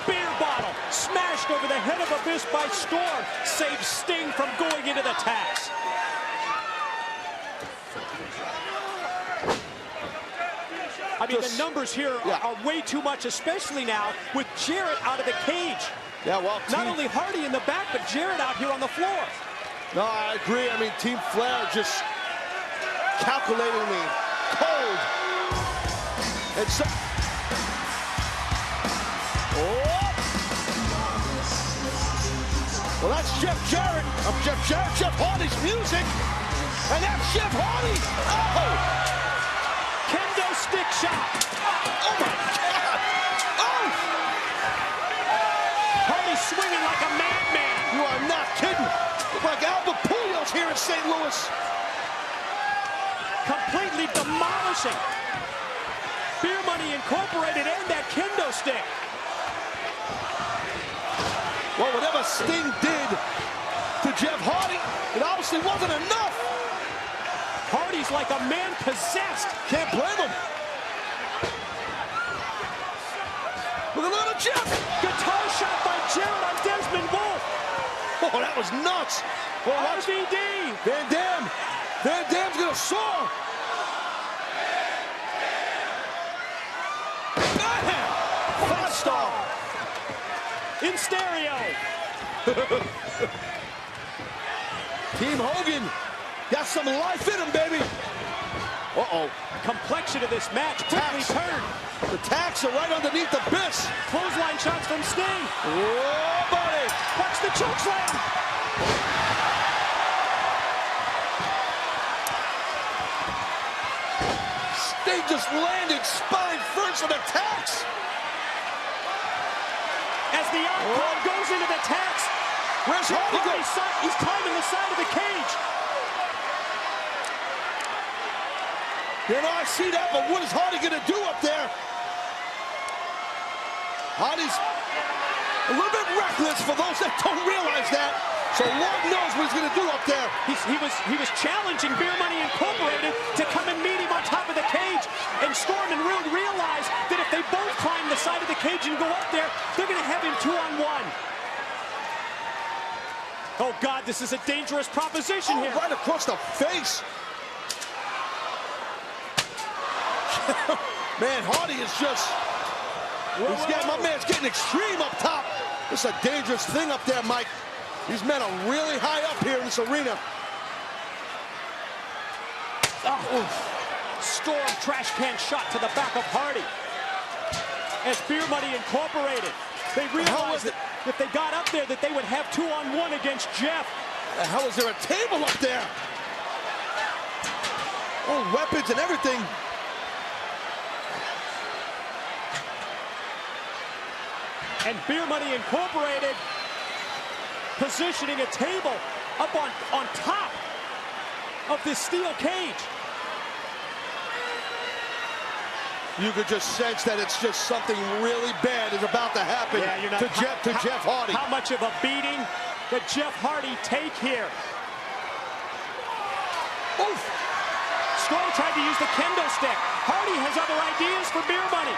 Beer bottle smashed over the head of Abyss by Storm. Saves Sting from going into the tacks. I mean, the numbers here are way too much, especially now with Jarrett out of the cage. Yeah, well, not only Hardy in the back, but Jarrett out here on the floor. No, I agree. I mean, Team Flair just calculatingly cold. And so... Well, that's Jeff Jarrett. Jeff Jarrett, Jeff Hardy's music. And that's Jeff Hardy. Kendo stick shot. Oh, my God. Hardy swinging like a madman. You are not kidding. Look like Albert Pujols here in St. Louis. Completely demolishing Beer Money Incorporated and that kendo stick. Well, whatever Sting did to Jeff Hardy, it obviously wasn't enough. Hardy's like a man possessed. Can't blame him. Look at little Jeff. Guitar shot by Jarrett on Desmond Wolf. Oh, that was nuts. Well, RVD. Van Dam. Van Dam's gonna soar. Bam! 5-star. In stereo. Team Hogan got some life in him, baby. Complexion of this match quickly turned. The tacks are right underneath the Abyss. Clothesline shots from Sting. Whoa, buddy. Watch the chokeslam. Sting just landed spine first on the tacks. As the outcome goes into the tacks. Where's Hardy go? He's climbing the side of the cage. You know, I see that, but what is Hardy going to do up there? Hardy's a little bit reckless for those that don't realize that. So Lord knows what he's going to do up there. He was challenging Beer Money Incorporated to come and meet him on top of the cage. And Storm and Roode realized that if they both climb the side of the cage and go up there, they're going to have him 2-on-1. Oh, God, this is a dangerous proposition here. Right across the face. Man, Hardy is just... my man's getting extreme up top. This is a dangerous thing up there, Mike. These men are really high up here in this arena. Storm trash can shot to the back of Hardy. As Beer Money Incorporated, they realized that if they got up there that they would have 2-on-1 against Jeff. The hell is there a table up there? Oh, weapons and everything. And Beer Money Incorporated positioning a table up on top of this steel cage. You could just sense that it's just something really bad is about to happen to Jeff Hardy. How much of a beating did Jeff Hardy take here? Oof! Storm tried to use the kendo stick. Hardy has other ideas for Beer Money.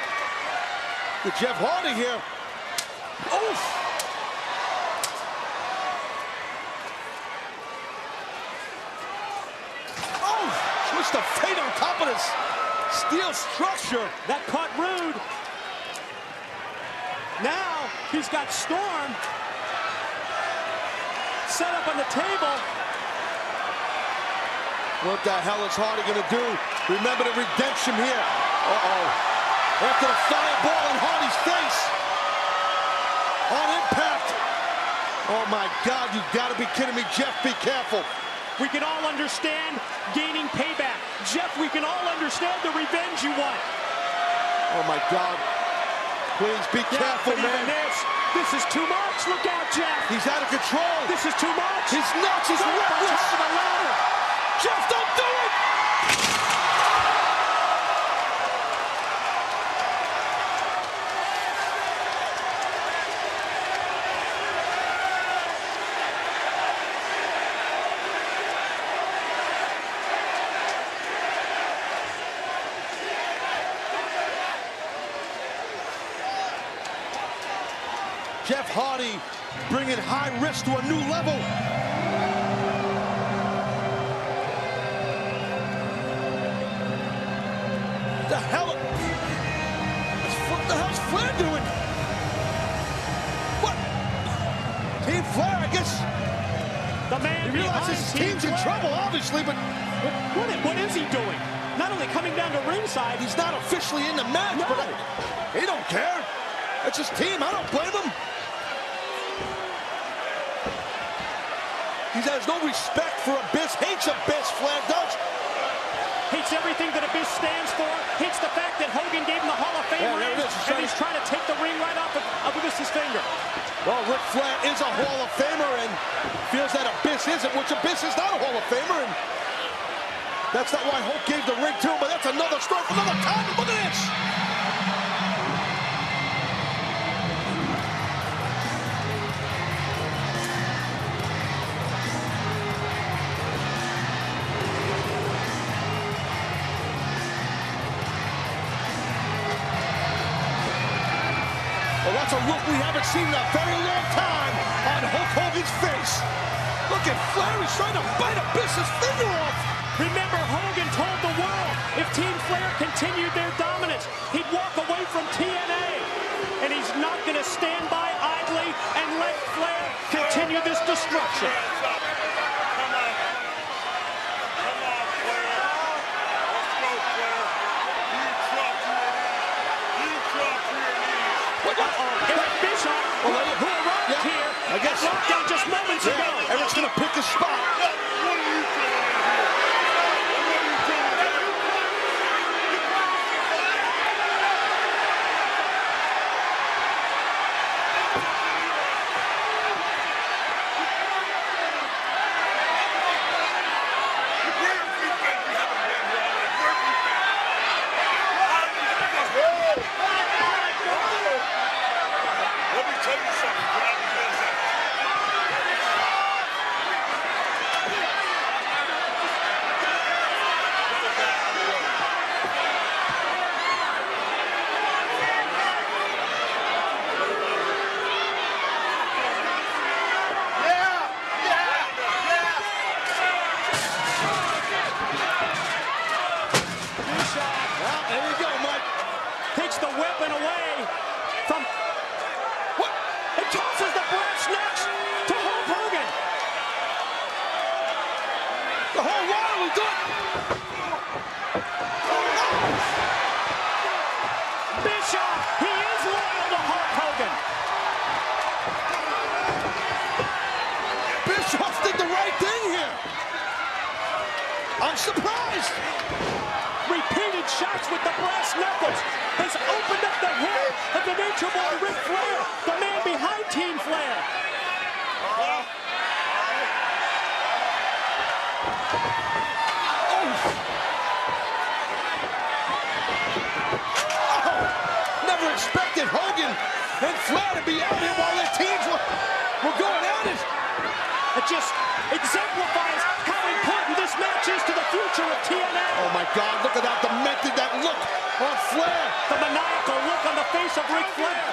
The Jeff Hardy here. Oof! Oh! Switch the fate on top of this steel structure. That caught Rude. Now he's got Storm set up on the table. What the hell is Hardy gonna do? Remember the redemption here. Uh-oh. After the fireball in Hardy's face. On impact. Oh my God, you've got to be kidding me. Jeff, be careful. We can all understand gaining payback. Jeff, we can all understand the revenge you want. Oh my God. Please be careful, but man. Even this is too much. Look out, Jeff. He's out of control. This is too much. He's nuts. He's reckless. Jeff, don't do it. Jeff Hardy bringing high risk to a new level. The hell? What the hell's Flair doing? What? Team Flair, I guess. The man He realizes his team's in trouble, obviously, but what is he doing? Not only coming down to ringside, he's not officially in the match, but he don't care. It's his team. I don't blame him. He has no respect for Abyss, hates Abyss, Flair does. Hates everything that Abyss stands for, hates the fact that Hogan gave him the Hall of Fame ring, and he's trying to take the ring right off of Abyss's finger. Well, Ric Flair is a Hall of Famer and feels that Abyss isn't, which Abyss is not a Hall of Famer, and that's not why Hulk gave the ring to him, but that's another story for another time. Look at this. Well, that's a look we haven't seen in a very long time on Hulk Hogan's face. Look at Flair, he's trying to bite Abyss's finger off. Remember, Hogan told the world if Team Flair continued their dominance, he'd walk away from TNA. And he's not going to stand by idly and let Flair continue this destruction. Who arrived here, I guess locked down just moments ago. Eric's gonna pick his spot. There you go, Mike. Takes the weapon away from... What? It tosses the brass knucks to Hulk Hogan. The whole world will do it. Bischoff, he is loyal to Hulk Hogan. Bischoff did the right thing here. I'm surprised. Repeated shots with the brass knuckles has opened up the head of the Nature Boy Ric Flair, the man behind Team Flair. Never expected Hogan and Flair to be out here while their teams were going at it. It just exemplifies how important this match is to the future of TNA. Oh my God, look at how demented that look on Flair. The maniacal look on the face of Ric Flair.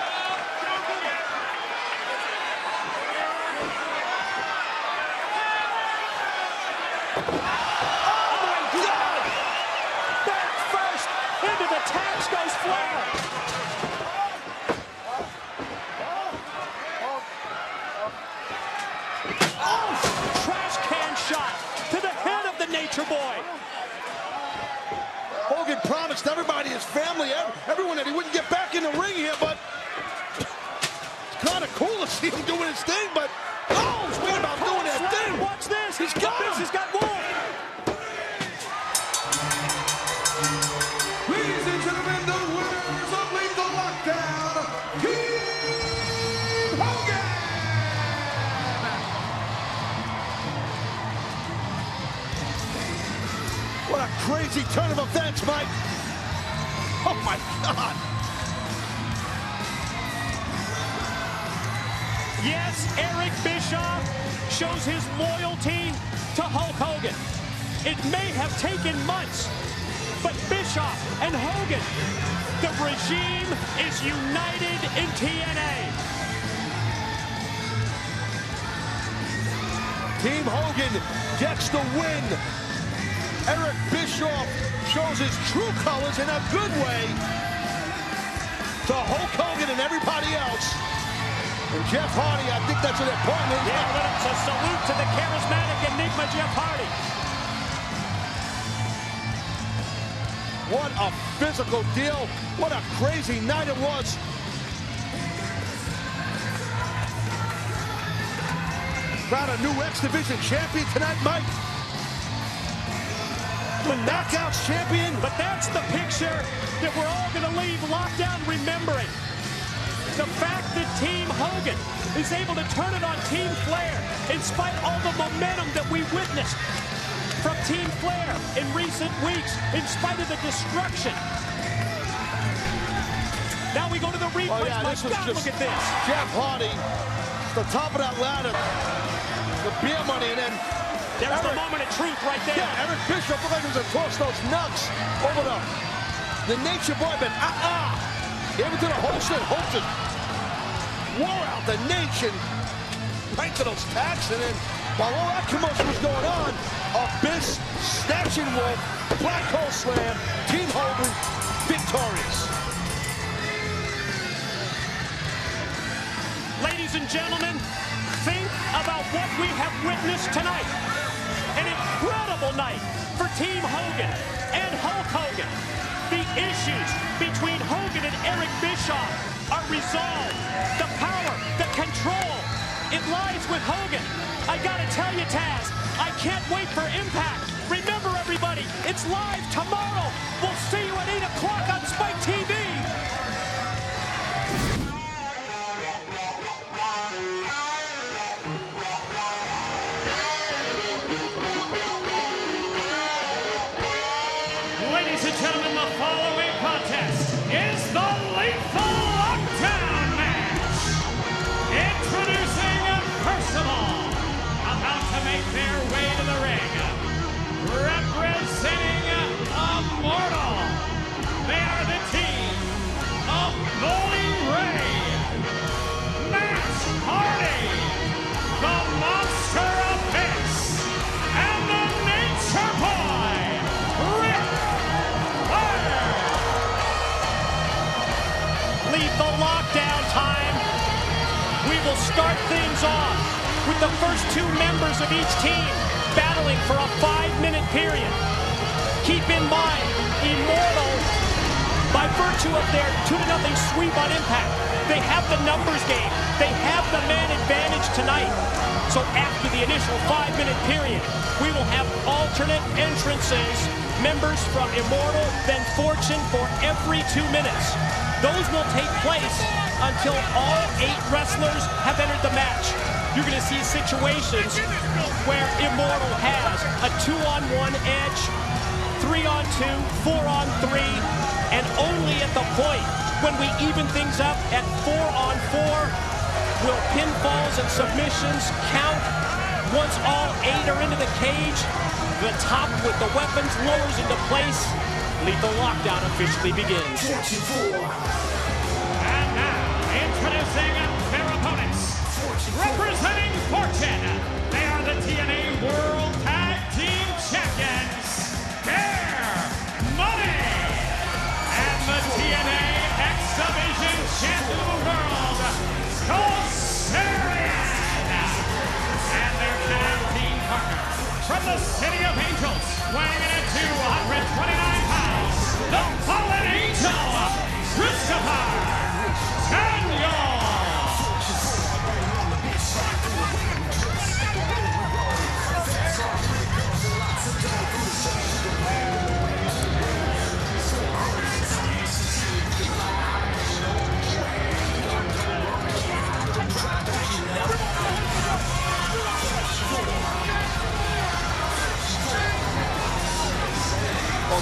Oh my God! Back first, into the tax goes Flair. Trash can shot to the head of the Nature Boy. Hogan promised everybody, his family, everyone that he wouldn't get back in the ring here, but it's kind of cool to see him doing his thing, but he's thinking about doing that thing. Watch this. He's got him. He's got more. Ladies and gentlemen, the winners of Lethal Lockdown, Team Hogan! What a crazy turn of events, Mike. Oh my God. Yes, Eric Bischoff shows his loyalty to Hulk Hogan. It may have taken months, but Bischoff and Hogan, the regime is united in TNA. Team Hogan gets the win. Eric Bischoff shows his true colors in a good way to Hulk Hogan and everybody else. And Jeff Hardy, I think that's an important. Yeah, but it's a salute to the charismatic enigma Jeff Hardy. What a physical deal. What a crazy night it was. Got a new X Division champion tonight, Mike. The Knockouts champion. But that's the picture that we're all going to leave Lockdown remembering. The fact that Team Hogan is able to turn it on Team Flair in spite of all the momentum that we witnessed from Team Flair in recent weeks, in spite of the destruction. Now we go to the replays. Oh yeah, My this was God, just look at this. Jeff Hardy, the top of that ladder, the beer money, and then There's the moment of truth right there. Yeah, Eric Bischoff looked like he was going to toss those nuts over the Nature Boy, but gave it to the Holster. Holster wore out the nation right to those tacks, and then while all that commotion was going on, Abyss, Snatching Wolf, Black Hole Slam, Team Hogan, victorious. Ladies and gentlemen, think about what we have witnessed tonight. An incredible night for Team Hogan and Hulk Hogan. The issues between Hogan and Eric Bischoff are resolved. The power, the control, it lies with Hogan. I gotta tell you, Taz, I can't wait for Impact. Remember, everybody, it's live tomorrow. We'll see you at 8 o'clock on Spike TV. Ladies and gentlemen, the following contest is the Lethal Lockdown match. Introducing, first of all, about to make their way to the ring, representing Immortal. They are the team of Bully Ray, Matt Hardy, the Monster Abyss, and the Nature Boy, Ric Flair. countdown time. We will start things off with the first 2 members of each team battling for a 5-minute period. Keep in mind, Immortal, by virtue of their 2-0 sweep on Impact, they have the numbers game. They have the man advantage tonight. So after the initial 5-minute period, we will have alternate entrances, members from Immortal, then Fortune for every 2 minutes. Those will take place until all 8 wrestlers have entered the match. You're going to see situations where Immortal has a 2-on-1 edge, 3-on-2, 4-on-3, and only at the point when we even things up at 4-on-4 will pinfalls and submissions count. Once all 8 are into the cage, the top with the weapons lowers into place. Lethal Lockdown officially begins. And now, introducing their opponents. Representing Fortune, they are the TNA World Tag Team Champions, Bear Money, and the TNA X Division Champion of the World, Kazarian, and their tag team partner from the City of Angels, weighing in at 229 pounds, the Fallen Angel, Christopher Daniel.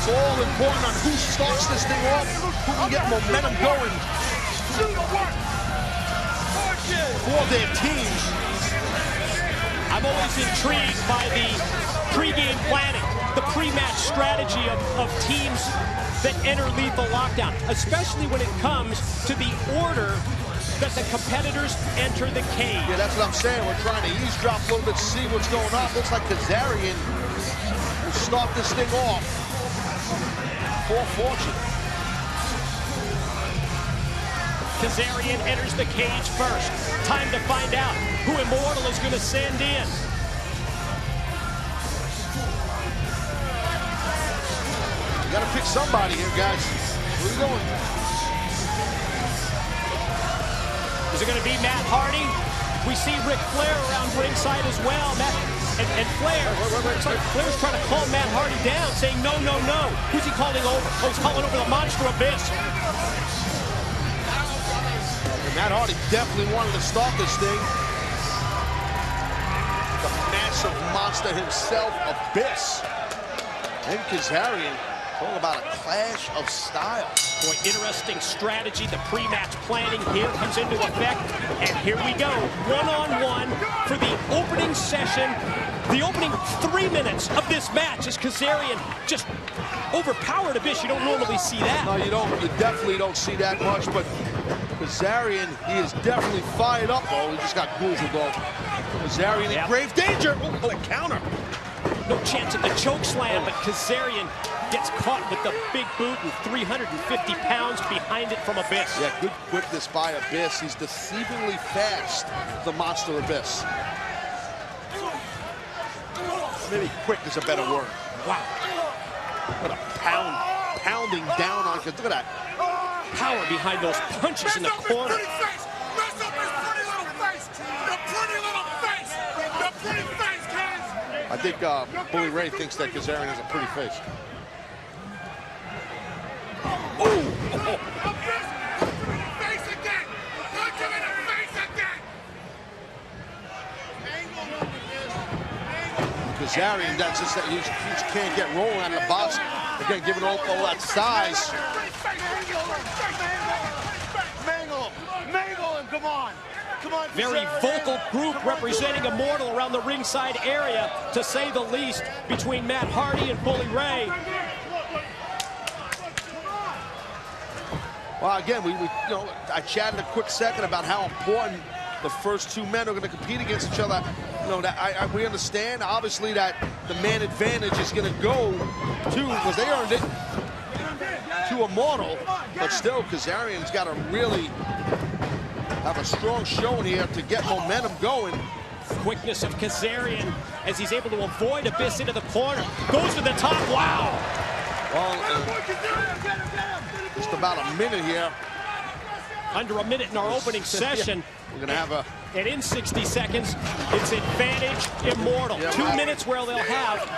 It's all important on who starts this thing off, who can get momentum going for their teams. I'm always intrigued by the pre-game planning, the pre-match strategy of teams that enter Lethal Lockdown, especially when it comes to the order that the competitors enter the cage. Yeah, that's what I'm saying. We're trying to eavesdrop a little bit, see what's going on. Looks like Kazarian will start this thing off for Fortune. Kazarian enters the cage first. Time to find out who Immortal is going to send in. You got to pick somebody here, guys. Where are we going? Is it going to be Matt Hardy? We see Ric Flair around ringside as well. And Flair, Flair's trying to calm Matt Hardy down, saying no, no, no. Who's he calling over? Oh, he's calling over the Monster Abyss. And Matt Hardy definitely wanted to start this thing. The massive monster himself, Abyss. And Kazarian, talking about a clash of styles. Boy, interesting strategy. The pre-match planning here comes into effect. And here we go, one-on-one for the opening session. The opening 3 minutes of this match as Kazarian just overpowered Abyss. You don't normally see that. No, you don't. You definitely don't see that much. But Kazarian, he is definitely fired up. Oh, he just got goozled though. Kazarian in grave danger. Oh, the counter. No chance at the choke slam, but Kazarian gets caught with the big boot and 350 pounds behind it from Abyss. Yeah, good quickness by Abyss. He's deceivingly fast, the Monster Abyss. Maybe quick is a better word. Wow. What a pounding down on, look at that. Power behind those punches in the corner. I think Bully Ray thinks that Kazarian has a pretty face. Kazarian, that's just that he just can't get rolling out of the box. Again, given all that size. Mangle him, come on. Come on, Very vocal group representing Immortal around the ringside area, to say the least, between Matt Hardy and Bully Ray. Well, again, we I chatted a quick second about how important the first 2 men are going to compete against each other. We understand, obviously, that the man advantage is going to go to, because they earned it, to Immortal. But still, Kazarian's got to really have a strong showing here to get momentum going. Quickness of Kazarian as he's able to avoid Abyss into the corner. Goes to the top. Wow. Well, just about a minute here. Under a minute in our opening session. We're gonna have a. And in 60 seconds, it's advantage Immortal. Yeah, 2 minutes where they'll have.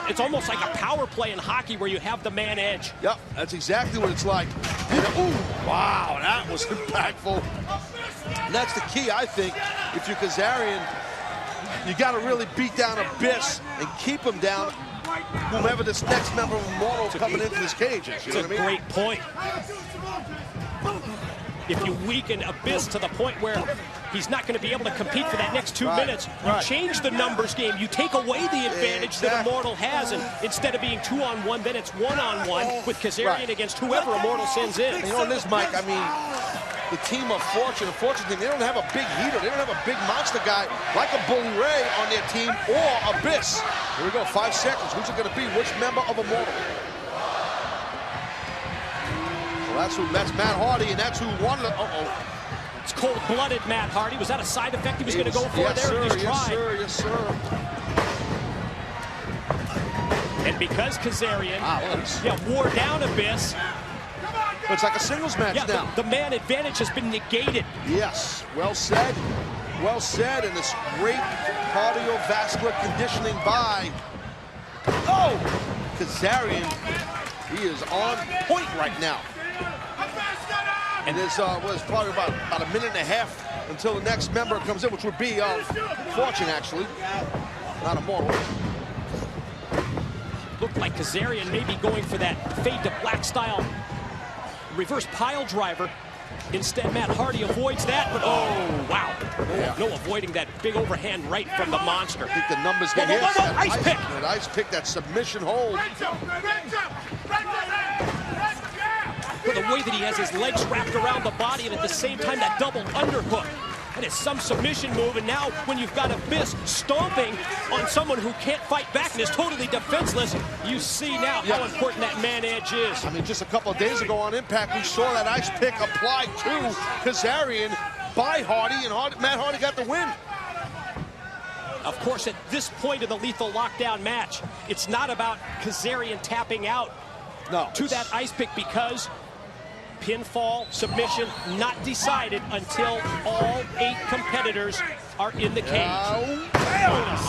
It's almost like a power play in hockey where you have the man edge. Yep, that's exactly what it's like. And, ooh, wow, that was impactful. And that's the key, I think. If you're Kazarian, you got to really beat down Abyss and keep him down. Whomever this next member of Immortal coming into this cage is. You know what I mean? Great point. If you weaken Abyss to the point where he's not going to be able to compete for that next 2 minutes, you change the numbers game. You take away the advantage that Immortal has, and instead of being 2-on-1, then it's 1-on-1 with Kazarian against whoever Immortal sends in. You know, on this, Mike, I mean, the team of Fortune, team, they don't have a big heater. They don't have a big monster guy like a Bully Ray on their team or Abyss. Here we go, 5 seconds. Who's it going to be? Which member of Immortal? That's Matt Hardy, and that's who won it. It's cold-blooded Matt Hardy. Was that a side effect he was going to go for there? Sir, He just tried. Yes, sir. And because Kazarian wore down Abyss. It's like a singles match now. The man advantage has been negated. Yes, well said. Well said, and this great cardiovascular conditioning by Kazarian. He is on point right now. And there's probably about a minute and a half until the next member comes in, which would be Fortune, actually, not Immortal. Looked like Kazarian may be going for that fade to black style reverse pile driver. Instead, Matt Hardy avoids that, but wow. No avoiding that big overhand right from the monster. I think the numbers get hit. Ice pick. That ice pick, that submission hold. For the way that he has his legs wrapped around the body, and at the same time that double underhook. That is some submission move, and now when you've got Abyss stomping on someone who can't fight back and is totally defenseless, you see now how important that man edge is. I mean, just a couple of days ago on Impact, we saw that ice pick applied to Kazarian by Hardy, and Matt Hardy got the win. Of course, at this point of the Lethal Lockdown match, it's not about Kazarian tapping out to that ice pick, because pinfall, submission, not decided until all 8 competitors are in the cage.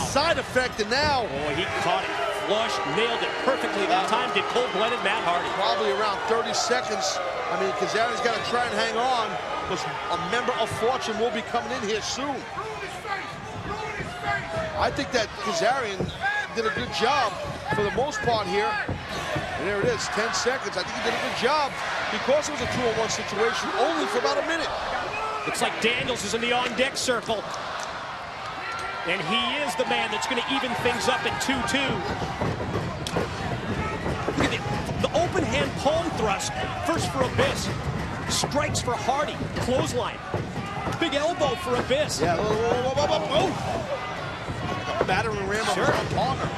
Side effect, and now. Oh, he caught it flush, nailed it perfectly that time. Did cold-blooded Matt Hardy. Probably around 30 seconds. I mean, Kazarian's got to try and hang on, because a member of Fortune will be coming in here soon. I think that Kazarian did a good job for the most part here. And there it is, 10 seconds. I think he did a good job because it was a 2-on-1 situation, only for about a minute. Looks like Daniels is in the on-deck circle. And he is the man that's going to even things up at 2-2. Look at the open hand palm thrust. First for Abyss. Strikes for Hardy. Clothesline. Big elbow for Abyss. Yeah, battering ram on his partner.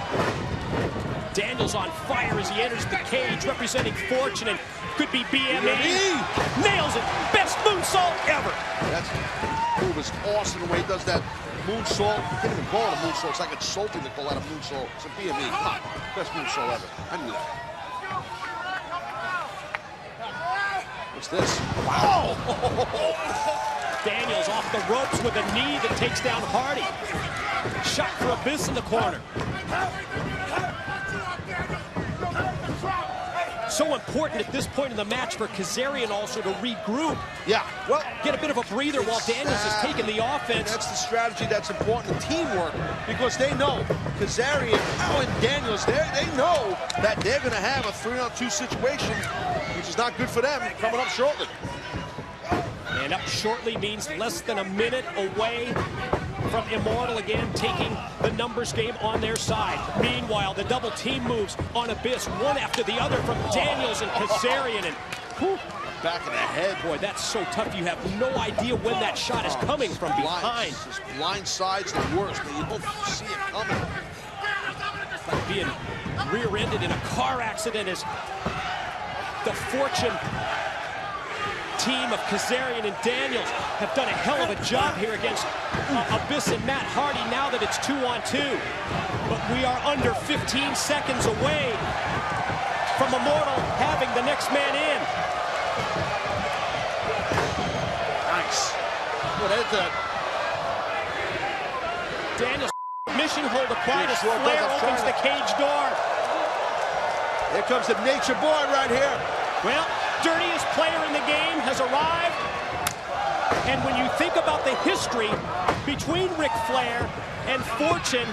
Daniels on fire as he enters the cage, representing Fortune, and could be BME. Nails it. Best moonsault ever. That move is awesome, the way he does that moonsault. You can't even call it a moonsault. It's like insulting to call that a moonsault. It's a BME. Come on. Best moonsault ever. I knew that. What's this? Wow! Daniels off the ropes with a knee that takes down Hardy. Shot for Abyss in the corner. So important at this point in the match for Kazarian also to regroup. Yeah, well, get a bit of a breather while Daniels is taking the offense. That's the strategy that's important in teamwork, because they know Kazarian and Daniels, they know that they're going to have a 3-on-2 situation, which is not good for them, coming up shortly. And up shortly means less than a minute away from Immortal again taking the numbers game on their side. Meanwhile, the double team moves on Abyss, one after the other from Daniels and Kazarian. And back of the head. Boy, that's so tough. You have no idea when that shot is coming from behind. Just blind side's the worst, but you don't see it coming. It's like being rear-ended in a car accident as the Fortune team of Kazarian and Daniels have done a hell of a job here against Abyss and Matt Hardy now that it's 2-on-2. But we are under 15 seconds away from Immortal having the next man in. Nice. Well, that's a... Daniels mission hold applied as Flair opens the cage door. Here comes the nature boy right here. Well, dirtiest player in the game has arrived. And when you think about the history between Ric Flair and Fortune,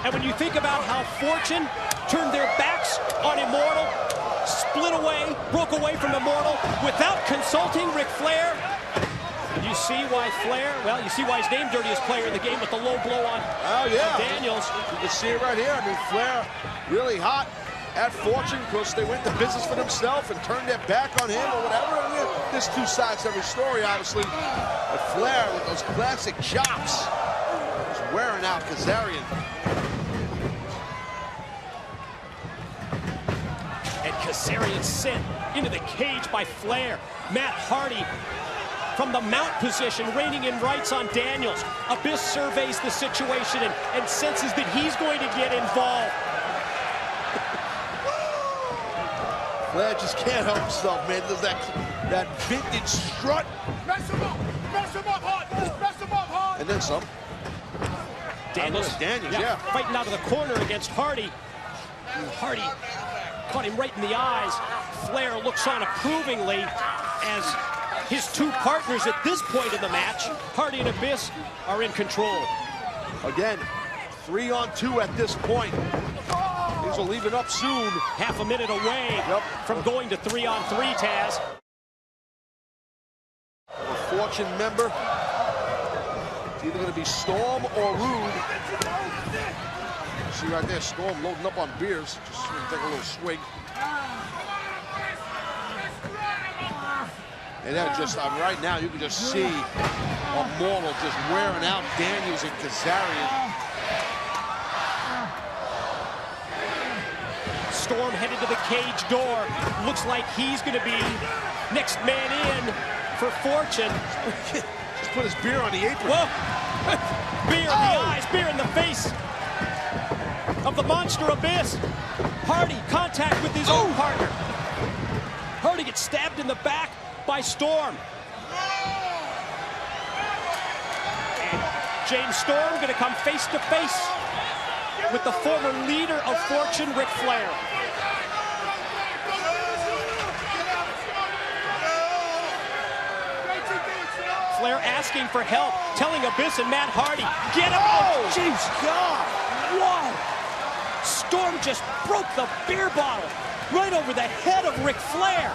and when you think about how Fortune turned their backs on Immortal, split away, broke away from Immortal without consulting Ric Flair, you see why Flair, well, you see why he's named dirtiest player in the game with the low blow on Daniels. You can see it right here. I mean, Flair really hot at Fortune because they went to business for themselves and turned their back on him or whatever. I mean, there's two sides to every story, obviously. But Flair with those classic chops is wearing out Kazarian. And Kazarian sent into the cage by Flair. Matt Hardy from the mount position, reining in rights on Daniels. Abyss surveys the situation and senses that he's going to get involved. Flair just can't help himself, man. There's that vintage strut. Mess him up hard, mess him up hard. And then some. Daniels, fighting out of the corner against Hardy. Hardy caught him right in the eyes. Flair looks on approvingly as his two partners at this point in the match, Hardy and Abyss, are in control. Again, 3-on-2 at this point. Things will leave it up soon. Half a minute away from going to 3-on-3, Taz. A Fortune member. It's either going to be Storm or Rude. See right there, Storm loading up on beers. Just going to take a little swig. And that just, right now, you can just see Immortal just wearing out Daniels and Kazarian. Storm headed to the cage door. Looks like he's going to be next man in for Fortune. Just put his beer on the apron. Whoa! Beer in the eyes, beer in the face of the monster Abyss. Hardy, contact with his own partner. Hardy gets stabbed in the back by Storm. And James Storm going to come face to face with the former leader of Fortune, Ric Flair. Flair asking for help, telling Abyss and Matt Hardy, get him out! Jeez, God! Whoa! Storm just broke the beer bottle right over the head of Ric Flair.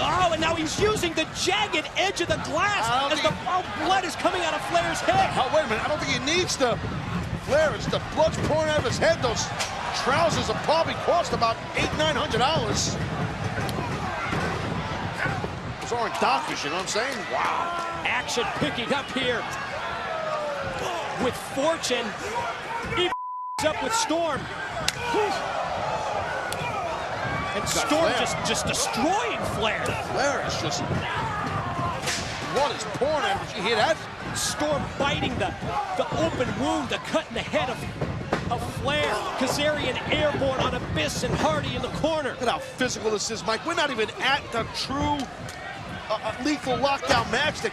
Oh, and now he's using the jagged edge of the glass as the blood is coming out of Flair's head. Oh, wait a minute, I don't think he needs to. Flair, it's the blood's pouring out of his head. Those trousers will probably cost about $800–900. Those aren't doctors, you know what I'm saying? Wow. Action picking up here with Fortune. He up with Storm. And Storm just destroying Flair. Flair is just... Blood is pouring out. Did you hear that? Storm biting the open wound, the cut in the head of Flair. Kazarian airborne on Abyss and Hardy in the corner. Look at how physical this is, Mike. We're not even at the true lethal lockdown match. The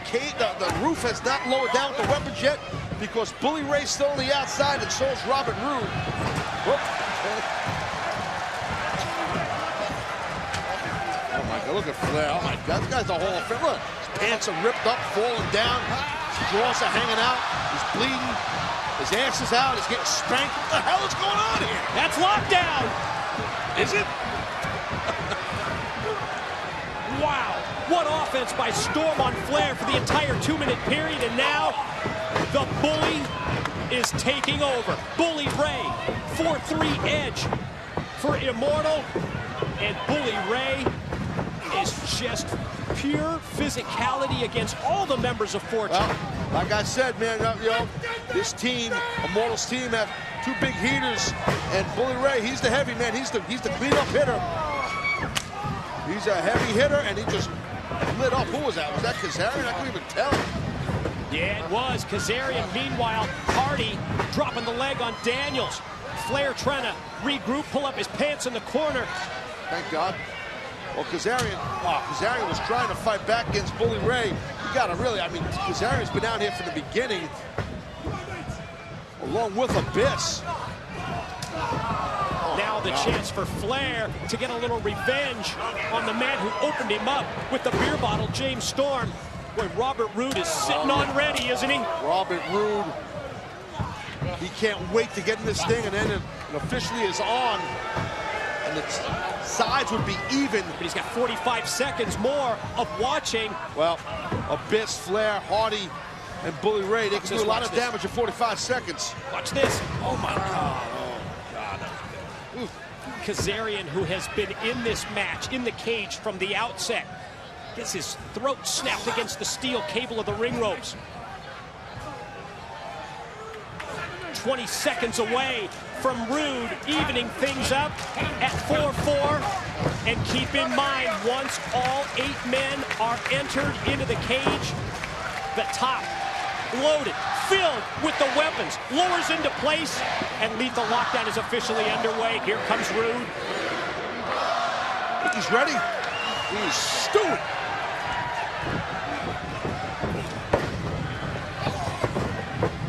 roof has not lowered down with the weapons yet because Bully Ray's still on the outside and so is Robert Roode. Whoop. Oh my God, look at Flair. Oh my God, this guy's a Hall of Fame. Look, his pants are ripped up, falling down. His drawers are hanging out. He's bleeding. His ass is out. He's getting spanked. What the hell is going on here? That's lockdown. Is it? Wow. What offense by Storm on Flair for the entire 2-minute period. And now the Bully is taking over. Bully Ray, 4-3 edge for Immortal. And Bully Ray is just pure physicality against all the members of Fortune. Well, like I said, man, you know, this team, Immortal's team, have two big heaters, and Bully Ray, he's the heavy man. He's the cleanup hitter. He's a heavy hitter, and he just lit up. Who was that? Was that Kazarian? I couldn't even tell. Yeah, it was Kazarian. Meanwhile, Hardy dropping the leg on Daniels. Flair trying to regroup, pull up his pants in the corner. Thank God. Well, Kazarian was trying to fight back against Bully Ray. You gotta really, I mean, Kazarian's been out here from the beginning, along with Abyss. Now the chance for Flair to get a little revenge on the man who opened him up with the beer bottle, James Storm. Boy, Robert Roode is sitting on ready, isn't he? Robert Roode, he can't wait to get in this thing, and then it officially is on. And the sides would be even. But he's got 45 seconds more of watching. Well, Abyss, Flair, Hardy, and Bully Ray, they can do a lot of damage in 45 seconds. Watch this. Oh, my God. Kazarian, who has been in this match, in the cage from the outset, gets his throat snapped against the steel cable of the ring ropes. 20 seconds away from Roode evening things up at 4-4. And keep in mind, once all 8 men are entered into the cage, the top loaded, filled with the weapons, lowers into place, and lethal lockdown is officially underway. Here comes Roode. He's ready. He's stewing.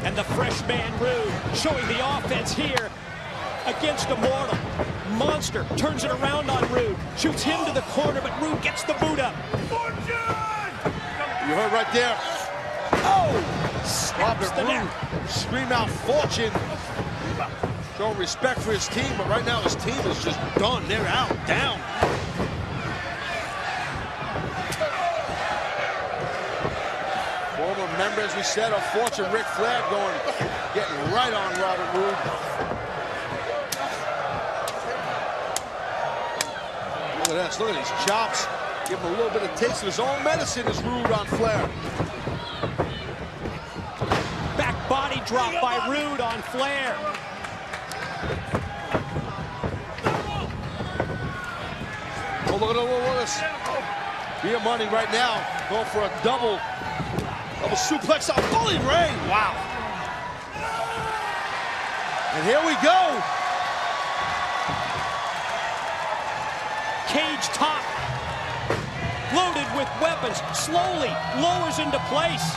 And the fresh man Roode showing the offense here against Immortal. Monster turns it around on Roode, shoots him to the corner, but Roode gets the boot up. You heard right there. Oh! Robert Roode scream out Fortune. Showing respect for his team, but right now his team is just done. They're out, down. Former member, as we said, of Fortune, Ric Flair, getting right on Robert Roode. Look at this, look at these chops. Give him a little bit of taste of his own medicine as Roode on Flair. Back body drop by Roode on Flair. Oh, look at this. Beer Money right now going for a double suplex on Bully Ray. Wow. And here we go. Cage top, loaded with weapons, slowly lowers into place.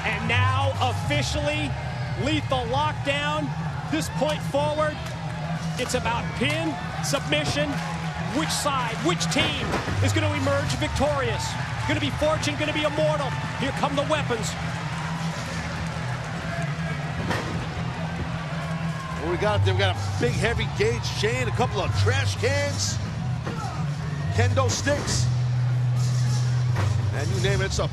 And now officially lethal lockdown. This point forward, it's about pin, submission, which side, which team is going to emerge victorious. Going to be Fortune, going to be Immortal. Here come the weapons. What we got there? We got a big heavy gauge chain, a couple of trash cans, kendo sticks, and you name it, it's a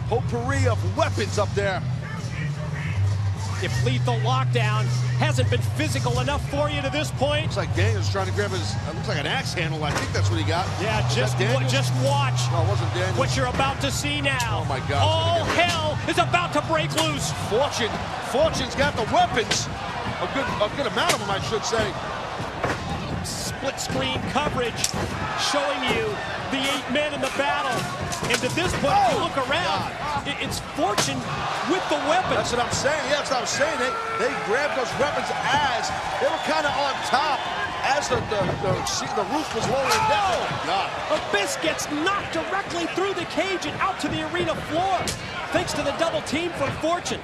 potpourri of weapons up there. If lethal lockdown hasn't been physical enough for you to this point. Looks like Daniel's trying to grab his, it looks like an axe handle. I think that's what he got. Yeah, just watch No, it wasn't Daniel. what you're about to see now. Oh my God. All hell is about to break loose. Fortune's got the weapons. A good amount of them, I should say. Split screen coverage showing you the 8 men in the battle. And to this point, if you look around, it's Fortune with the weapons. That's what I'm saying. Yeah, that's what I'm saying. They grabbed those weapons as they were kind of on top as the roof was lowering down. Oh, God. Abyss gets knocked directly through the cage and out to the arena floor, thanks to the double team from Fortune.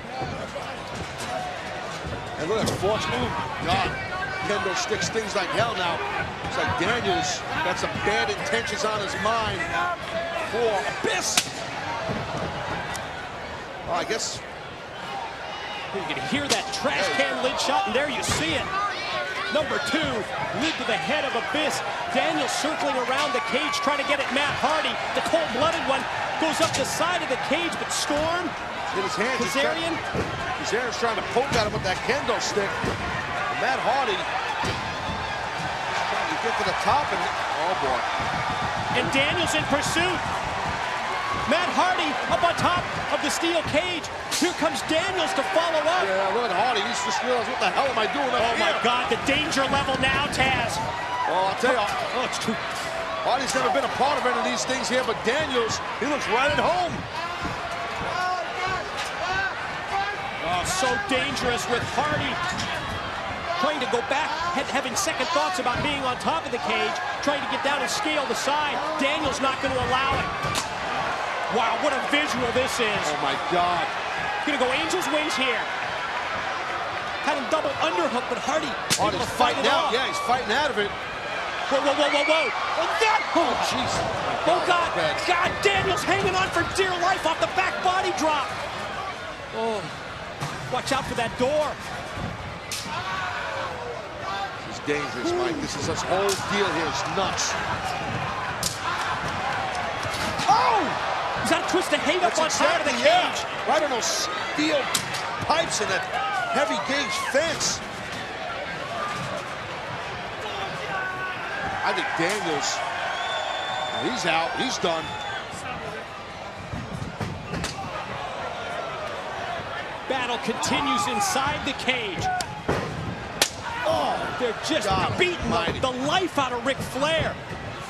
And look at Fortune. Oh, God. Kendo sticks things like hell now. It's like Daniels got some bad intentions on his mind for Abyss. Well, I guess you can hear that trash can lid shot, and there you see it. Number 2, lid to the head of Abyss. Daniels circling around the cage, trying to get at Matt Hardy. The cold-blooded one goes up the side of the cage, but Storm, in his hands, Kazarian's trying to poke at him with that kendo stick. And Matt Hardy trying to get to the top, and oh boy. And Daniels in pursuit. Matt Hardy up on top of the steel cage. Here comes Daniels to follow up. Yeah, look at Hardy. He's just realized, what the hell am I doing up here? Oh, my God, the danger level now, Taz. Oh, I'll tell you. Oh, it's too... Hardy's never been a part of any of these things here, but Daniels, he looks right at home. Oh, so dangerous with Hardy trying to go back, having second thoughts about being on top of the cage, trying to get down and scale the side. Daniels not going to allow it. Wow, what a visual this is. Oh, my God. Gonna go Angel's wings here. Had him double underhook, but Hardy's fighting out. Yeah, he's fighting out of it. Whoa, whoa, whoa, whoa, whoa. Oh, God. Oh, jeez. Oh, God. God, Daniels hanging on for dear life off the back body drop. Oh, watch out for that door. This is dangerous, Mike. This whole deal here is nuts. Oh! Is that a twist of hate up on top of the cage? Yeah. Right on those steel pipes and that heavy gauge fence. I think Daniels, he's out, he's done. Battle continues inside the cage. Oh, they're just beating the life out of Ric Flair.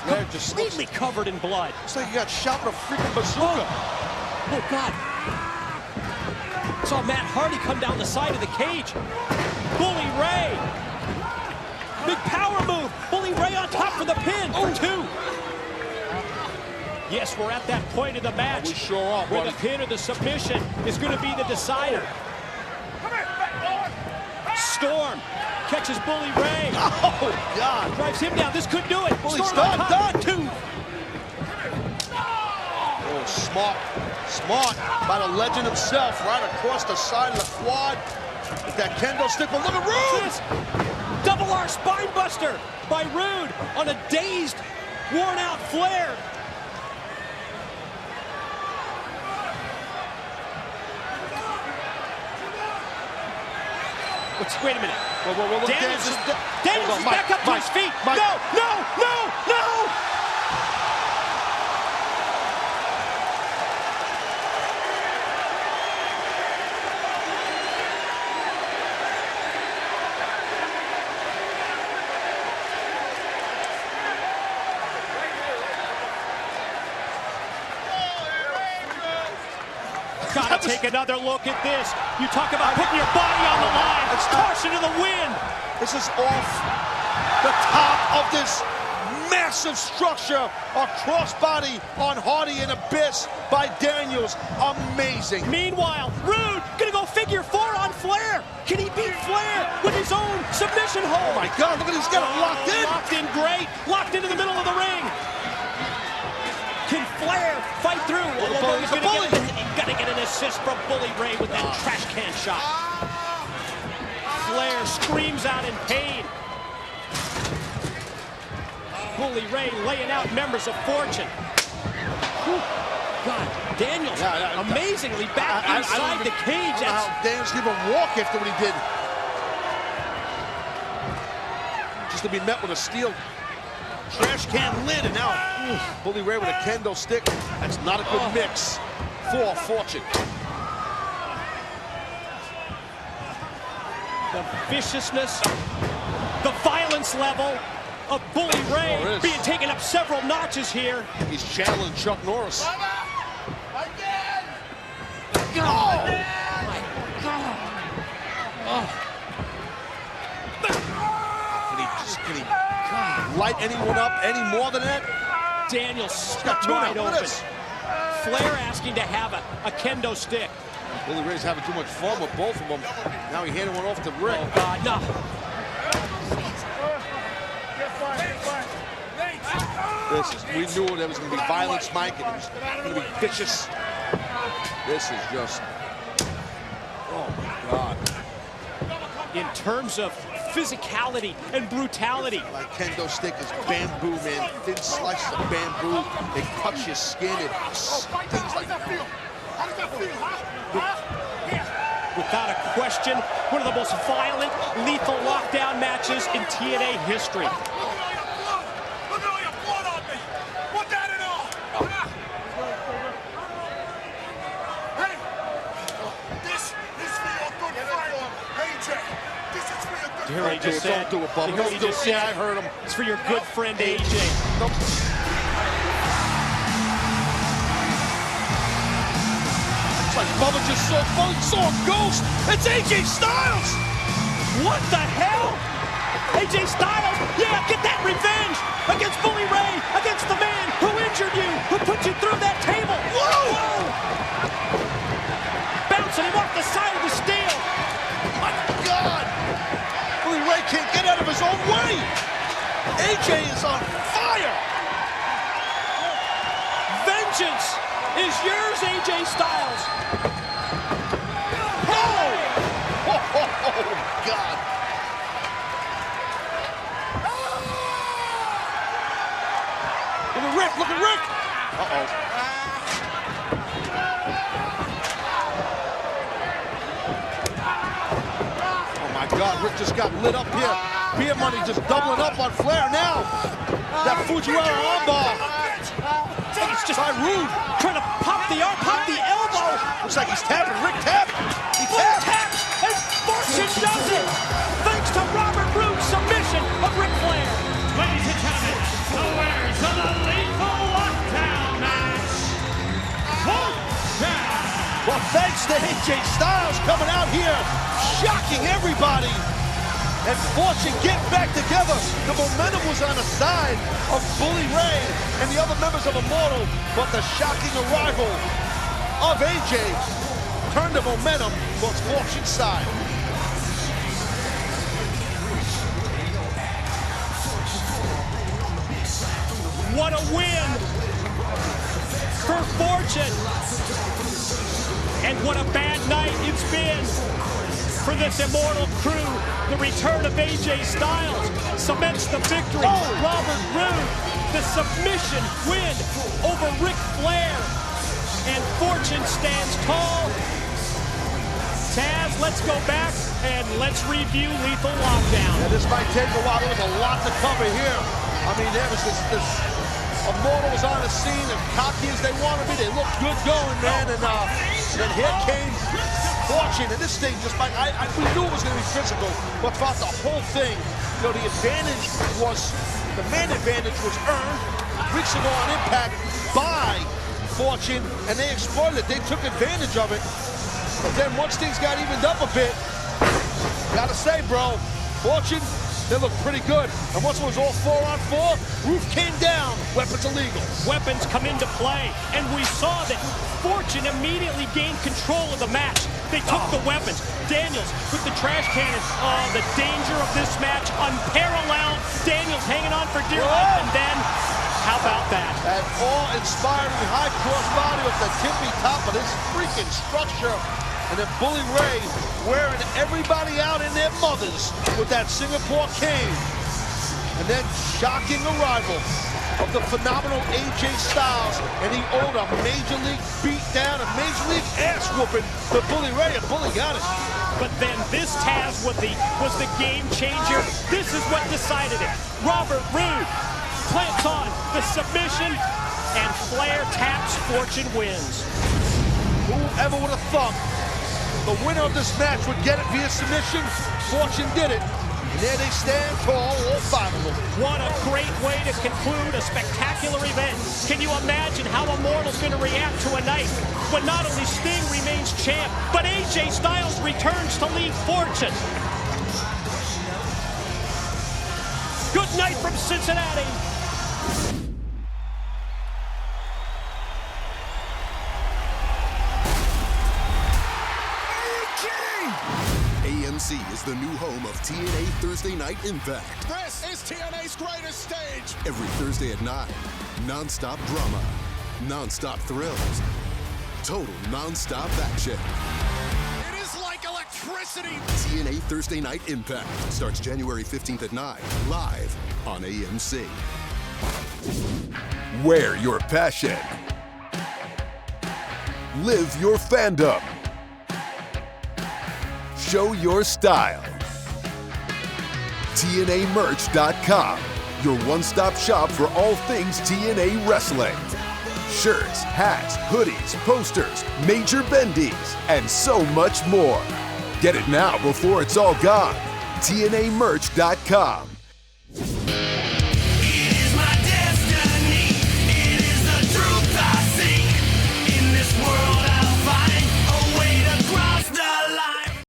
Flair just completely covered in blood. Looks like he got shot with a freaking bazooka. Oh, God. Saw Matt Hardy come down the side of the cage. Bully Ray. Big power move. Bully Ray on top for the pin. Oh, 2. Yes, we're at that point of the match. We sure are, where the pin or the submission is going to be the decider. Storm catches Bully Ray. Oh, God. Drives him down. This could do it. Bully's Storm done. 2. Oh, smart by the legend himself, right across the side of the quad. With that kendo stick, but look at Rude! Double R spine buster by Rude on a dazed, worn out Flair. Wait a minute. Whoa, Daniels is back up to his feet. Mike. No! Gotta take another look at this. You talk about putting your body on the line. It's caution to the wind. This is off the top of this massive structure. A crossbody on Hardy and Abyss by Daniels. Amazing. Meanwhile, Rude gonna go figure 4 on Flair. Can he beat Flair with his own submission hold? Oh my God, look at this, got it locked in. Locked in great. Locked into the middle of the ring. Can Flair fight through? He's got to get an assist from Bully Ray with that trash can shot. Flair screams out in pain. Bully Ray laying out members of Fortune. God, Daniels amazingly back inside the cage. I don't know how Daniels can even walk after what he did. Just to be met with a steel trash can lid, and now Bully Ray with a kendo stick. That's not a good mix for Fortune. The viciousness, the violence level of Bully Ray being taken up several notches here. He's channeling Chuck Norris. Again! God! My God! Can he light anyone up any more than that? Daniels stuck wide open. Flair asking to have a kendo stick. Bully Ray's having too much fun with both of them. Now he handed one off to Rick. Oh, God, no. We knew there was going to be violence, Mike, and it was going to be vicious. This is just, oh my God. In terms of physicality and brutality. Like kendo stick is bamboo, man. Thin slices of bamboo. They cut your skin. It stings like that. How does that feel, huh? Without a question, one of the most violent, lethal lockdown matches in TNA history. Look at all your blood on me. Put that in all. Hey, this is for your good friend, AJ. You hear what he just said? Don't do it, Bubba. You hear what he just said? Yeah, I heard him. It's for your good friend AJ. Nope. It's like Bubba just saw a ghost. It's AJ Styles. What the hell? AJ Styles, yeah, get that revenge against Bully Ray, against the man who injured you, who put you through that table. Whoa! Bouncing him off the side of the steel. My God! Bully Ray can't get out of his own way. AJ is on fire. Vengeance is yours, AJ Styles. Oh, God. Look at Rick. Uh-oh. Oh, my God. Rick just got lit up here. Beer Money just doubling up on Flair now. That Fujiwara armbar. It's just Rude. trying to pop the arm, pop the elbow. Looks like he's tapping. Rick tapped. He Full tapped. tap, and Fortune does it. Thanks to Robert Roode's submission of Ric Flair. Ladies and gentlemen, the winners of the Lethal Lockdown match. Well, thanks to AJ Styles coming out here, shocking everybody. And Fortune getting back together. The momentum was on the side of Bully Ray and the other members of Immortal, but the shocking arrival of AJ turned the momentum towards Fortune's side. What a win for Fortune. And what a bad night it's been for this Immortal crew. The return of AJ Styles cements the victory. Robert Roode, the submission win over Ric Flair. And Fortune stands tall. Taz, let's go back and let's review Lethal Lockdown. Yeah, this might take a while. There was a lot to cover here. I mean, there was this Immortal was on the scene as cocky as they wanted to be. They looked good going, man. And then here came Fortune. And this thing just like, we knew it was going to be physical, but throughout the whole thing, you know, the man advantage was earned weeks ago on Impact by Fortune, and they exploited it. They took advantage of it. But then once things got evened up a bit, gotta say, bro, Fortune, they look pretty good. And once it was all 4-on-4, roof came down, weapons illegal. Weapons come into play, and we saw that Fortune immediately gained control of the match. They took the weapons. Daniels with the trash cannon. Oh, the danger of this match, unparalleled. Daniels hanging on for dear life, and then, how about that? That awe-inspiring high crossbody with the tippy top of this freaking structure. And then Bully Ray wearing everybody out in their mothers with that Singapore cane. And then shocking arrival of the phenomenal AJ Styles. And he owed a major league beatdown, a major league ass whooping to Bully Ray, and Bully got it. But then this Taz was the game changer. This is what decided it. Robert Roode plants on the submission, and Flair taps, Fortune wins. Whoever would have thought the winner of this match would get it via submission? Fortune did it. And there they stand tall, all five of them. What a great way to conclude a spectacular event. Can you imagine how Immortal's going to react to a night when not only Sting remains champ, but AJ Styles returns to lead Fortune? Good night from Cincinnati. AMC is the new home of TNA Thursday Night Impact. This is TNA's greatest stage. Every Thursday at 9, non-stop drama, non-stop thrills, total non-stop action. It is like electricity. TNA Thursday Night Impact starts January 15th at 9, live on AMC. Wear your passion. Live your fandom. Show your style. TNAmerch.com, your one-stop shop for all things TNA wrestling. Shirts, hats, hoodies, posters, major bendies, and so much more. Get it now before it's all gone. TNAmerch.com.